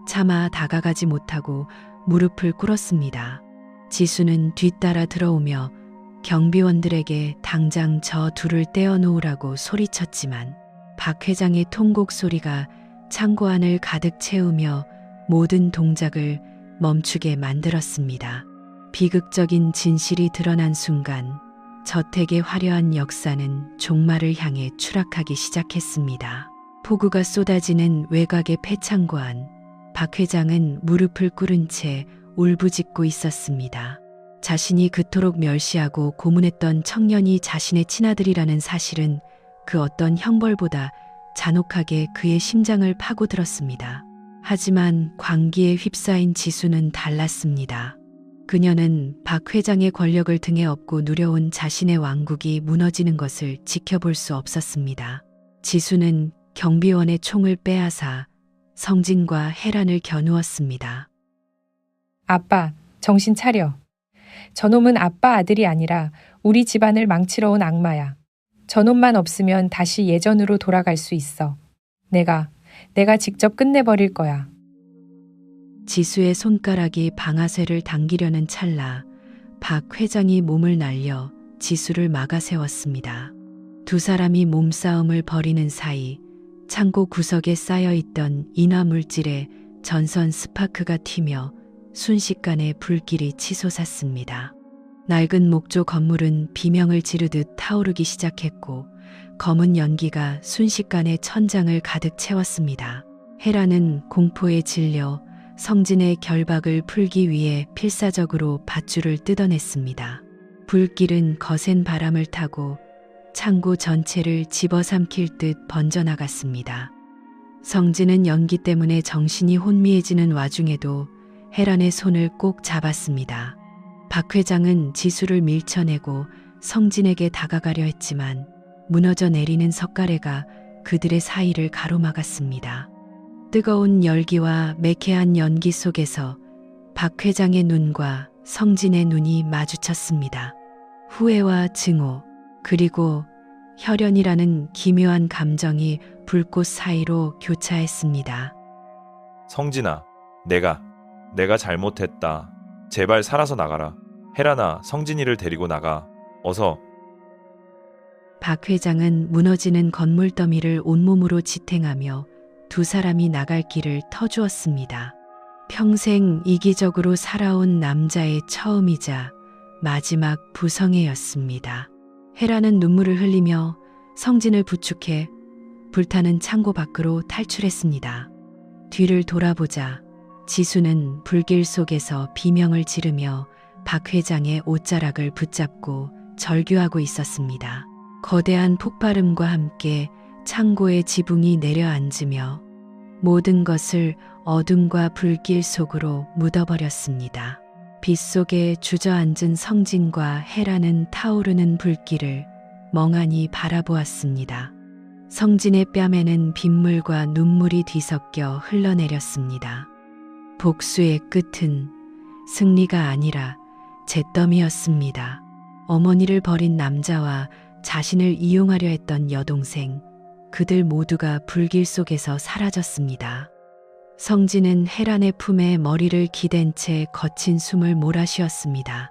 차마 다가가지 못하고 무릎을 꿇었습니다. 지수는 뒤따라 들어오며 경비원들에게 당장 저 둘을 떼어놓으라고 소리쳤지만 박 회장의 통곡 소리가 창고 안을 가득 채우며 모든 동작을 멈추게 만들었습니다. 비극적인 진실이 드러난 순간 저택의 화려한 역사는 종말을 향해 추락하기 시작했습니다. 폭우가 쏟아지는 외곽의 폐창고 안, 박 회장은 무릎을 꿇은 채 울부짖고 있었습니다. 자신이 그토록 멸시하고 고문했던 청년이 자신의 친아들이라는 사실은 그 어떤 형벌보다 잔혹하게 그의 심장을 파고들었습니다. 하지만 광기에 휩싸인 지수는 달랐습니다. 그녀는 박 회장의 권력을 등에 업고 누려온 자신의 왕국이 무너지는 것을 지켜볼 수 없었습니다. 지수는 경비원의 총을 빼앗아 성진과 헤란을 겨누었습니다. 아빠, 정신 차려. 저놈은 아빠 아들이 아니라 우리 집안을 망치러 온 악마야. 저놈만 없으면 다시 예전으로 돌아갈 수 있어. 내가 직접 끝내버릴 거야. 지수의 손가락이 방아쇠를 당기려는 찰나 박 회장이 몸을 날려 지수를 막아 세웠습니다. 두 사람이 몸싸움을 벌이는 사이 창고 구석에 쌓여있던 인화 물질에 전선 스파크가 튀며 순식간에 불길이 치솟았습니다. 낡은 목조 건물은 비명을 지르듯 타오르기 시작했고 검은 연기가 순식간에 천장을 가득 채웠습니다. 헤라는 공포에 질려 성진의 결박을 풀기 위해 필사적으로 밧줄을 뜯어냈습니다. 불길은 거센 바람을 타고 창고 전체를 집어삼킬 듯 번져나갔습니다. 성진은 연기 때문에 정신이 혼미해지는 와중에도 헤란의 손을 꼭 잡았습니다. 박 회장은 지수를 밀쳐내고 성진에게 다가가려 했지만 무너져 내리는 석가래가 그들의 사이를 가로막았습니다. 뜨거운 열기와 매캐한 연기 속에서 박 회장의 눈과 성진의 눈이 마주쳤습니다. 후회와 증오, 그리고 혈연이라는 기묘한 감정이 불꽃 사이로 교차했습니다. 성진아, 내가 잘못했다. 제발 살아서 나가라. 헤란아, 성진이를 데리고 나가. 어서. 박 회장은 무너지는 건물 더미를 온몸으로 지탱하며 두 사람이 나갈 길을 터주었습니다. 평생 이기적으로 살아온 남자의 처음이자 마지막 부성애였습니다. 헤라는 눈물을 흘리며 성진을 부축해 불타는 창고 밖으로 탈출했습니다. 뒤를 돌아보자 지수는 불길 속에서 비명을 지르며 박 회장의 옷자락을 붙잡고 절규하고 있었습니다. 거대한 폭발음과 함께 창고의 지붕이 내려앉으며 모든 것을 어둠과 불길 속으로 묻어버렸습니다. 빛 속에 주저앉은 성진과 헤라는 타오르는 불길을 멍하니 바라보았습니다. 성진의 뺨에는 빗물과 눈물이 뒤섞여 흘러내렸습니다. 복수의 끝은 승리가 아니라 잿더미였습니다. 어머니를 버린 남자와 자신을 이용하려 했던 여동생, 그들 모두가 불길 속에서 사라졌습니다. 성진은 헤란의 품에 머리를 기댄 채 거친 숨을 몰아쉬었습니다.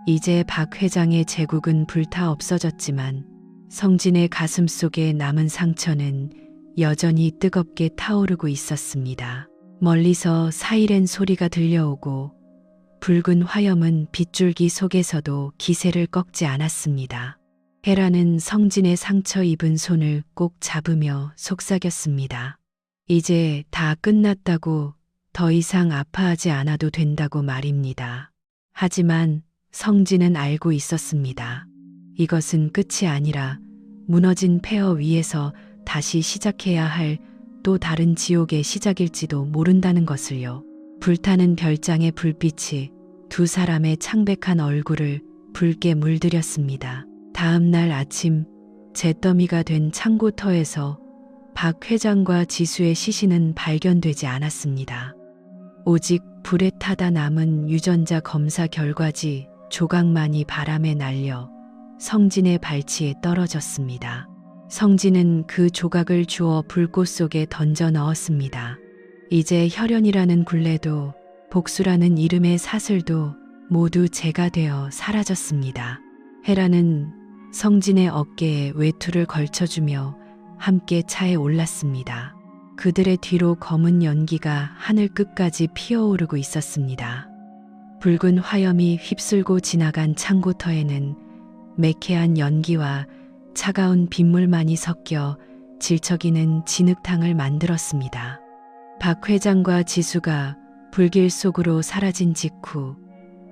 이제 박 회장의 제국은 불타 없어졌지만 성진의 가슴 속에 남은 상처는 여전히 뜨겁게 타오르고 있었습니다. 멀리서 사이렌 소리가 들려오고 붉은 화염은 빗줄기 속에서도 기세를 꺾지 않았습니다. 헤라는 성진의 상처 입은 손을 꼭 잡으며 속삭였습니다. 이제 다 끝났다고, 더 이상 아파하지 않아도 된다고 말입니다. 하지만 성진은 알고 있었습니다. 이것은 끝이 아니라 무너진 폐허 위에서 다시 시작해야 할 또 다른 지옥의 시작일지도 모른다는 것을요. 불타는 별장의 불빛이 두 사람의 창백한 얼굴을 붉게 물들였습니다. 다음 날 아침, 잿더미가 된 창고터에서 박 회장과 지수의 시신은 발견되지 않았습니다. 오직 불에 타다 남은 유전자 검사 결과지 조각만이 바람에 날려 성진의 발치에 떨어졌습니다. 성진은 그 조각을 주워 불꽃 속에 던져 넣었습니다. 이제 혈연이라는 굴레도 복수라는 이름의 사슬도 모두 재가 되어 사라졌습니다. 헤라는 성진의 어깨에 외투를 걸쳐주며 함께 차에 올랐습니다. 그들의 뒤로 검은 연기가 하늘 끝까지 피어오르고 있었습니다. 붉은 화염이 휩쓸고 지나간 창고터에는 매캐한 연기와 차가운 빗물만이 섞여 질척이는 진흙탕을 만들었습니다. 박 회장과 지수가 불길 속으로 사라진 직후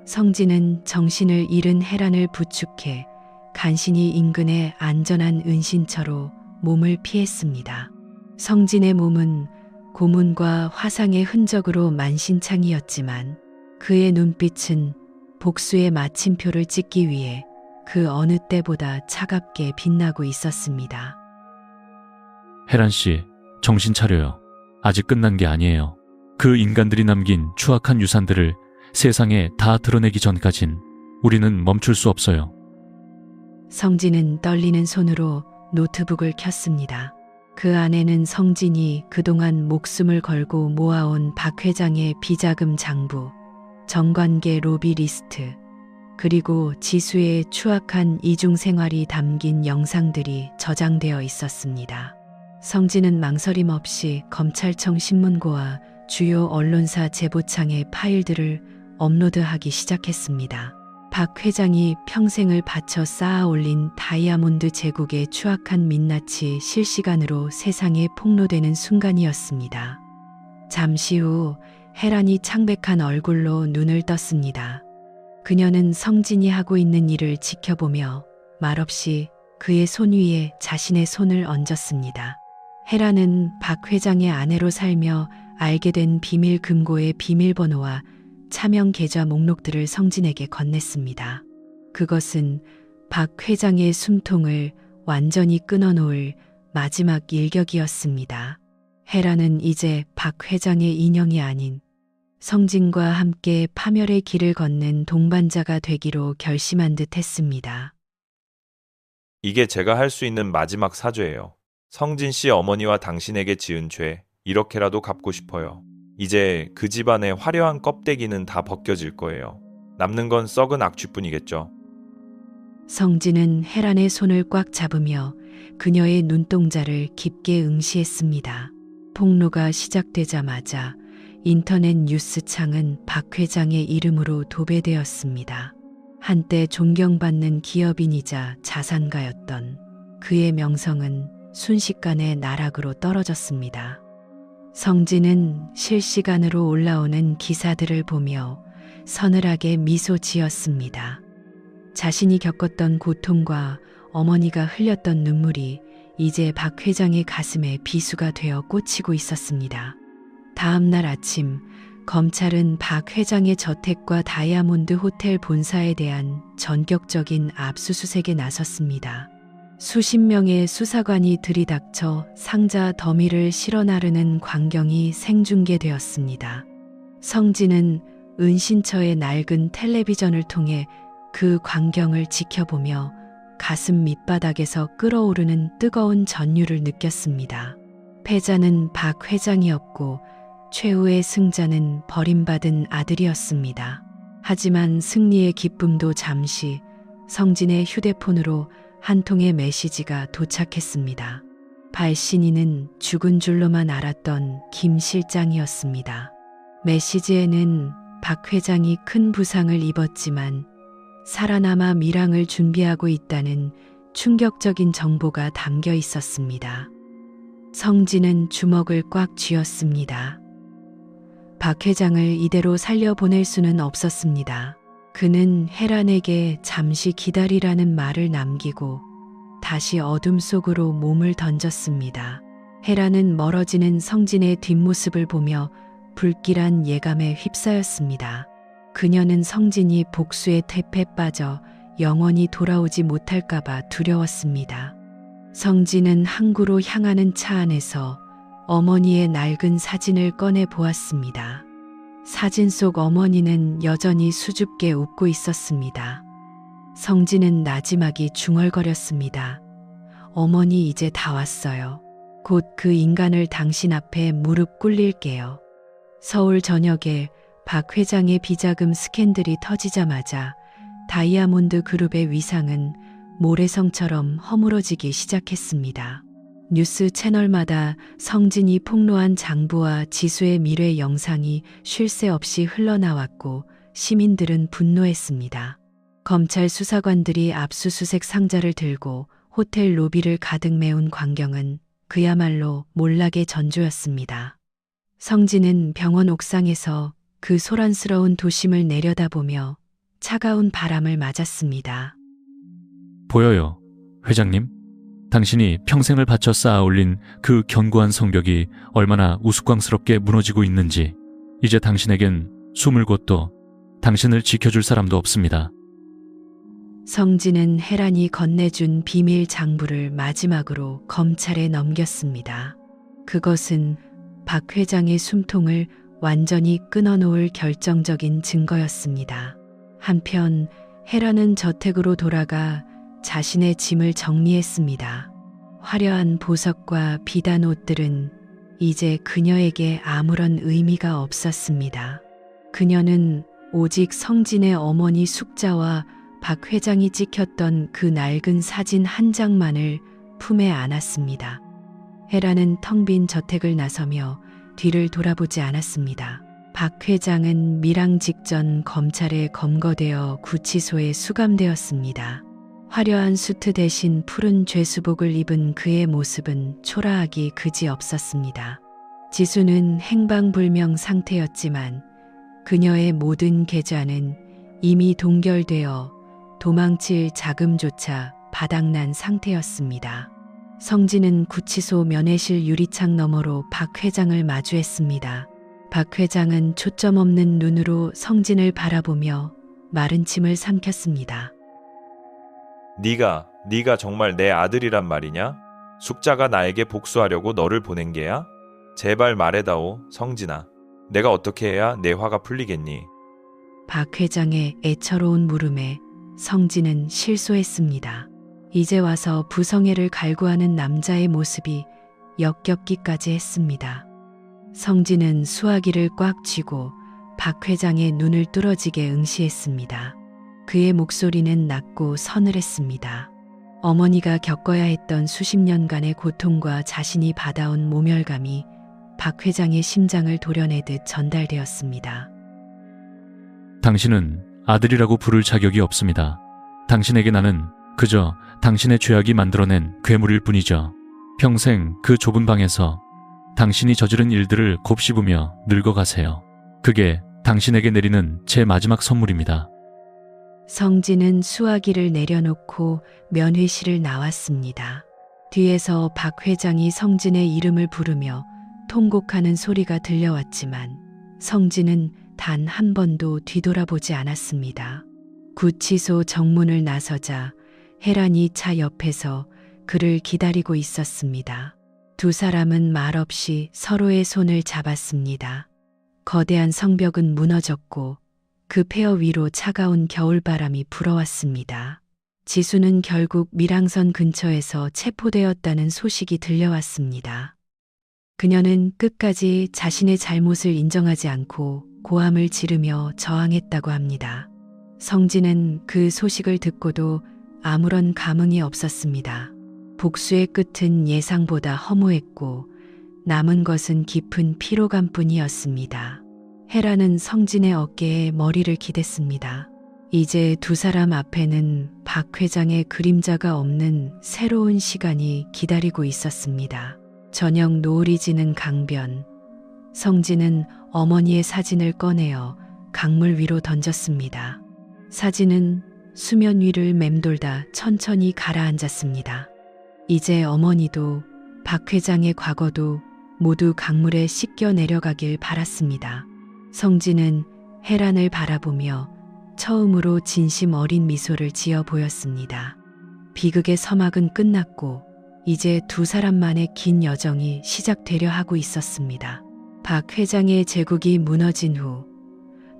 성진은 정신을 잃은 헤란을 부축해 간신히 인근의 안전한 은신처로 몸을 피했습니다. 성진의 몸은 고문과 화상의 흔적으로 만신창이었지만 그의 눈빛은 복수의 마침표를 찍기 위해 그 어느 때보다 차갑게 빛나고 있었습니다. 혜란 씨, 정신 차려요. 아직 끝난 게 아니에요. 그 인간들이 남긴 추악한 유산들을 세상에 다 드러내기 전까진 우리는 멈출 수 없어요. 성진은 떨리는 손으로 노트북을 켰습니다. 그 안에는 성진이 그동안 목숨을 걸고 모아온 박 회장의 비자금 장부, 정관계 로비 리스트, 그리고 지수의 추악한 이중 생활이 담긴 영상들이 저장되어 있었습니다. 성진은 망설임 없이 검찰청 신문고와 주요 언론사 제보창에 파일들을 업로드하기 시작했습니다. 박 회장이 평생을 바쳐 쌓아 올린 다이아몬드 제국의 추악한 민낯이 실시간으로 세상에 폭로되는 순간이었습니다. 잠시 후 헤란이 창백한 얼굴로 눈을 떴습니다. 그녀는 성진이 하고 있는 일을 지켜보며 말없이 그의 손 위에 자신의 손을 얹었습니다. 헤란은 박 회장의 아내로 살며 알게 된 비밀 금고의 비밀번호와 차명 계좌 목록들을 성진에게 건넸습니다. 그것은 박 회장의 숨통을 완전히 끊어놓을 마지막 일격이었습니다. 헤란은 이제 박 회장의 인형이 아닌 성진과 함께 파멸의 길을 걷는 동반자가 되기로 결심한 듯 했습니다. 이게 제가 할 수 있는 마지막 사죄예요. 성진 씨 어머니와 당신에게 지은 죄, 이렇게라도 갚고 싶어요. 이제 그 집안의 화려한 껍데기는 다 벗겨질 거예요. 남는 건 썩은 악취뿐이겠죠. 성진은 헤란의 손을 꽉 잡으며 그녀의 눈동자를 깊게 응시했습니다. 폭로가 시작되자마자 인터넷 뉴스창은 박 회장의 이름으로 도배되었습니다. 한때 존경받는 기업인이자 자산가였던 그의 명성은 순식간에 나락으로 떨어졌습니다. 성진은 실시간으로 올라오는 기사들을 보며 서늘하게 미소 지었습니다. 자신이 겪었던 고통과 어머니가 흘렸던 눈물이 이제 박 회장의 가슴에 비수가 되어 꽂히고 있었습니다. 다음 날 아침, 검찰은 박 회장의 저택과 다이아몬드 호텔 본사에 대한 전격적인 압수수색에 나섰습니다. 수십 명의 수사관이 들이닥쳐 상자 더미를 실어 나르는 광경이 생중계되었습니다. 성진은 은신처의 낡은 텔레비전을 통해 그 광경을 지켜보며 가슴 밑바닥에서 끓어오르는 뜨거운 전율을 느꼈습니다. 패자는 박 회장이었고 최후의 승자는 버림받은 아들이었습니다. 하지만 승리의 기쁨도 잠시 성진의 휴대폰으로 한 통의 메시지가 도착했습니다. 발신인은 죽은 줄로만 알았던 김 실장이었습니다. 메시지에는 박 회장이 큰 부상을 입었지만 살아남아 밀항을 준비하고 있다는 충격적인 정보가 담겨 있었습니다. 성진은 주먹을 꽉 쥐었습니다. 박 회장을 이대로 살려보낼 수는 없었습니다. 그는 혜란에게 잠시 기다리라는 말을 남기고 다시 어둠 속으로 몸을 던졌습니다. 혜란은 멀어지는 성진의 뒷모습을 보며 불길한 예감에 휩싸였습니다. 그녀는 성진이 복수의 태페에 빠져 영원히 돌아오지 못할까봐 두려웠습니다. 성진은 항구로 향하는 차 안에서 어머니의 낡은 사진을 꺼내 보았습니다. 사진 속 어머니는 여전히 수줍게 웃고 있었습니다. 성진은 나지막이 중얼거렸습니다. 어머니 이제 다 왔어요. 곧 그 인간을 당신 앞에 무릎 꿇릴게요. 서울 전역에 박 회장의 비자금 스캔들이 터지자마자 다이아몬드 그룹의 위상은 모래성처럼 허물어지기 시작했습니다. 뉴스 채널마다 성진이 폭로한 장부와 지수의 미래 영상이 쉴 새 없이 흘러나왔고 시민들은 분노했습니다. 검찰 수사관들이 압수수색 상자를 들고 호텔 로비를 가득 메운 광경은 그야말로 몰락의 전조였습니다. 성진은 병원 옥상에서 그 소란스러운 도심을 내려다보며 차가운 바람을 맞았습니다. 보여요, 회장님. 당신이 평생을 바쳐 쌓아 올린 그 견고한 성벽이 얼마나 우스꽝스럽게 무너지고 있는지. 이제 당신에겐 숨을 곳도 당신을 지켜줄 사람도 없습니다. 성진은 혜란이 건네준 비밀 장부를 마지막으로 검찰에 넘겼습니다. 그것은 박 회장의 숨통을 완전히 끊어놓을 결정적인 증거였습니다. 한편 혜란은 저택으로 돌아가 자신의 짐을 정리했습니다. 화려한 보석과 비단 옷들은 이제 그녀에게 아무런 의미가 없었습니다. 그녀는 오직 성진의 어머니 숙자와 박 회장이 찍혔던 그 낡은 사진 한 장만을 품에 안았습니다. 혜란은 텅 빈 저택을 나서며 뒤를 돌아보지 않았습니다. 박 회장은 밀항 직전 검찰에 검거되어 구치소에 수감되었습니다. 화려한 수트 대신 푸른 죄수복을 입은 그의 모습은 초라하기 그지없었습니다. 지수는 행방불명 상태였지만 그녀의 모든 계좌는 이미 동결되어 도망칠 자금조차 바닥난 상태였습니다. 성진은 구치소 면회실 유리창 너머로 박 회장을 마주했습니다. 박 회장은 초점 없는 눈으로 성진을 바라보며 마른 침을 삼켰습니다. 네가 정말 내 아들이란 말이냐? 숙자가 나에게 복수하려고 너를 보낸 게야? 제발 말해다오, 성진아. 내가 어떻게 해야 내 화가 풀리겠니? 박 회장의 애처로운 물음에 성진은 실소했습니다. 이제 와서 부성애를 갈구하는 남자의 모습이 역겹기까지 했습니다. 성진은 수화기를 꽉 쥐고 박 회장의 눈을 뚫어지게 응시했습니다. 그의 목소리는 낮고 서늘했습니다. 어머니가 겪어야 했던 수십 년간의 고통과 자신이 받아온 모멸감이 박 회장의 심장을 도려내듯 전달되었습니다. 당신은 아들이라고 부를 자격이 없습니다. 당신에게 나는 그저 당신의 죄악이 만들어낸 괴물일 뿐이죠. 평생 그 좁은 방에서 당신이 저지른 일들을 곱씹으며 늙어가세요. 그게 당신에게 내리는 제 마지막 선물입니다. 성진은 수화기를 내려놓고 면회실을 나왔습니다. 뒤에서 박 회장이 성진의 이름을 부르며 통곡하는 소리가 들려왔지만 성진은 단 한 번도 뒤돌아보지 않았습니다. 구치소 정문을 나서자 혜란이 차 옆에서 그를 기다리고 있었습니다. 두 사람은 말없이 서로의 손을 잡았습니다. 거대한 성벽은 무너졌고 그 폐허 위로 차가운 겨울바람이 불어왔습니다. 지수는 결국 밀항선 근처에서 체포되었다는 소식이 들려왔습니다. 그녀는 끝까지 자신의 잘못을 인정하지 않고 고함을 지르며 저항했다고 합니다. 성진은 그 소식을 듣고도 아무런 감흥이 없었습니다. 복수의 끝은 예상보다 허무했고 남은 것은 깊은 피로감뿐이었습니다. 혜란은 성진의 어깨에 머리를 기댔습니다. 이제 두 사람 앞에는 박 회장의 그림자가 없는 새로운 시간이 기다리고 있었습니다. 저녁 노을이 지는 강변. 성진은 어머니의 사진을 꺼내어 강물 위로 던졌습니다. 사진은 수면 위를 맴돌다 천천히 가라앉았습니다. 이제 어머니도 박 회장의 과거도 모두 강물에 씻겨 내려가길 바랐습니다. 성진은 혜란을 바라보며 처음으로 진심 어린 미소를 지어 보였습니다. 비극의 서막은 끝났고 이제 두 사람만의 긴 여정이 시작되려 하고 있었습니다. 박 회장의 제국이 무너진 후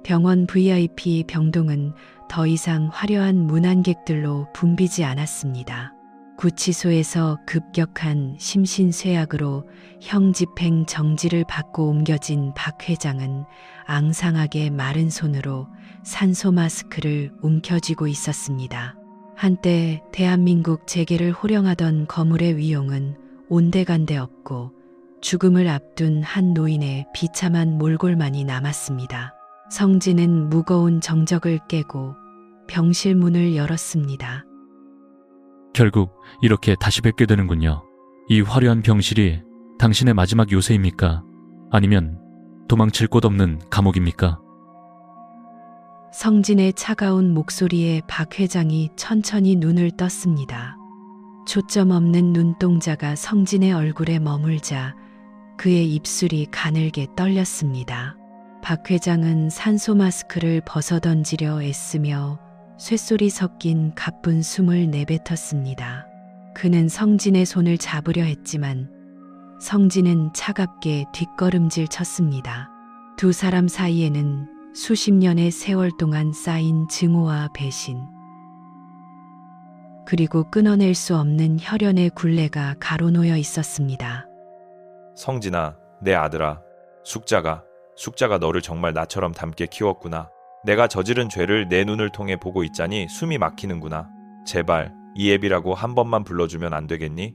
병원 VIP 병동은 더 이상 화려한 문안객들로 붐비지 않았습니다. 구치소에서 급격한 심신쇠약으로 형집행 정지를 받고 옮겨진 박 회장은 앙상하게 마른 손으로 산소 마스크를 움켜쥐고 있었습니다. 한때 대한민국 재계를 호령하던 거물의 위용은 온데간데 없고 죽음을 앞둔 한 노인의 비참한 몰골만이 남았습니다. 성진은 무거운 정적을 깨고 병실 문을 열었습니다. 결국 이렇게 다시 뵙게 되는군요. 이 화려한 병실이 당신의 마지막 요새입니까? 아니면 도망칠 곳 없는 감옥입니까? 성진의 차가운 목소리에 박 회장이 천천히 눈을 떴습니다. 초점 없는 눈동자가 성진의 얼굴에 머물자 그의 입술이 가늘게 떨렸습니다. 박 회장은 산소 마스크를 벗어던지려 애쓰며 쇳소리 섞인 가쁜 숨을 내뱉었습니다. 그는 성진의 손을 잡으려 했지만 성진은 차갑게 뒷걸음질 쳤습니다. 두 사람 사이에는 수십 년의 세월 동안 쌓인 증오와 배신, 그리고 끊어낼 수 없는 혈연의 굴레가 가로놓여 있었습니다. 성진아, 내 아들아. 숙자가 너를 정말 나처럼 닮게 키웠구나. 내가 저지른 죄를 내 눈을 통해 보고 있자니 숨이 막히는구나. 제발 이 애비라고 한 번만 불러주면 안 되겠니?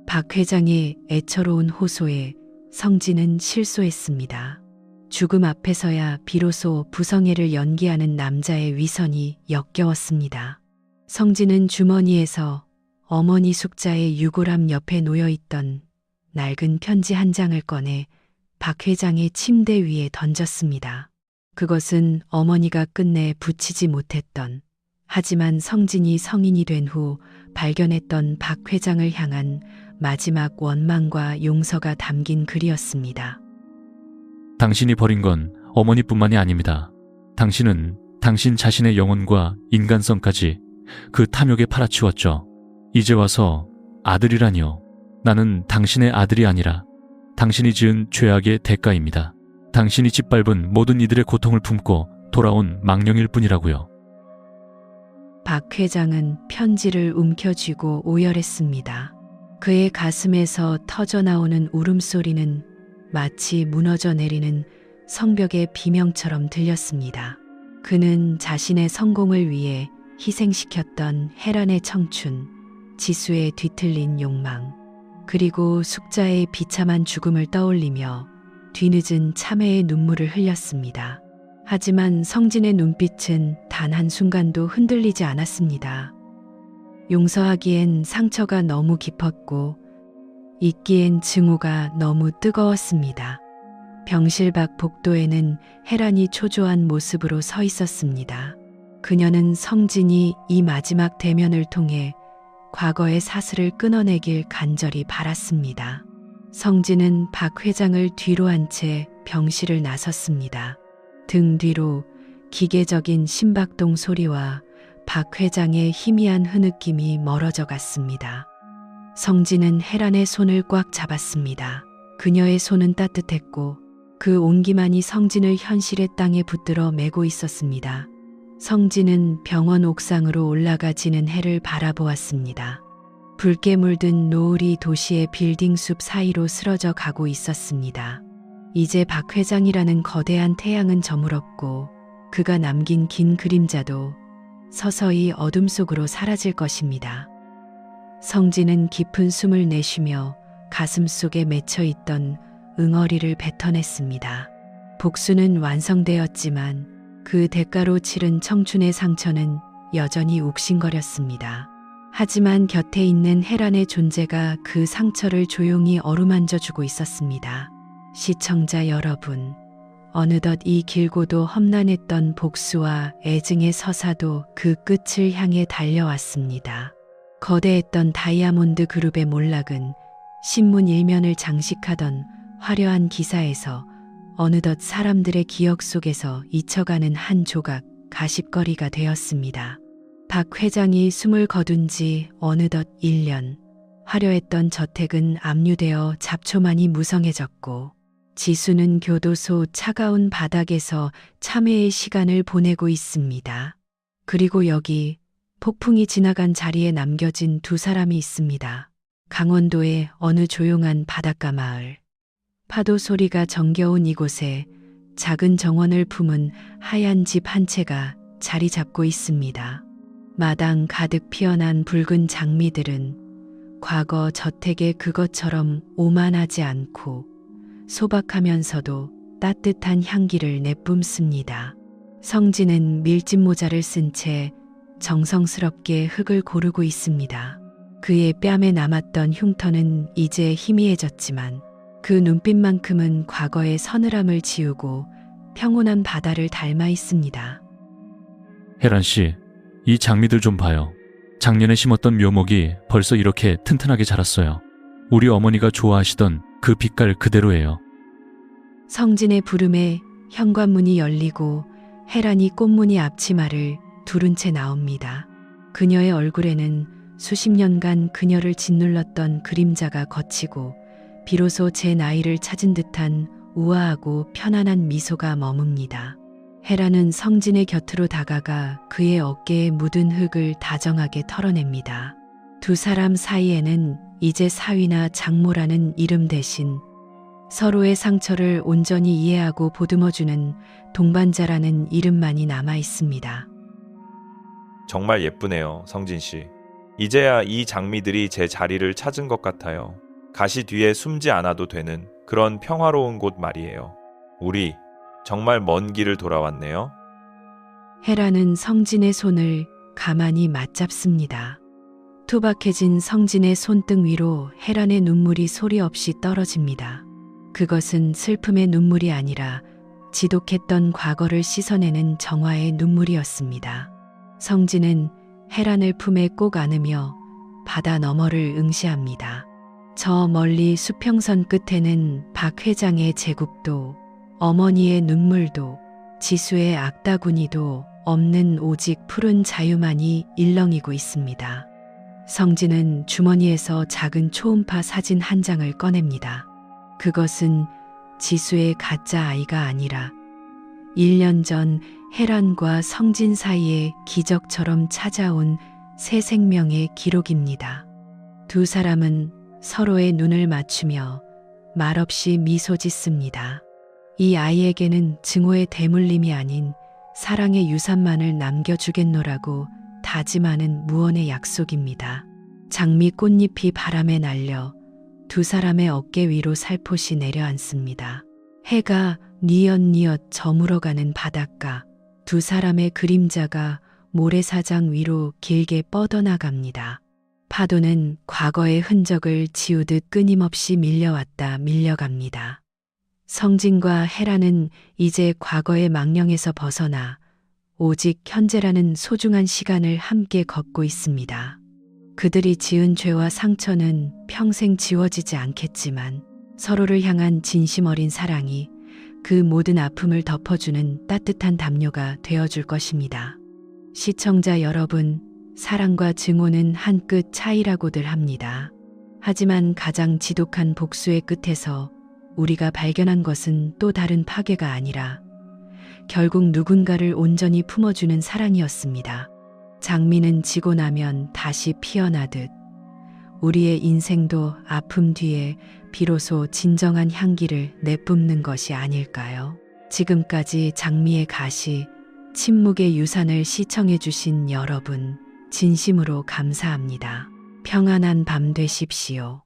박 회장의 애처로운 호소에 성진은 실소했습니다. 죽음 앞에서야 비로소 부성애를 연기하는 남자의 위선이 역겨웠습니다. 성진은 주머니에서 어머니 숙자의 유골함 옆에 놓여있던 낡은 편지 한 장을 꺼내 박 회장의 침대 위에 던졌습니다. 그것은 어머니가 끝내 붙이지 못했던, 하지만 성진이 성인이 된 후 발견했던 박 회장을 향한 마지막 원망과 용서가 담긴 글이었습니다. 당신이 버린 건 어머니뿐만이 아닙니다. 당신은 당신 자신의 영혼과 인간성까지 그 탐욕에 팔아치웠죠. 이제 와서 아들이라니요. 나는 당신의 아들이 아니라 당신이 지은 죄악의 대가입니다. 당신이 짓밟은 모든 이들의 고통을 품고 돌아온 망령일 뿐이라고요. 박 회장은 편지를 움켜쥐고 오열했습니다. 그의 가슴에서 터져나오는 울음소리는 마치 무너져 내리는 성벽의 비명처럼 들렸습니다. 그는 자신의 성공을 위해 희생시켰던 혜란의 청춘, 지수의 뒤틀린 욕망, 그리고 숙자의 비참한 죽음을 떠올리며 뒤늦은 참회의 눈물을 흘렸습니다. 하지만 성진의 눈빛은 단 한순간도 흔들리지 않았습니다. 용서하기엔 상처가 너무 깊었고 잊기엔 증오가 너무 뜨거웠습니다. 병실 밖 복도에는 혜란이 초조한 모습으로 서 있었습니다. 그녀는 성진이 이 마지막 대면을 통해 과거의 사슬을 끊어내길 간절히 바랐습니다. 성진은 박 회장을 뒤로 한 채 병실을 나섰습니다. 등 뒤로 기계적인 심박동 소리와 박 회장의 희미한 흐느낌이 멀어져 갔습니다. 성진은 혜란의 손을 꽉 잡았습니다. 그녀의 손은 따뜻했고 그 온기만이 성진을 현실의 땅에 붙들어 매고 있었습니다. 성진은 병원 옥상으로 올라가 지는 해를 바라보았습니다. 붉게 물든 노을이 도시의 빌딩 숲 사이로 쓰러져 가고 있었습니다. 이제 박 회장이라는 거대한 태양은 저물었고 그가 남긴 긴 그림자도 서서히 어둠 속으로 사라질 것입니다. 성진은 깊은 숨을 내쉬며 가슴 속에 맺혀 있던 응어리를 뱉어냈습니다. 복수는 완성되었지만 그 대가로 치른 청춘의 상처는 여전히 욱신거렸습니다. 하지만 곁에 있는 혜란의 존재가 그 상처를 조용히 어루만져 주고 있었습니다. 시청자 여러분, 어느덧 이 길고도 험난했던 복수와 애증의 서사도 그 끝을 향해 달려왔습니다. 거대했던 다이아몬드 그룹의 몰락은 신문 일면을 장식하던 화려한 기사에서 어느덧 사람들의 기억 속에서 잊혀가는 한 조각 가십거리가 되었습니다. 박 회장이 숨을 거둔 지 어느덧 1년, 화려했던 저택은 압류되어 잡초만이 무성해졌고 지수는 교도소 차가운 바닥에서 참회의 시간을 보내고 있습니다. 그리고 여기 폭풍이 지나간 자리에 남겨진 두 사람이 있습니다. 강원도의 어느 조용한 바닷가 마을. 파도 소리가 정겨운 이곳에 작은 정원을 품은 하얀 집 한 채가 자리 잡고 있습니다. 마당 가득 피어난 붉은 장미들은 과거 저택의 그것처럼 오만하지 않고 소박하면서도 따뜻한 향기를 내뿜습니다. 성진은 밀짚 모자를 쓴 채 정성스럽게 흙을 고르고 있습니다. 그의 뺨에 남았던 흉터는 이제 희미해졌지만 그 눈빛만큼은 과거의 서늘함을 지우고 평온한 바다를 닮아 있습니다. 혜란 씨, 이 장미들 좀 봐요. 작년에 심었던 묘목이 벌써 이렇게 튼튼하게 자랐어요. 우리 어머니가 좋아하시던 그 빛깔 그대로예요. 성진의 부름에 현관문이 열리고 혜란이 꽃무늬 앞치마를 두른 채 나옵니다. 그녀의 얼굴에는 수십 년간 그녀를 짓눌렀던 그림자가 걷히고 비로소 제 나이를 찾은 듯한 우아하고 편안한 미소가 머뭅니다. 혜란은 성진의 곁으로 다가가 그의 어깨에 묻은 흙을 다정하게 털어냅니다. 두 사람 사이에는 이제 사위나 장모라는 이름 대신 서로의 상처를 온전히 이해하고 보듬어주는 동반자라는 이름만이 남아 있습니다. 정말 예쁘네요, 성진 씨. 이제야 이 장미들이 제 자리를 찾은 것 같아요. 가시 뒤에 숨지 않아도 되는 그런 평화로운 곳 말이에요. 우리 정말 먼 길을 돌아왔네요. 혜란은 성진의 손을 가만히 맞잡습니다. 투박해진 성진의 손등 위로 혜란의 눈물이 소리 없이 떨어집니다. 그것은 슬픔의 눈물이 아니라 지독했던 과거를 씻어내는 정화의 눈물이었습니다. 성진은 혜란을 품에 꼭 안으며 바다 너머를 응시합니다. 저 멀리 수평선 끝에는 박 회장의 제국도, 어머니의 눈물도, 지수의 악다구니도 없는 오직 푸른 자유만이 일렁이고 있습니다. 성진은 주머니에서 작은 초음파 사진 한 장을 꺼냅니다. 그것은 지수의 가짜 아이가 아니라 1년 전 혜란과 성진 사이에 기적처럼 찾아온 새 생명의 기록입니다. 두 사람은 서로의 눈을 맞추며 말없이 미소 짓습니다. 이 아이에게는 증오의 대물림이 아닌 사랑의 유산만을 남겨주겠노라고 다짐하는 무언의 약속입니다. 장미 꽃잎이 바람에 날려 두 사람의 어깨 위로 살포시 내려앉습니다. 해가 뉘엿뉘엿 저물어가는 바닷가, 두 사람의 그림자가 모래사장 위로 길게 뻗어나갑니다. 파도는 과거의 흔적을 지우듯 끊임없이 밀려왔다 밀려갑니다. 성진과 혜란은 이제 과거의 망령에서 벗어나 오직 현재라는 소중한 시간을 함께 걷고 있습니다. 그들이 지은 죄와 상처는 평생 지워지지 않겠지만 서로를 향한 진심 어린 사랑이 그 모든 아픔을 덮어주는 따뜻한 담요가 되어줄 것입니다. 시청자 여러분, 사랑과 증오는 한 끗 차이라고들 합니다. 하지만 가장 지독한 복수의 끝에서 우리가 발견한 것은 또 다른 파괴가 아니라 결국 누군가를 온전히 품어주는 사랑이었습니다. 장미는 지고 나면 다시 피어나듯 우리의 인생도 아픔 뒤에 비로소 진정한 향기를 내뿜는 것이 아닐까요? 지금까지 장미의 가시, 침묵의 유산을 시청해주신 여러분, 진심으로 감사합니다. 평안한 밤 되십시오.